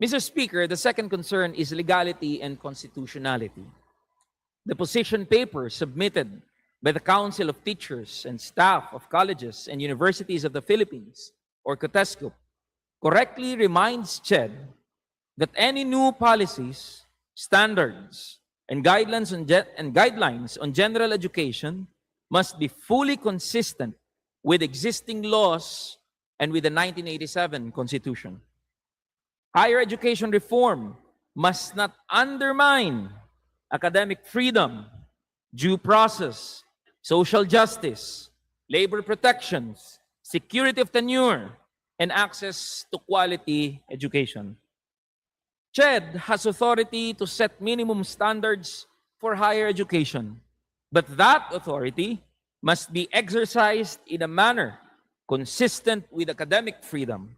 Mr. Speaker, the second concern is legality and constitutionality. The position paper submitted by the Council of Teachers and Staff of Colleges and Universities of the Philippines, or COTESCUP, correctly reminds CHED that any new policies, standards, and guidelines on general education must be fully consistent with existing laws and with the 1987 Constitution. Higher education reform must not undermine academic freedom, due process, social justice, labor protections, security of tenure, and access to quality education. CHED has authority to set minimum standards for higher education, but that authority must be exercised in a manner consistent with academic freedom,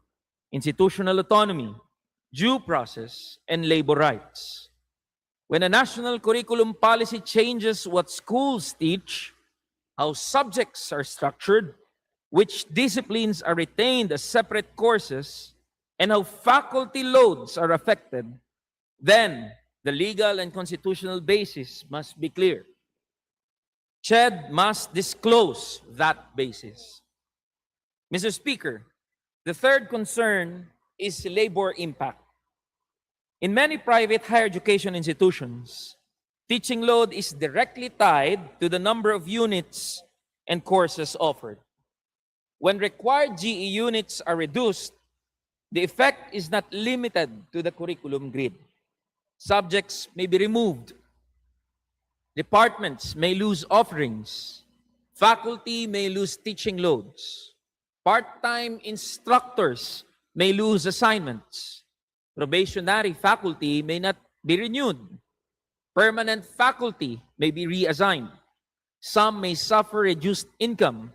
institutional autonomy, due process, and labor rights. When a national curriculum policy changes what schools teach, how subjects are structured, which disciplines are retained as separate courses, and how faculty loads are affected, then the legal and constitutional basis must be clear. CHED must disclose that basis. Mr. Speaker, the third concern is labor impact. In many private higher education institutions, teaching load is directly tied to the number of units and courses offered. When required GE units are reduced, the effect is not limited to the curriculum grid. Subjects may be removed. Departments may lose offerings. Faculty may lose teaching loads. Part-time instructors may lose assignments. Probationary faculty may not be renewed. Permanent faculty may be reassigned. Some may suffer reduced income.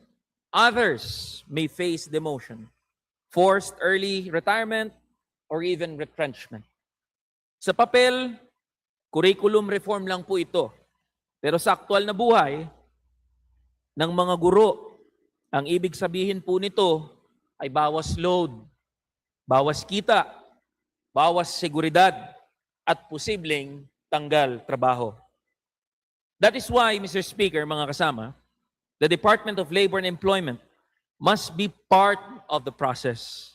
Others may face demotion, forced early retirement, or even retrenchment. Sa papel, curriculum reform lang po ito. Pero sa aktual na buhay ng mga guro, ang ibig sabihin po nito ay bawas load, bawas kita, bawas seguridad, at posibleng tanggal trabaho. That is why, Mr. Speaker, mga kasama, the Department of Labor and Employment must be part of the process.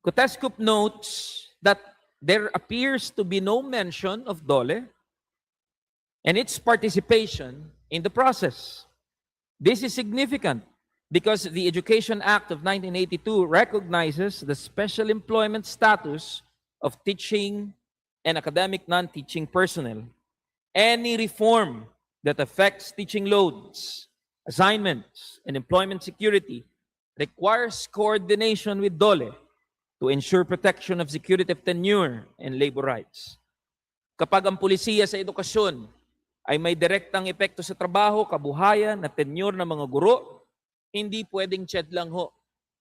COTESCUP notes that there appears to be no mention of DOLE and its participation in the process. This is significant because the Education Act of 1982 recognizes the special employment status of teaching and academic non-teaching personnel. Any reform that affects teaching loads, assignments, and employment security requires coordination with DOLE to ensure protection of security of tenure and labor rights. Kapag ang pulisiya sa edukasyon ay may direktang epekto sa trabaho, kabuhayan at tenure ng mga guro, hindi pwedeng CHED lang ho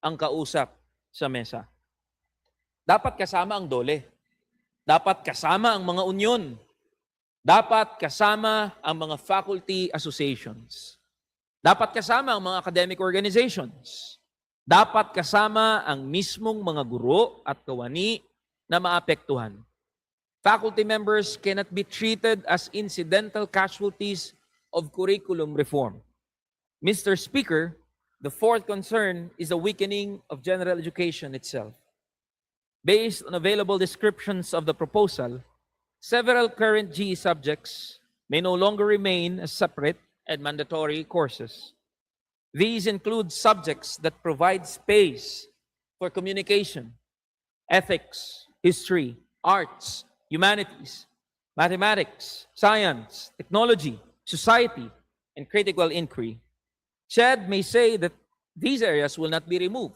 ang kausap sa mesa. Dapat kasama ang DOLE. Dapat kasama ang mga union. Dapat kasama ang mga faculty associations. Dapat kasama ang mga academic organizations. Dapat kasama ang mismong mga guro at kawani na maapektuhan. Faculty members cannot be treated as incidental casualties of curriculum reform. Mr. Speaker, the fourth concern is the weakening of general education itself. Based on available descriptions of the proposal, several current GE subjects may no longer remain as separate and mandatory courses. These include subjects that provide space for communication, ethics, history, arts, humanities, mathematics, science, technology, society, and critical inquiry. CHED may say that these areas will not be removed,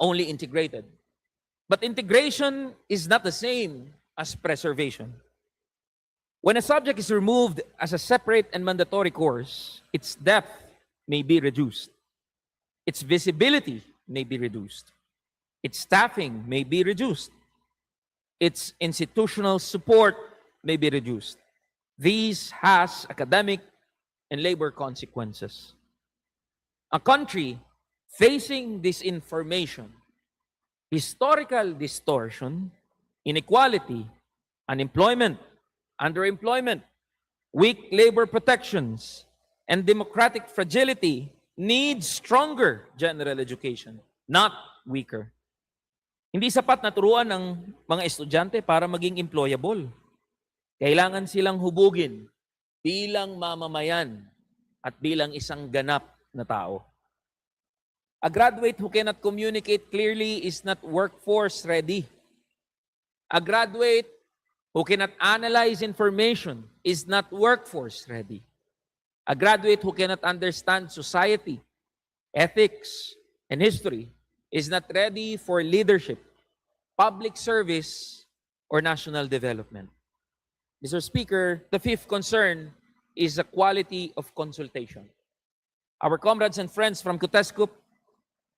only integrated. But integration is not the same as preservation. When a subject is removed as a separate and mandatory course, its depth may be reduced. Its visibility may be reduced. Its staffing may be reduced. Its institutional support may be reduced. These has academic and labor consequences. A country facing disinformation, historical distortion, inequality, unemployment, underemployment, weak labor protections, and democratic fragility needs stronger general education, not weaker. Hindi sapat na turuan ng mga estudyante para maging employable. Kailangan silang hubugin bilang mamamayan at bilang isang ganap na tao. A graduate who cannot communicate clearly is not workforce ready. A graduate who cannot analyze information is not workforce ready. A graduate who cannot understand society, ethics, and history is not ready for leadership, public service, or national development. Mr. Speaker, the fifth concern is the quality of consultation. Our comrades and friends from Kuteskup,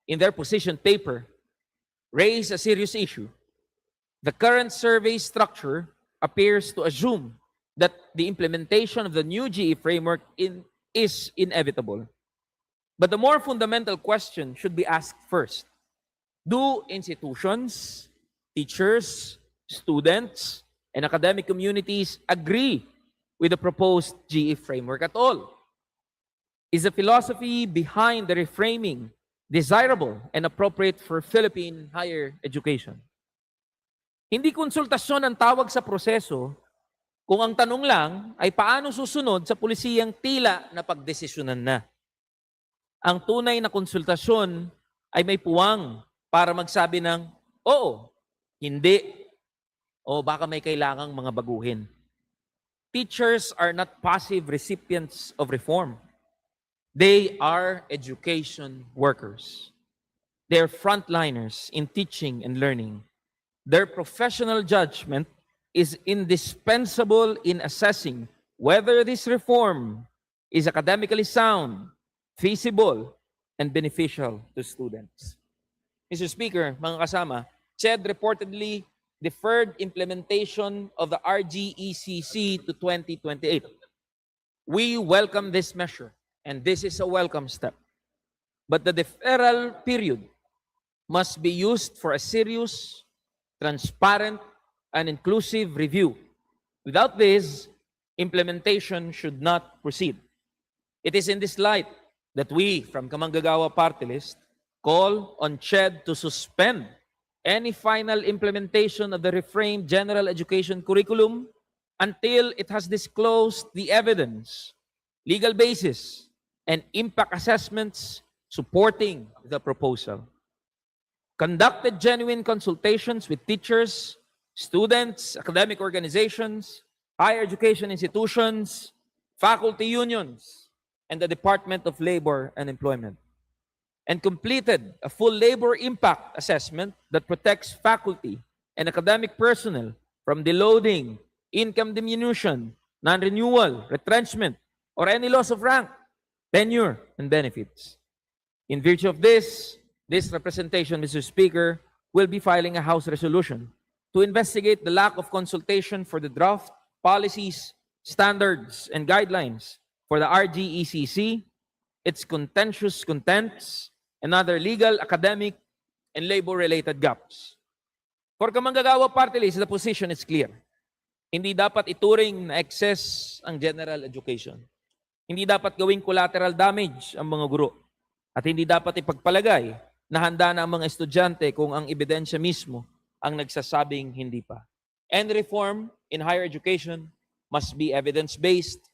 in their position paper, raise a serious issue. The current survey structure appears to assume that the implementation of the new GE framework is inevitable. But the more fundamental question should be asked first. Do institutions, teachers, students, and academic communities agree with the proposed GE framework at all? Is the philosophy behind the reframing desirable and appropriate for Philippine higher education? Hindi konsultasyon ang tawag sa proseso kung ang tanong lang ay paano susunod sa pulisiyang tila na pagdesisyonan na. Ang tunay na konsultasyon ay may puwang para magsabi ng oo, hindi, o baka may kailangang mga baguhin. Teachers are not passive recipients of reform. They are education workers. They are frontliners in teaching and learning. Their professional judgment is indispensable in assessing whether this reform is academically sound, feasible, and beneficial to students. Mr. Speaker, mga kasama, CHED reportedly deferred implementation of the RGECC to 2028. We welcome this measure, and this is a welcome step. But the deferral period must be used for a serious, transparent, and inclusive review. Without this, implementation should not proceed. It is in this light that we, from Kamanggagawa Party List, call on CHED to suspend any final implementation of the reframed general education curriculum until it has disclosed the evidence, legal basis, and impact assessments supporting the proposal. Conducted genuine consultations with teachers, students, academic organizations, higher education institutions, faculty unions, and the Department of Labor and Employment, and completed a full labor impact assessment that protects faculty and academic personnel from deloading, income diminution, non-renewal, retrenchment, or any loss of rank, tenure, and benefits. In virtue of this representation, Mr. Speaker, will be filing a House resolution to investigate the lack of consultation for the draft policies, standards, and guidelines for the RGECC its contentious contents, and other legal, academic, and labor-related gaps. For Kamanggagawa Party List, the position is clear. Hindi dapat ituring na excess ang general education. Hindi dapat gawing collateral damage ang mga guro. At hindi dapat ipagpalagay na handa na ang mga estudyante kung ang ebidensya mismo ang nagsasabing hindi pa. And reform in higher education must be evidence-based,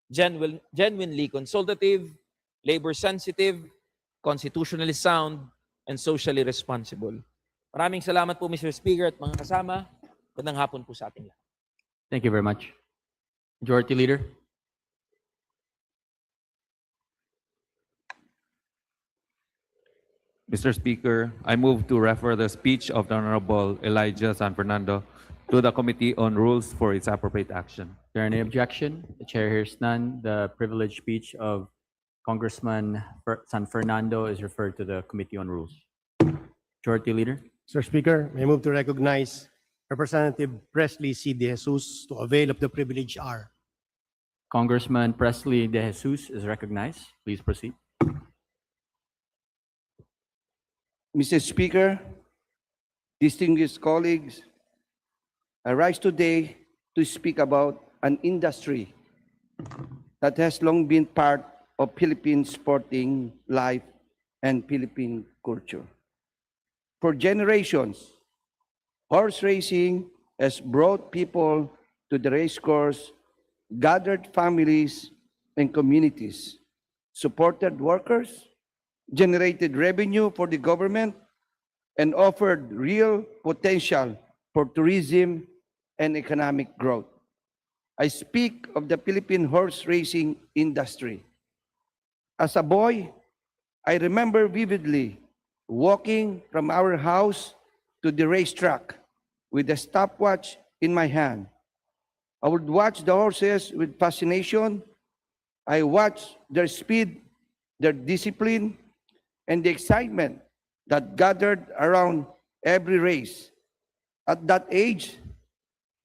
genuinely consultative, labor-sensitive, constitutionally sound, and socially responsible. Maraming salamat po, Mr. Speaker at mga kasama. Magandang hapon po sa ating lahat. Thank you very much. Majority Leader. Mr. Speaker, I move to refer the speech of the Honorable Elijah San Fernando to the Committee on Rules for its appropriate action. Is there any objection? The chair hears none. The privileged speech of Congressman San Fernando is referred to the Committee on Rules. Majority Leader. Mr. Speaker, I move to recognize Representative Presley C. De Jesus to avail of the privilege R. Congressman Presley De Jesus is recognized. Please proceed. Mr. Speaker, distinguished colleagues, I rise today to speak about an industry that has long been part of Philippine sporting life and Philippine culture. For generations, horse racing has brought people to the racecourse, gathered families and communities, supported workers, generated revenue for the government, and offered real potential for tourism and economic growth. I speak of the Philippine horse racing industry. As a boy, I remember vividly walking from our house to the racetrack with a stopwatch in my hand. I would watch the horses with fascination. I watched their speed, their discipline, and the excitement that gathered around every race. At that age,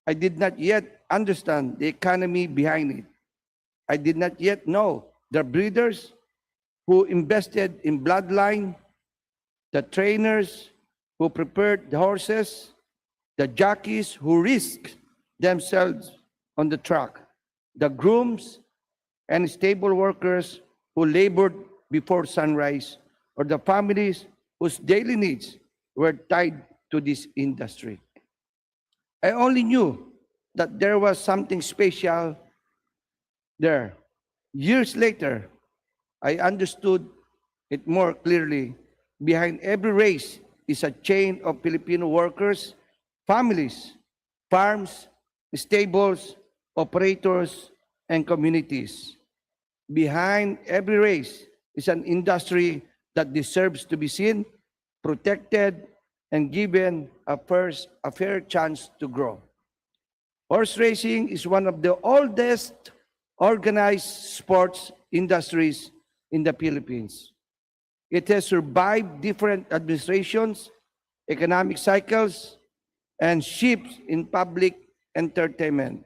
I did not yet understand the economy behind it. I did not yet know the breeders who invested in bloodline, the trainers who prepared the horses, the jockeys who risked themselves on the track, the grooms and stable workers who labored before sunrise, or the families whose daily needs were tied to this industry. I only knew that there was something special there. Years later, I understood it more clearly. Behind every race is a chain of Filipino workers, families, farms, stables, operators, and communities. Behind every race is an industry that deserves to be seen, protected, and given a fair chance to grow. Horse racing is one of the oldest organized sports industries in the Philippines. It has survived different administrations, economic cycles, and shifts in public entertainment.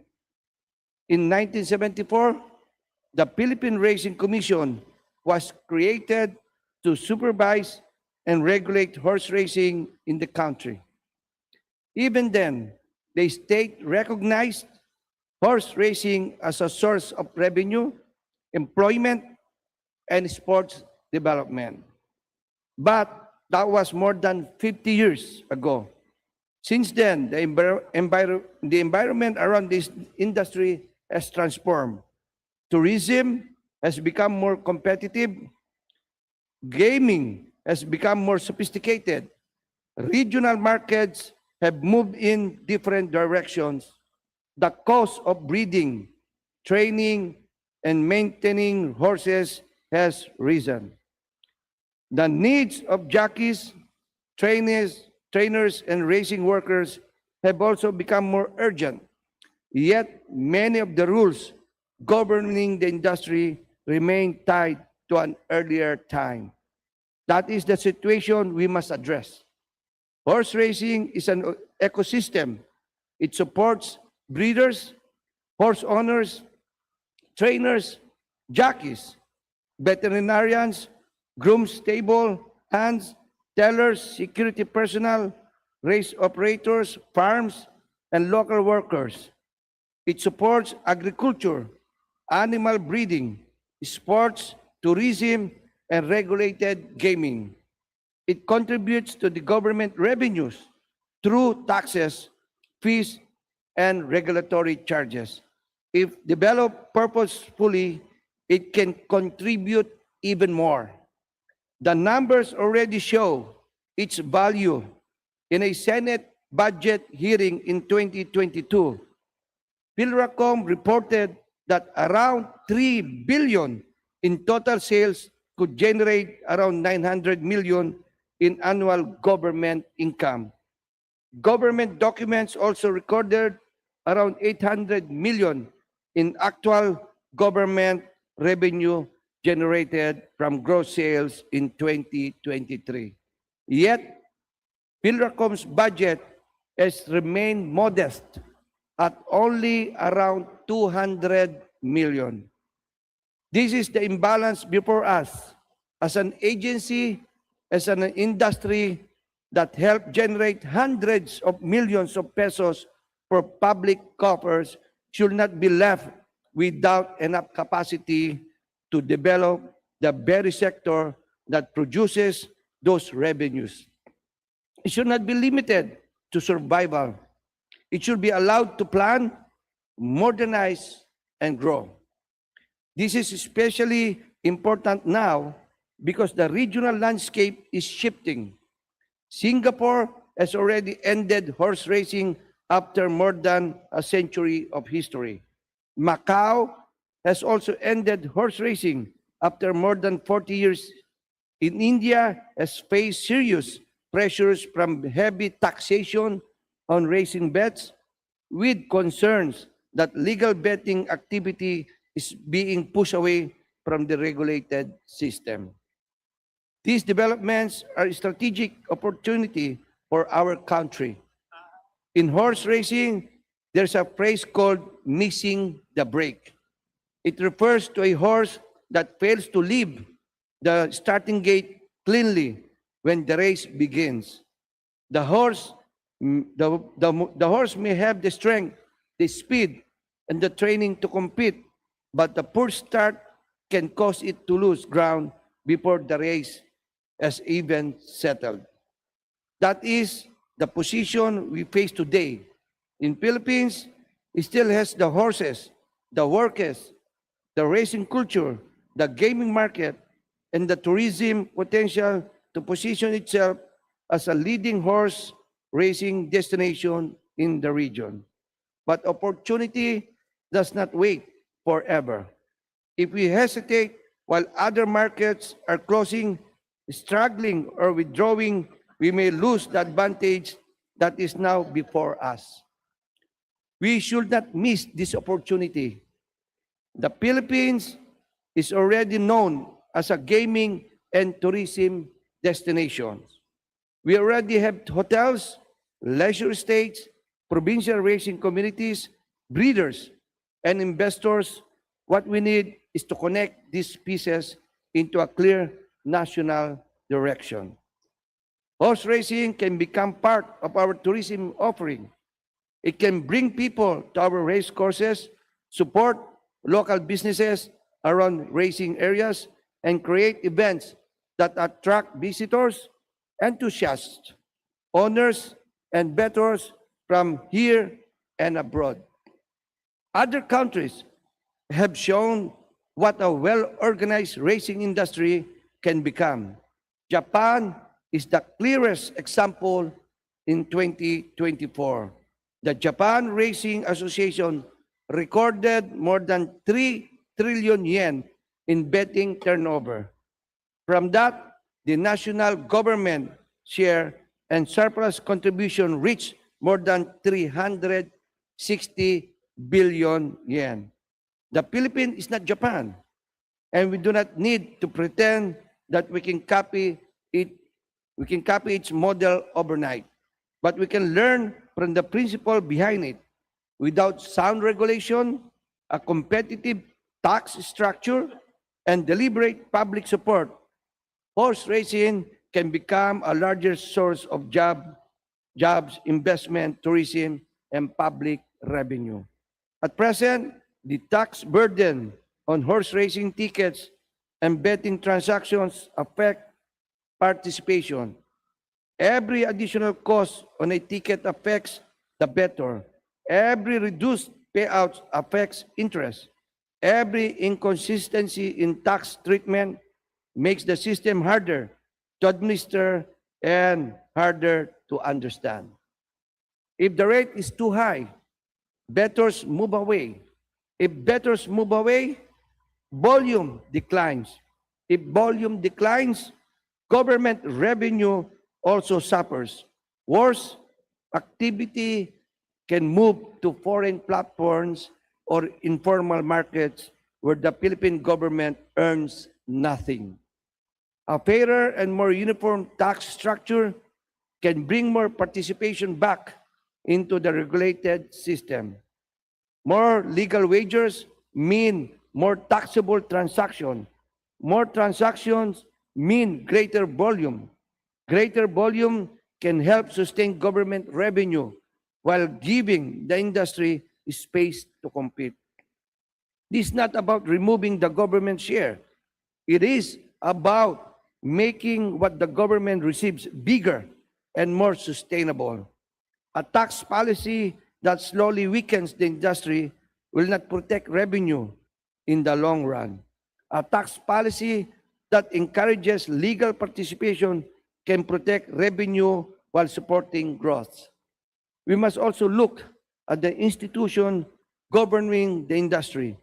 In 1974, the Philippine Racing Commission was created to supervise and regulate horse racing in the country. Even then, the state recognized horse racing as a source of revenue, employment, and sports development. But that was more than 50 years ago. Since then, the environment around this industry has transformed. Tourism has become more competitive. Gaming has become more sophisticated. Regional markets have moved in different directions. The cost of breeding, training, and maintaining horses has risen. The needs of jockeys, trainers, and racing workers have also become more urgent. Yet, many of the rules governing the industry remain tied to an earlier time. That is the situation we must address. Horse racing is an ecosystem. It supports breeders, horse owners, trainers, jockeys, veterinarians, grooms, stable hands, tellers, security personnel, race operators, farms, and local workers. It supports agriculture, animal breeding, sports, tourism, and regulated gaming. It contributes to the government revenues through taxes, fees, and regulatory charges. If developed purposefully, it can contribute even more. The numbers already show its value. In a Senate budget hearing in 2022, PhilRacom reported that around 3 billion in total sales could generate around 900 million in annual government income. Government documents also recorded around 800 million in actual government revenue generated from gross sales in 2023. Yet, PhilRacom's budget has remained modest at only around 200 million. This is the imbalance before us as an agency, as an industry that helped generate hundreds of millions of pesos for public coffers should not be left without enough capacity to develop the very sector that produces those revenues. It should not be limited to survival. It should be allowed to plan, modernize, and grow. This is especially important now because the regional landscape is shifting. Singapore has already ended horse racing after more than a century of history. Macau has also ended horse racing after more than 40 years. In India has faced serious pressures from heavy taxation on racing bets, with concerns that legal betting activity is being pushed away from the regulated system. These developments are a strategic opportunity for our country. In horse racing, there's a phrase called missing the break. It refers to a horse that fails to leave the starting gate cleanly when the race begins. The horse may have the strength, the speed, and the training to compete, but the poor start can cause it to lose ground before the race has even settled. That is the position we face today. In Philippines, it still has the horses, the workers, the racing culture, the gaming market, and the tourism potential to position itself as a leading horse racing destination in the region. But opportunity does not wait forever. If we hesitate while other markets are closing, struggling, or withdrawing, we may lose the advantage that is now before us. We should not miss this opportunity. The Philippines is already known as a gaming and tourism destination. We already have hotels, leisure estates, provincial racing communities, breeders, and investors. What we need is to connect these pieces into a clear national direction. Horse racing can become part of our tourism offering. It can bring people to our race courses, support local businesses around racing areas, and create events that attract visitors, enthusiasts, owners, and bettors from here and abroad. Other countries have shown what a well-organized racing industry can become. Japan is the clearest example in 2024. The Japan Racing Association recorded more than 3 trillion yen in betting turnover. From that, the national government share and surplus contribution reached more than 360 billion yen. The Philippines is not Japan, and we do not need to pretend that we can copy its model overnight. But we can learn from the principle behind it. Without sound regulation, a competitive tax structure, and deliberate public support, horse racing can become a larger source of jobs, investment, tourism, and public revenue. At present, the tax burden on horse racing tickets and betting transactions affect participation. Every additional cost on a ticket affects the bettor. Every reduced payout affects interest. Every inconsistency in tax treatment makes the system harder to administer and harder to understand. If the rate is too high, bettors move away. If bettors move away, volume declines. If volume declines, government revenue also suffers. Worse, activity can move to foreign platforms or informal markets where the Philippine government earns nothing. A fairer and more uniform tax structure can bring more participation back into the regulated system. More legal wagers mean more taxable transaction. More transactions mean greater volume. Greater volume can help sustain government revenue while giving the industry space to compete. This is not about removing the government share. It is about making what the government receives bigger and more sustainable. A tax policy that slowly weakens the industry will not protect revenue in the long run. A tax policy that encourages legal participation can protect revenue while supporting growth. We must also look at the institution governing the industry.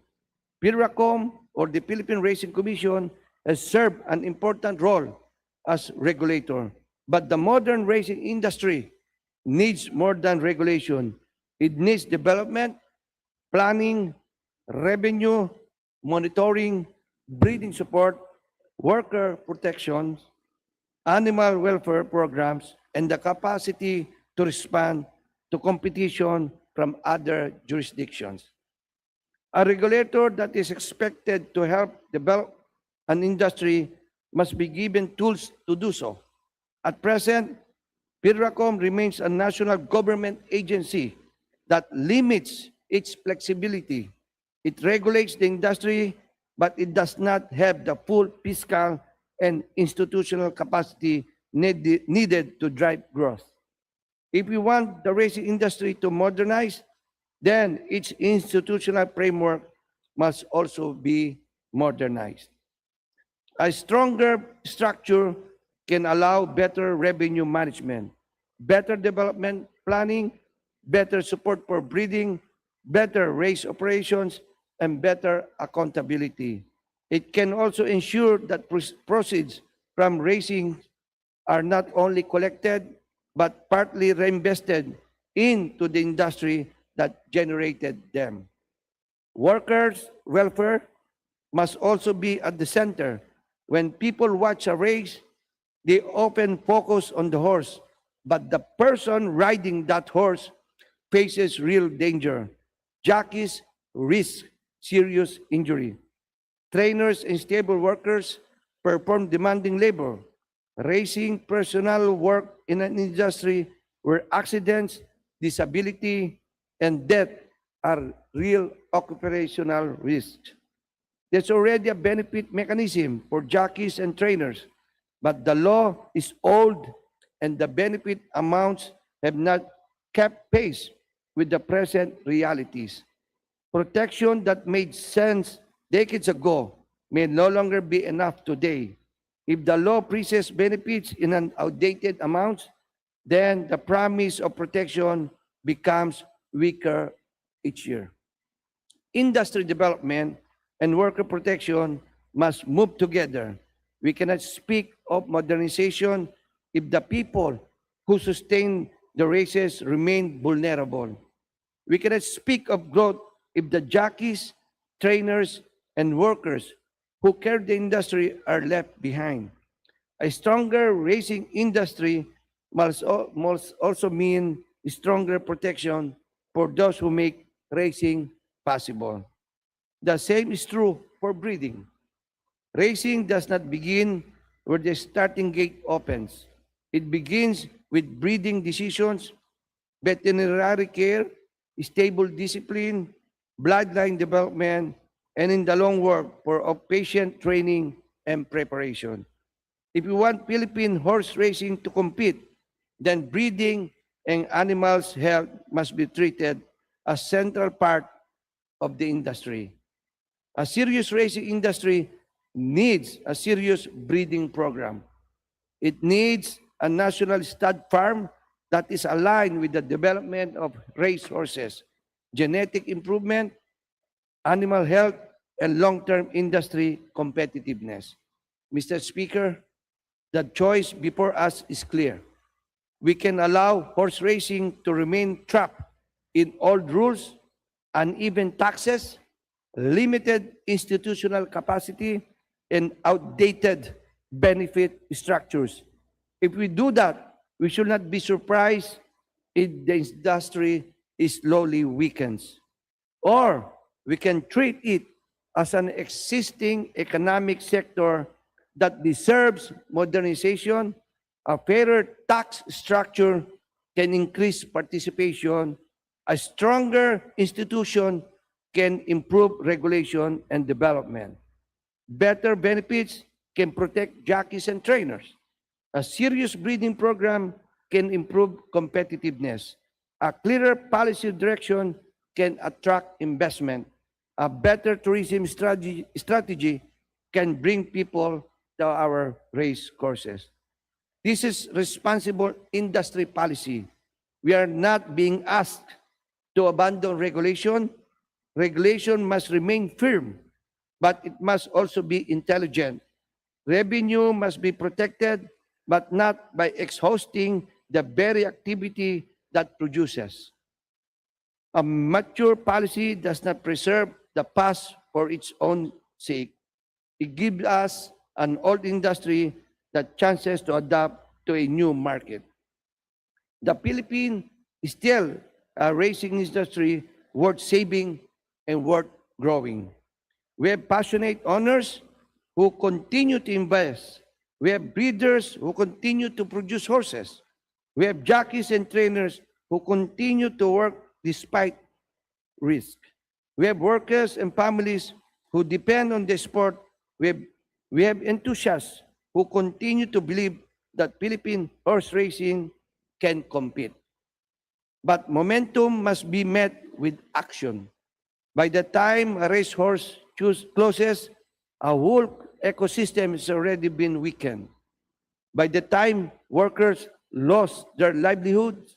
PIRACOM, or the Philippine Racing Commission, has served an important role as regulator. But the modern racing industry needs more than regulation. It needs development, planning, revenue, monitoring, breeding support, worker protections, animal welfare programs, and the capacity to respond to competition from other jurisdictions. A regulator that is expected to help develop an industry must be given tools to do so. At present, PIRACOM remains a national government agency that limits its flexibility. It regulates the industry, but it does not have the full fiscal and institutional capacity needed to drive growth. If we want the racing industry to modernize, then its institutional framework must also be modernized. A stronger structure can allow better revenue management, better development planning, better support for breeding, better race operations, and better accountability. It can also ensure that proceeds from racing are not only collected, but partly reinvested into the industry that generated them. Workers' welfare must also be at the center. When people watch a race, they often focus on the horse, but the person riding that horse faces real danger. Jockeys risk serious injury. Trainers and stable workers perform demanding labor. Racing personnel work in an industry where accidents, disability, and death are real occupational risks. There's already a benefit mechanism for jockeys and trainers, but the law is old and the benefit amounts have not kept pace with the present realities. Protection that made sense decades ago may no longer be enough today. If the law freezes benefits in an outdated amount, then the promise of protection becomes weaker each year. Industry development and worker protection must move together. We cannot speak of modernization if the people who sustain the races remain vulnerable. We cannot speak of growth if the jockeys, trainers, and workers who carry the industry are left behind. A stronger racing industry must also mean stronger protection for those who make racing possible. The same is true for breeding. Racing does not begin where the starting gate opens. It begins with breeding decisions, veterinary care, stable discipline, bloodline development, and in the long work of patient training and preparation. If we want Philippine horse racing to compete, then breeding and animals' health must be treated as central part of the industry. A serious racing industry needs a serious breeding program. It needs a national stud farm that is aligned with the development of race horses, genetic improvement, animal health, and long-term industry competitiveness. Mr. Speaker, the choice before us is clear. We can allow horse racing to remain trapped in old rules, uneven taxes, limited institutional capacity, and outdated benefit structures. If we do that, we should not be surprised if the industry slowly weakens. Or we can treat it as an existing economic sector that deserves modernization. A fairer tax structure can increase participation. A stronger institution can improve regulation and development. Better benefits can protect jockeys and trainers. A serious breeding program can improve competitiveness. A clearer policy direction can attract investment. A better tourism strategy can bring people to our race courses. This is responsible industry policy. We are not being asked to abandon regulation. Regulation must remain firm, but it must also be intelligent. Revenue must be protected, but not by exhausting the very activity that produces. A mature policy does not preserve the past for its own sake. It gives us an old industry the chances to adapt to a new market. The Philippines is still a racing industry worth saving and worth growing. We have passionate owners who continue to invest. We have breeders who continue to produce horses. We have jockeys and trainers who continue to work despite risk. We have workers and families who depend on the sport. We have enthusiasts who continue to believe that Philippine horse racing can compete. But momentum must be met with action. By the time a racehorse closes, a whole ecosystem has already been weakened. By the time workers lost their livelihoods,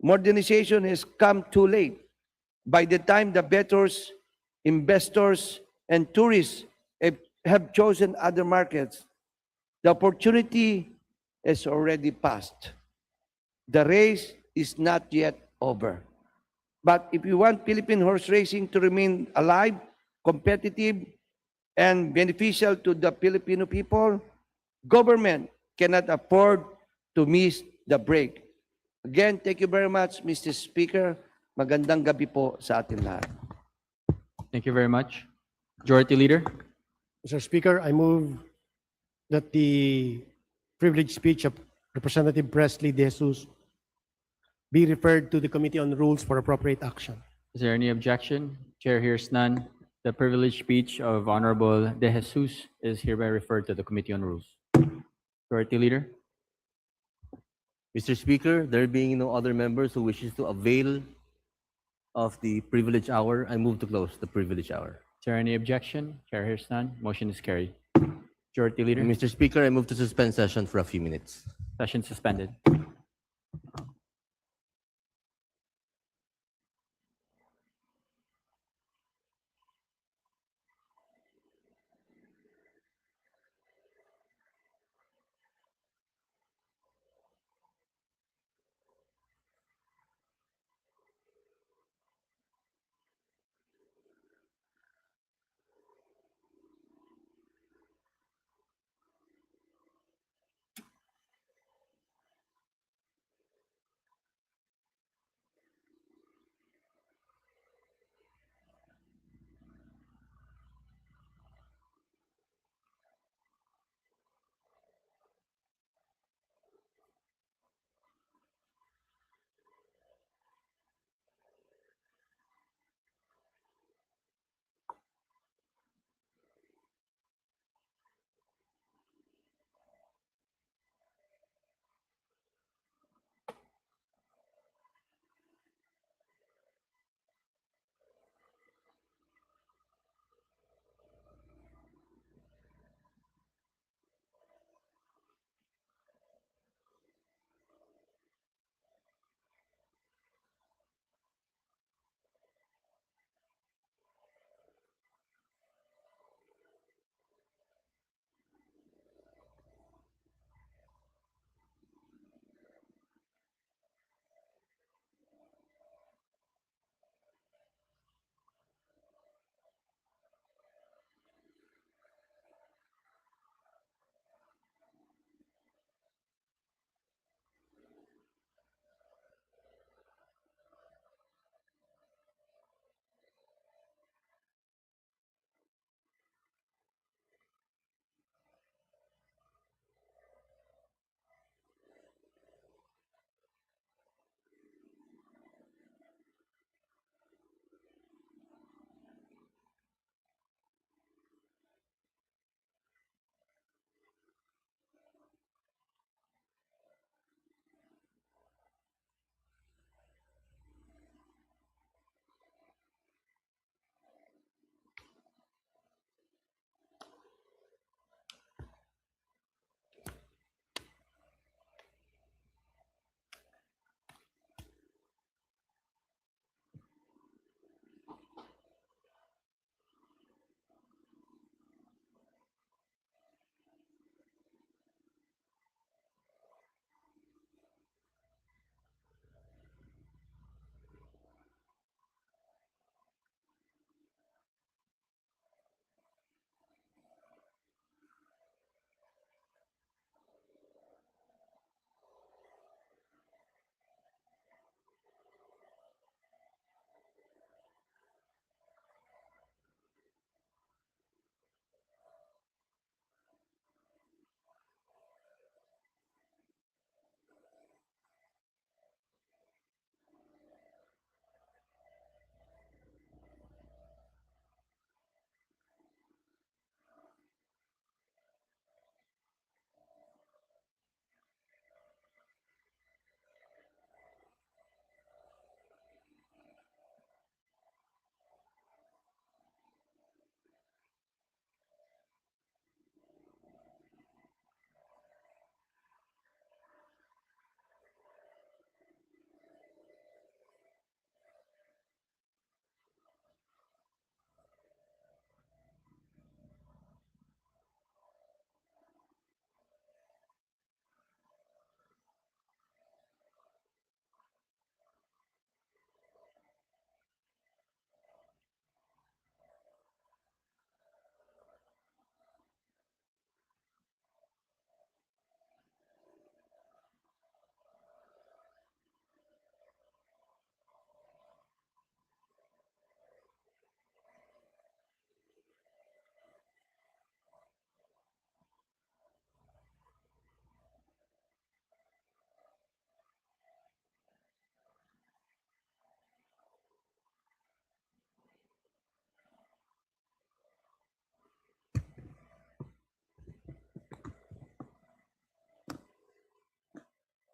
modernization has come too late. By the time the bettors, investors, and tourists have chosen other markets, the opportunity has already passed. The race is not yet over. But if you want Philippine horse racing to remain alive, competitive, and beneficial to the Filipino people, government cannot afford to miss the break. Again, thank you very much, Mr. Speaker. Magandang gabi po sa atin lahat. Thank you very much. Majority Leader. Mr. Speaker, I move that the privileged speech of Representative Presley De Jesus be referred to the Committee on Rules for appropriate action. Is there any objection? Chair hears none. The privileged speech of Honorable De Jesus is hereby referred to the Committee on Rules. Majority Leader. Mr. Speaker, there being no other members who wishes to avail of the privilege hour, I move to close the privilege hour. Is there any objection? Chair hears none. Motion is carried. Majority Leader. Mr. Speaker, I move to suspend session for a few minutes. Session suspended.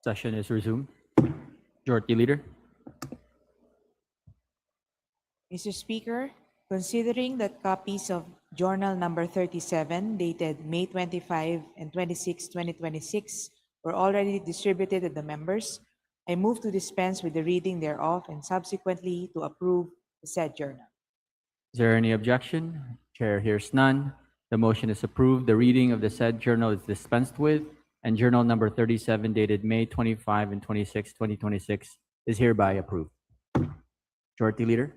Session is resumed. Majority Leader. Mr. Speaker, considering that copies of Journal Number 37 dated May 25 and 26, 2026 were already distributed to the members, I move to dispense with the reading thereof and subsequently to approve the said journal. Is there any objection? Chair hears none. The motion is approved. The reading of the said journal is dispensed with, and Journal Number 37 dated May 25 and 26, 2026 is hereby approved. Majority Leader.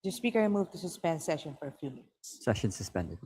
Mr. Speaker, I move to suspend session for a few minutes. Session suspended.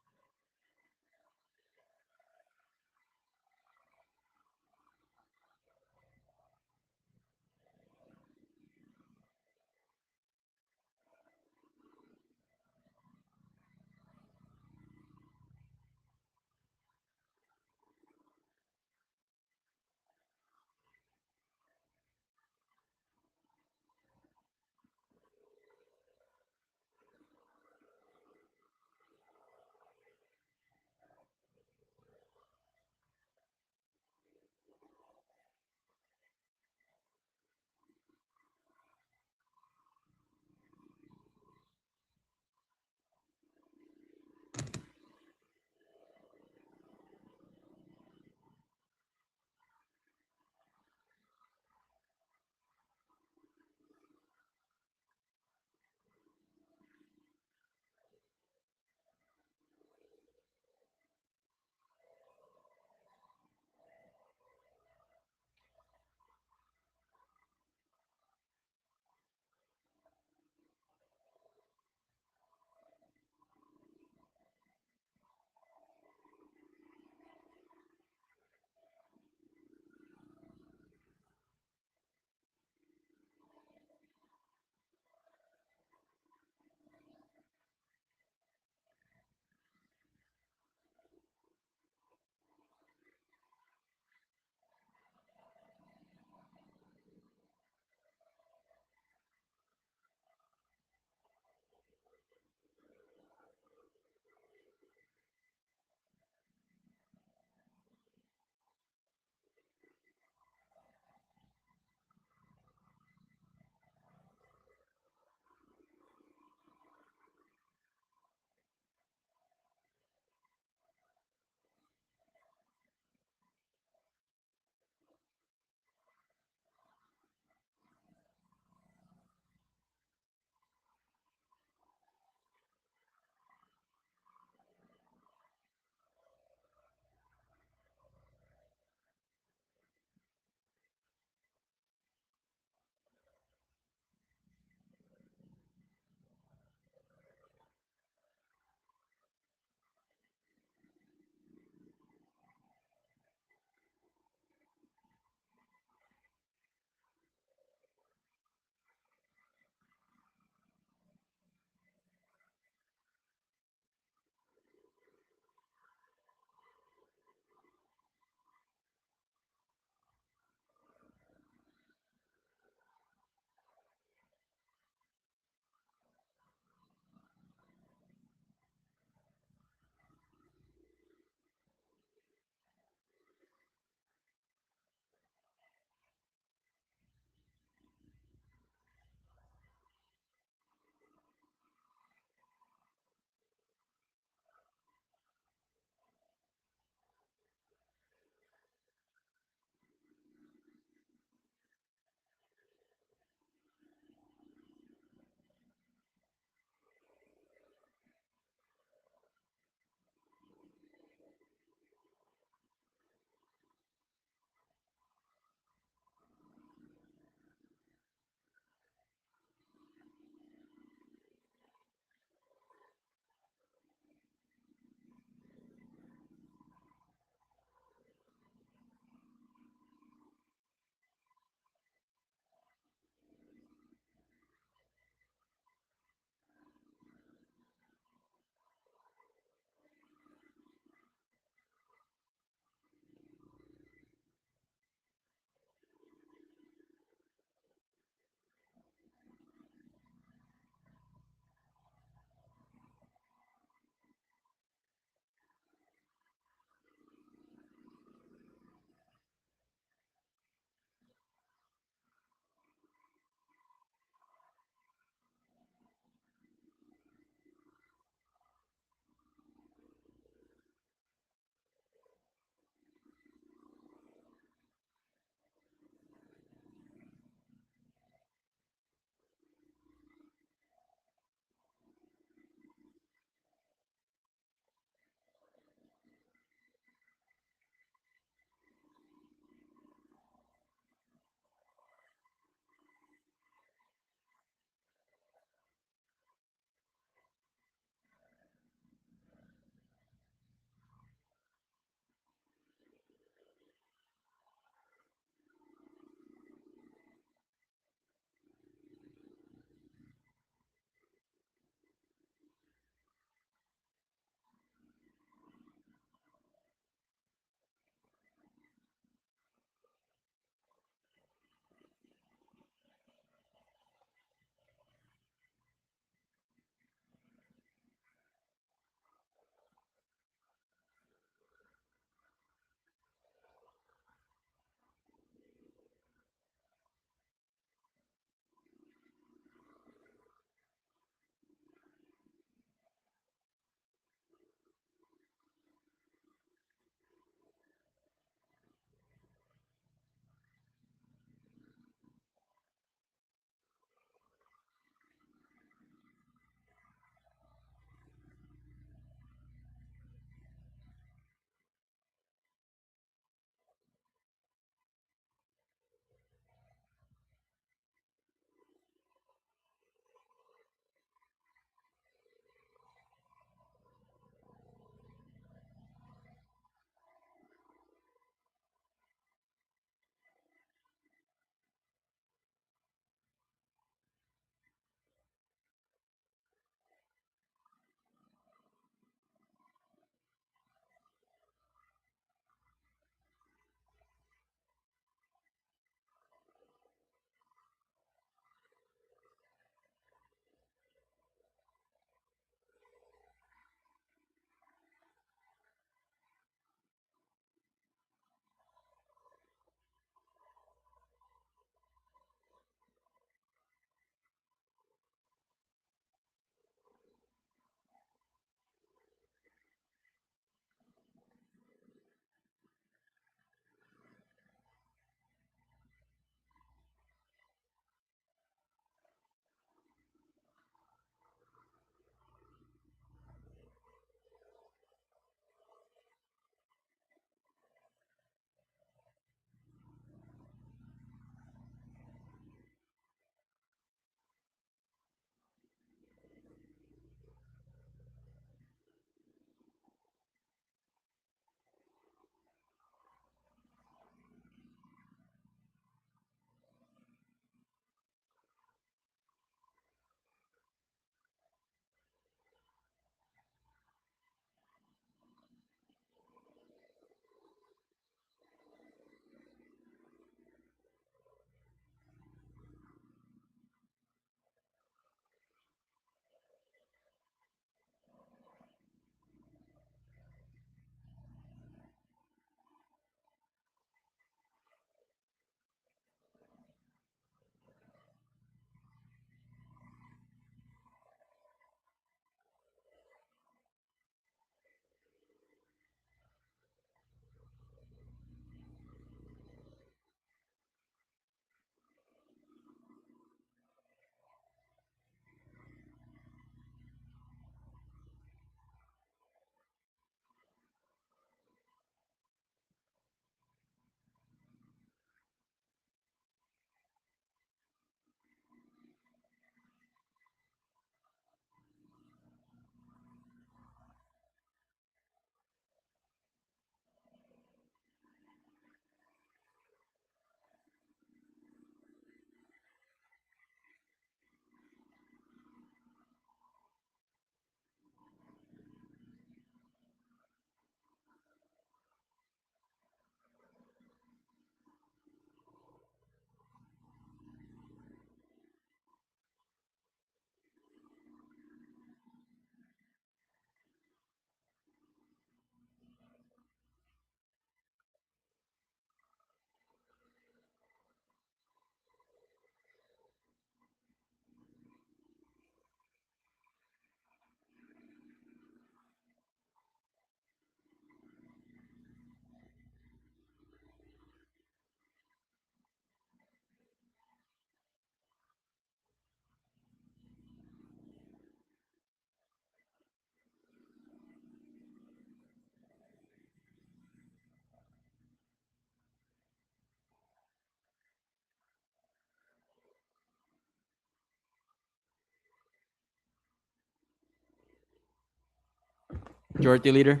Majority Leader.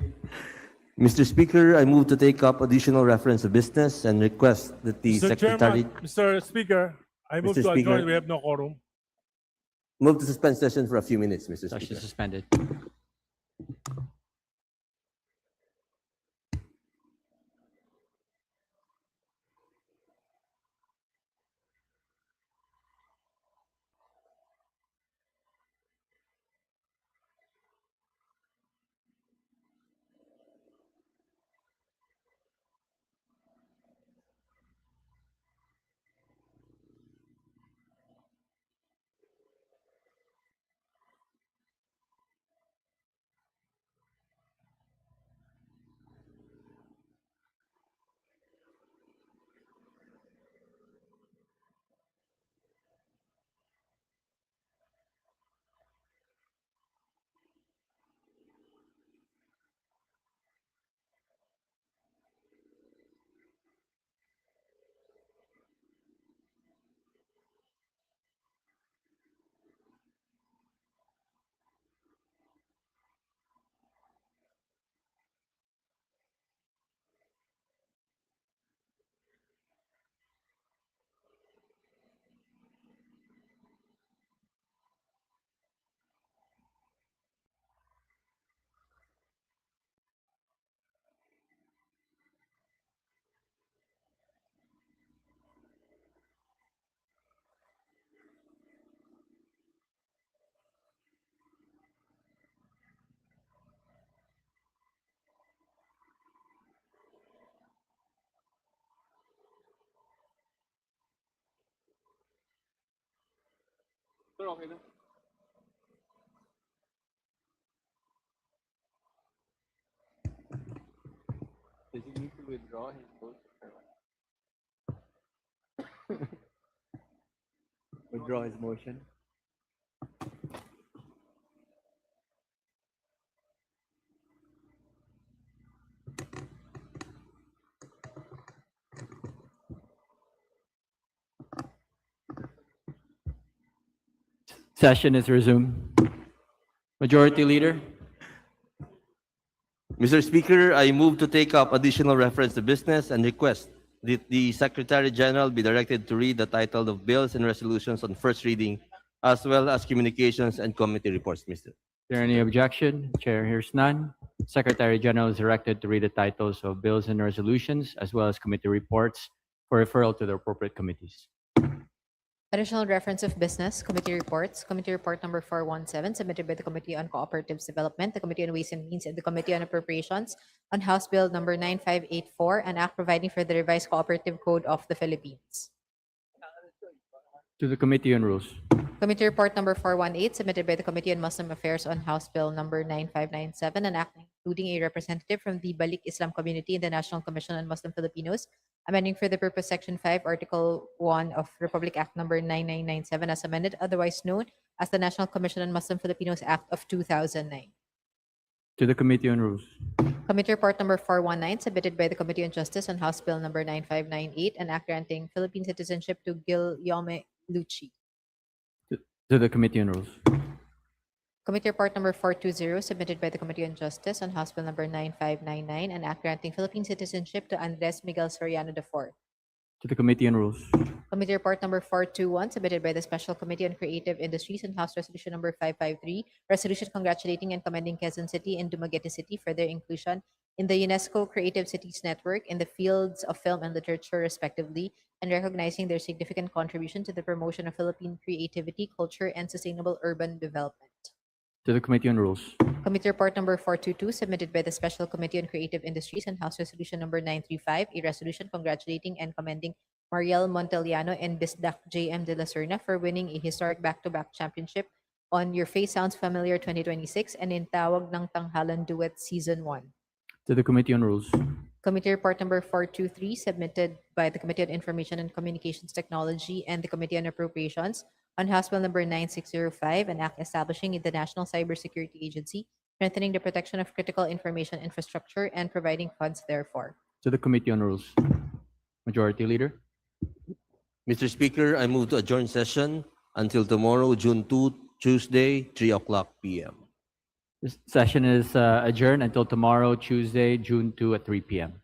Mr. Speaker, I move to take up additional reference of business and request that the Secretary Mr. Speaker, I move Mr. to Speaker. adjourn. We have no quorum. move to suspend session for a few minutes, Mr. Session Speaker. suspended. Does he need to withdraw his vote? Withdraw his motion. Session is resumed. Majority Leader. Mr. Speaker, I move to take up additional reference to business and request that the Secretary General be directed to read the title of bills and resolutions on first reading, as well as communications and committee reports, Mr. Is there any objection? Chair hears none. Secretary General is directed to read the titles of bills and resolutions as well as committee reports for referral to the appropriate committees. Additional reference of business, committee reports. Committee report number 417, submitted by the Committee on Cooperatives Development, the Committee on Ways and Means, and the Committee on Appropriations on House Bill number 9584, an act providing for the revised Cooperative Code of the Philippines. To the Committee on Rules. Committee report number 418, submitted by the Committee on Muslim Affairs on House Bill number 9597, an act including a representative from the Balik Islam community in the National Commission on Muslim Filipinos, amending for the purpose Section 5, Article 1 of Republic Act number 9997 as amended, otherwise known as the National Commission on Muslim Filipinos Act of 2009. To the Committee on Rules. Committee report number 419, submitted by the Committee on Justice on House Bill number 9598, an act granting Philippine citizenship to Guillaume Lucci. To the Committee on Rules. Committee report number 420, submitted by the Committee on Justice on House Bill number 9599, an act granting Philippine citizenship to Andres Miguel Soriano IV. To the Committee on Rules. Committee report number 421, submitted by the Special Committee on Creative Industries and House Resolution number 553, resolution congratulating and commending Quezon City and Dumaguete City for their inclusion in the UNESCO Creative Cities Network in the fields of film and literature, respectively, and recognizing their significant contribution to the promotion of Philippine creativity, culture, and sustainable urban development. To the Committee on Rules. Committee report number 422, submitted by the Special Committee on Creative Industries and House Resolution number 935, a resolution congratulating and commending Mariel Monteliano and Bisdak J.M. de la Serna for winning a historic back-to-back championship on Your Face Sounds Familiar 2026 and in Tawag ng Tanghalan Duet Season 1. To the Committee on Rules. Committee report number 423, submitted by the Committee on Information and Communications Technology and the Committee on Appropriations on House Bill number 9605, an act establishing the National Cybersecurity Agency, strengthening the protection of critical information infrastructure, and providing funds therefor. To the Committee on Rules. Majority Leader. Mr. Speaker, I move to adjourn session until tomorrow, June 2, Tuesday, 3 o'clock p.m. This session is adjourned until tomorrow, Tuesday, June 2 at 3 p.m.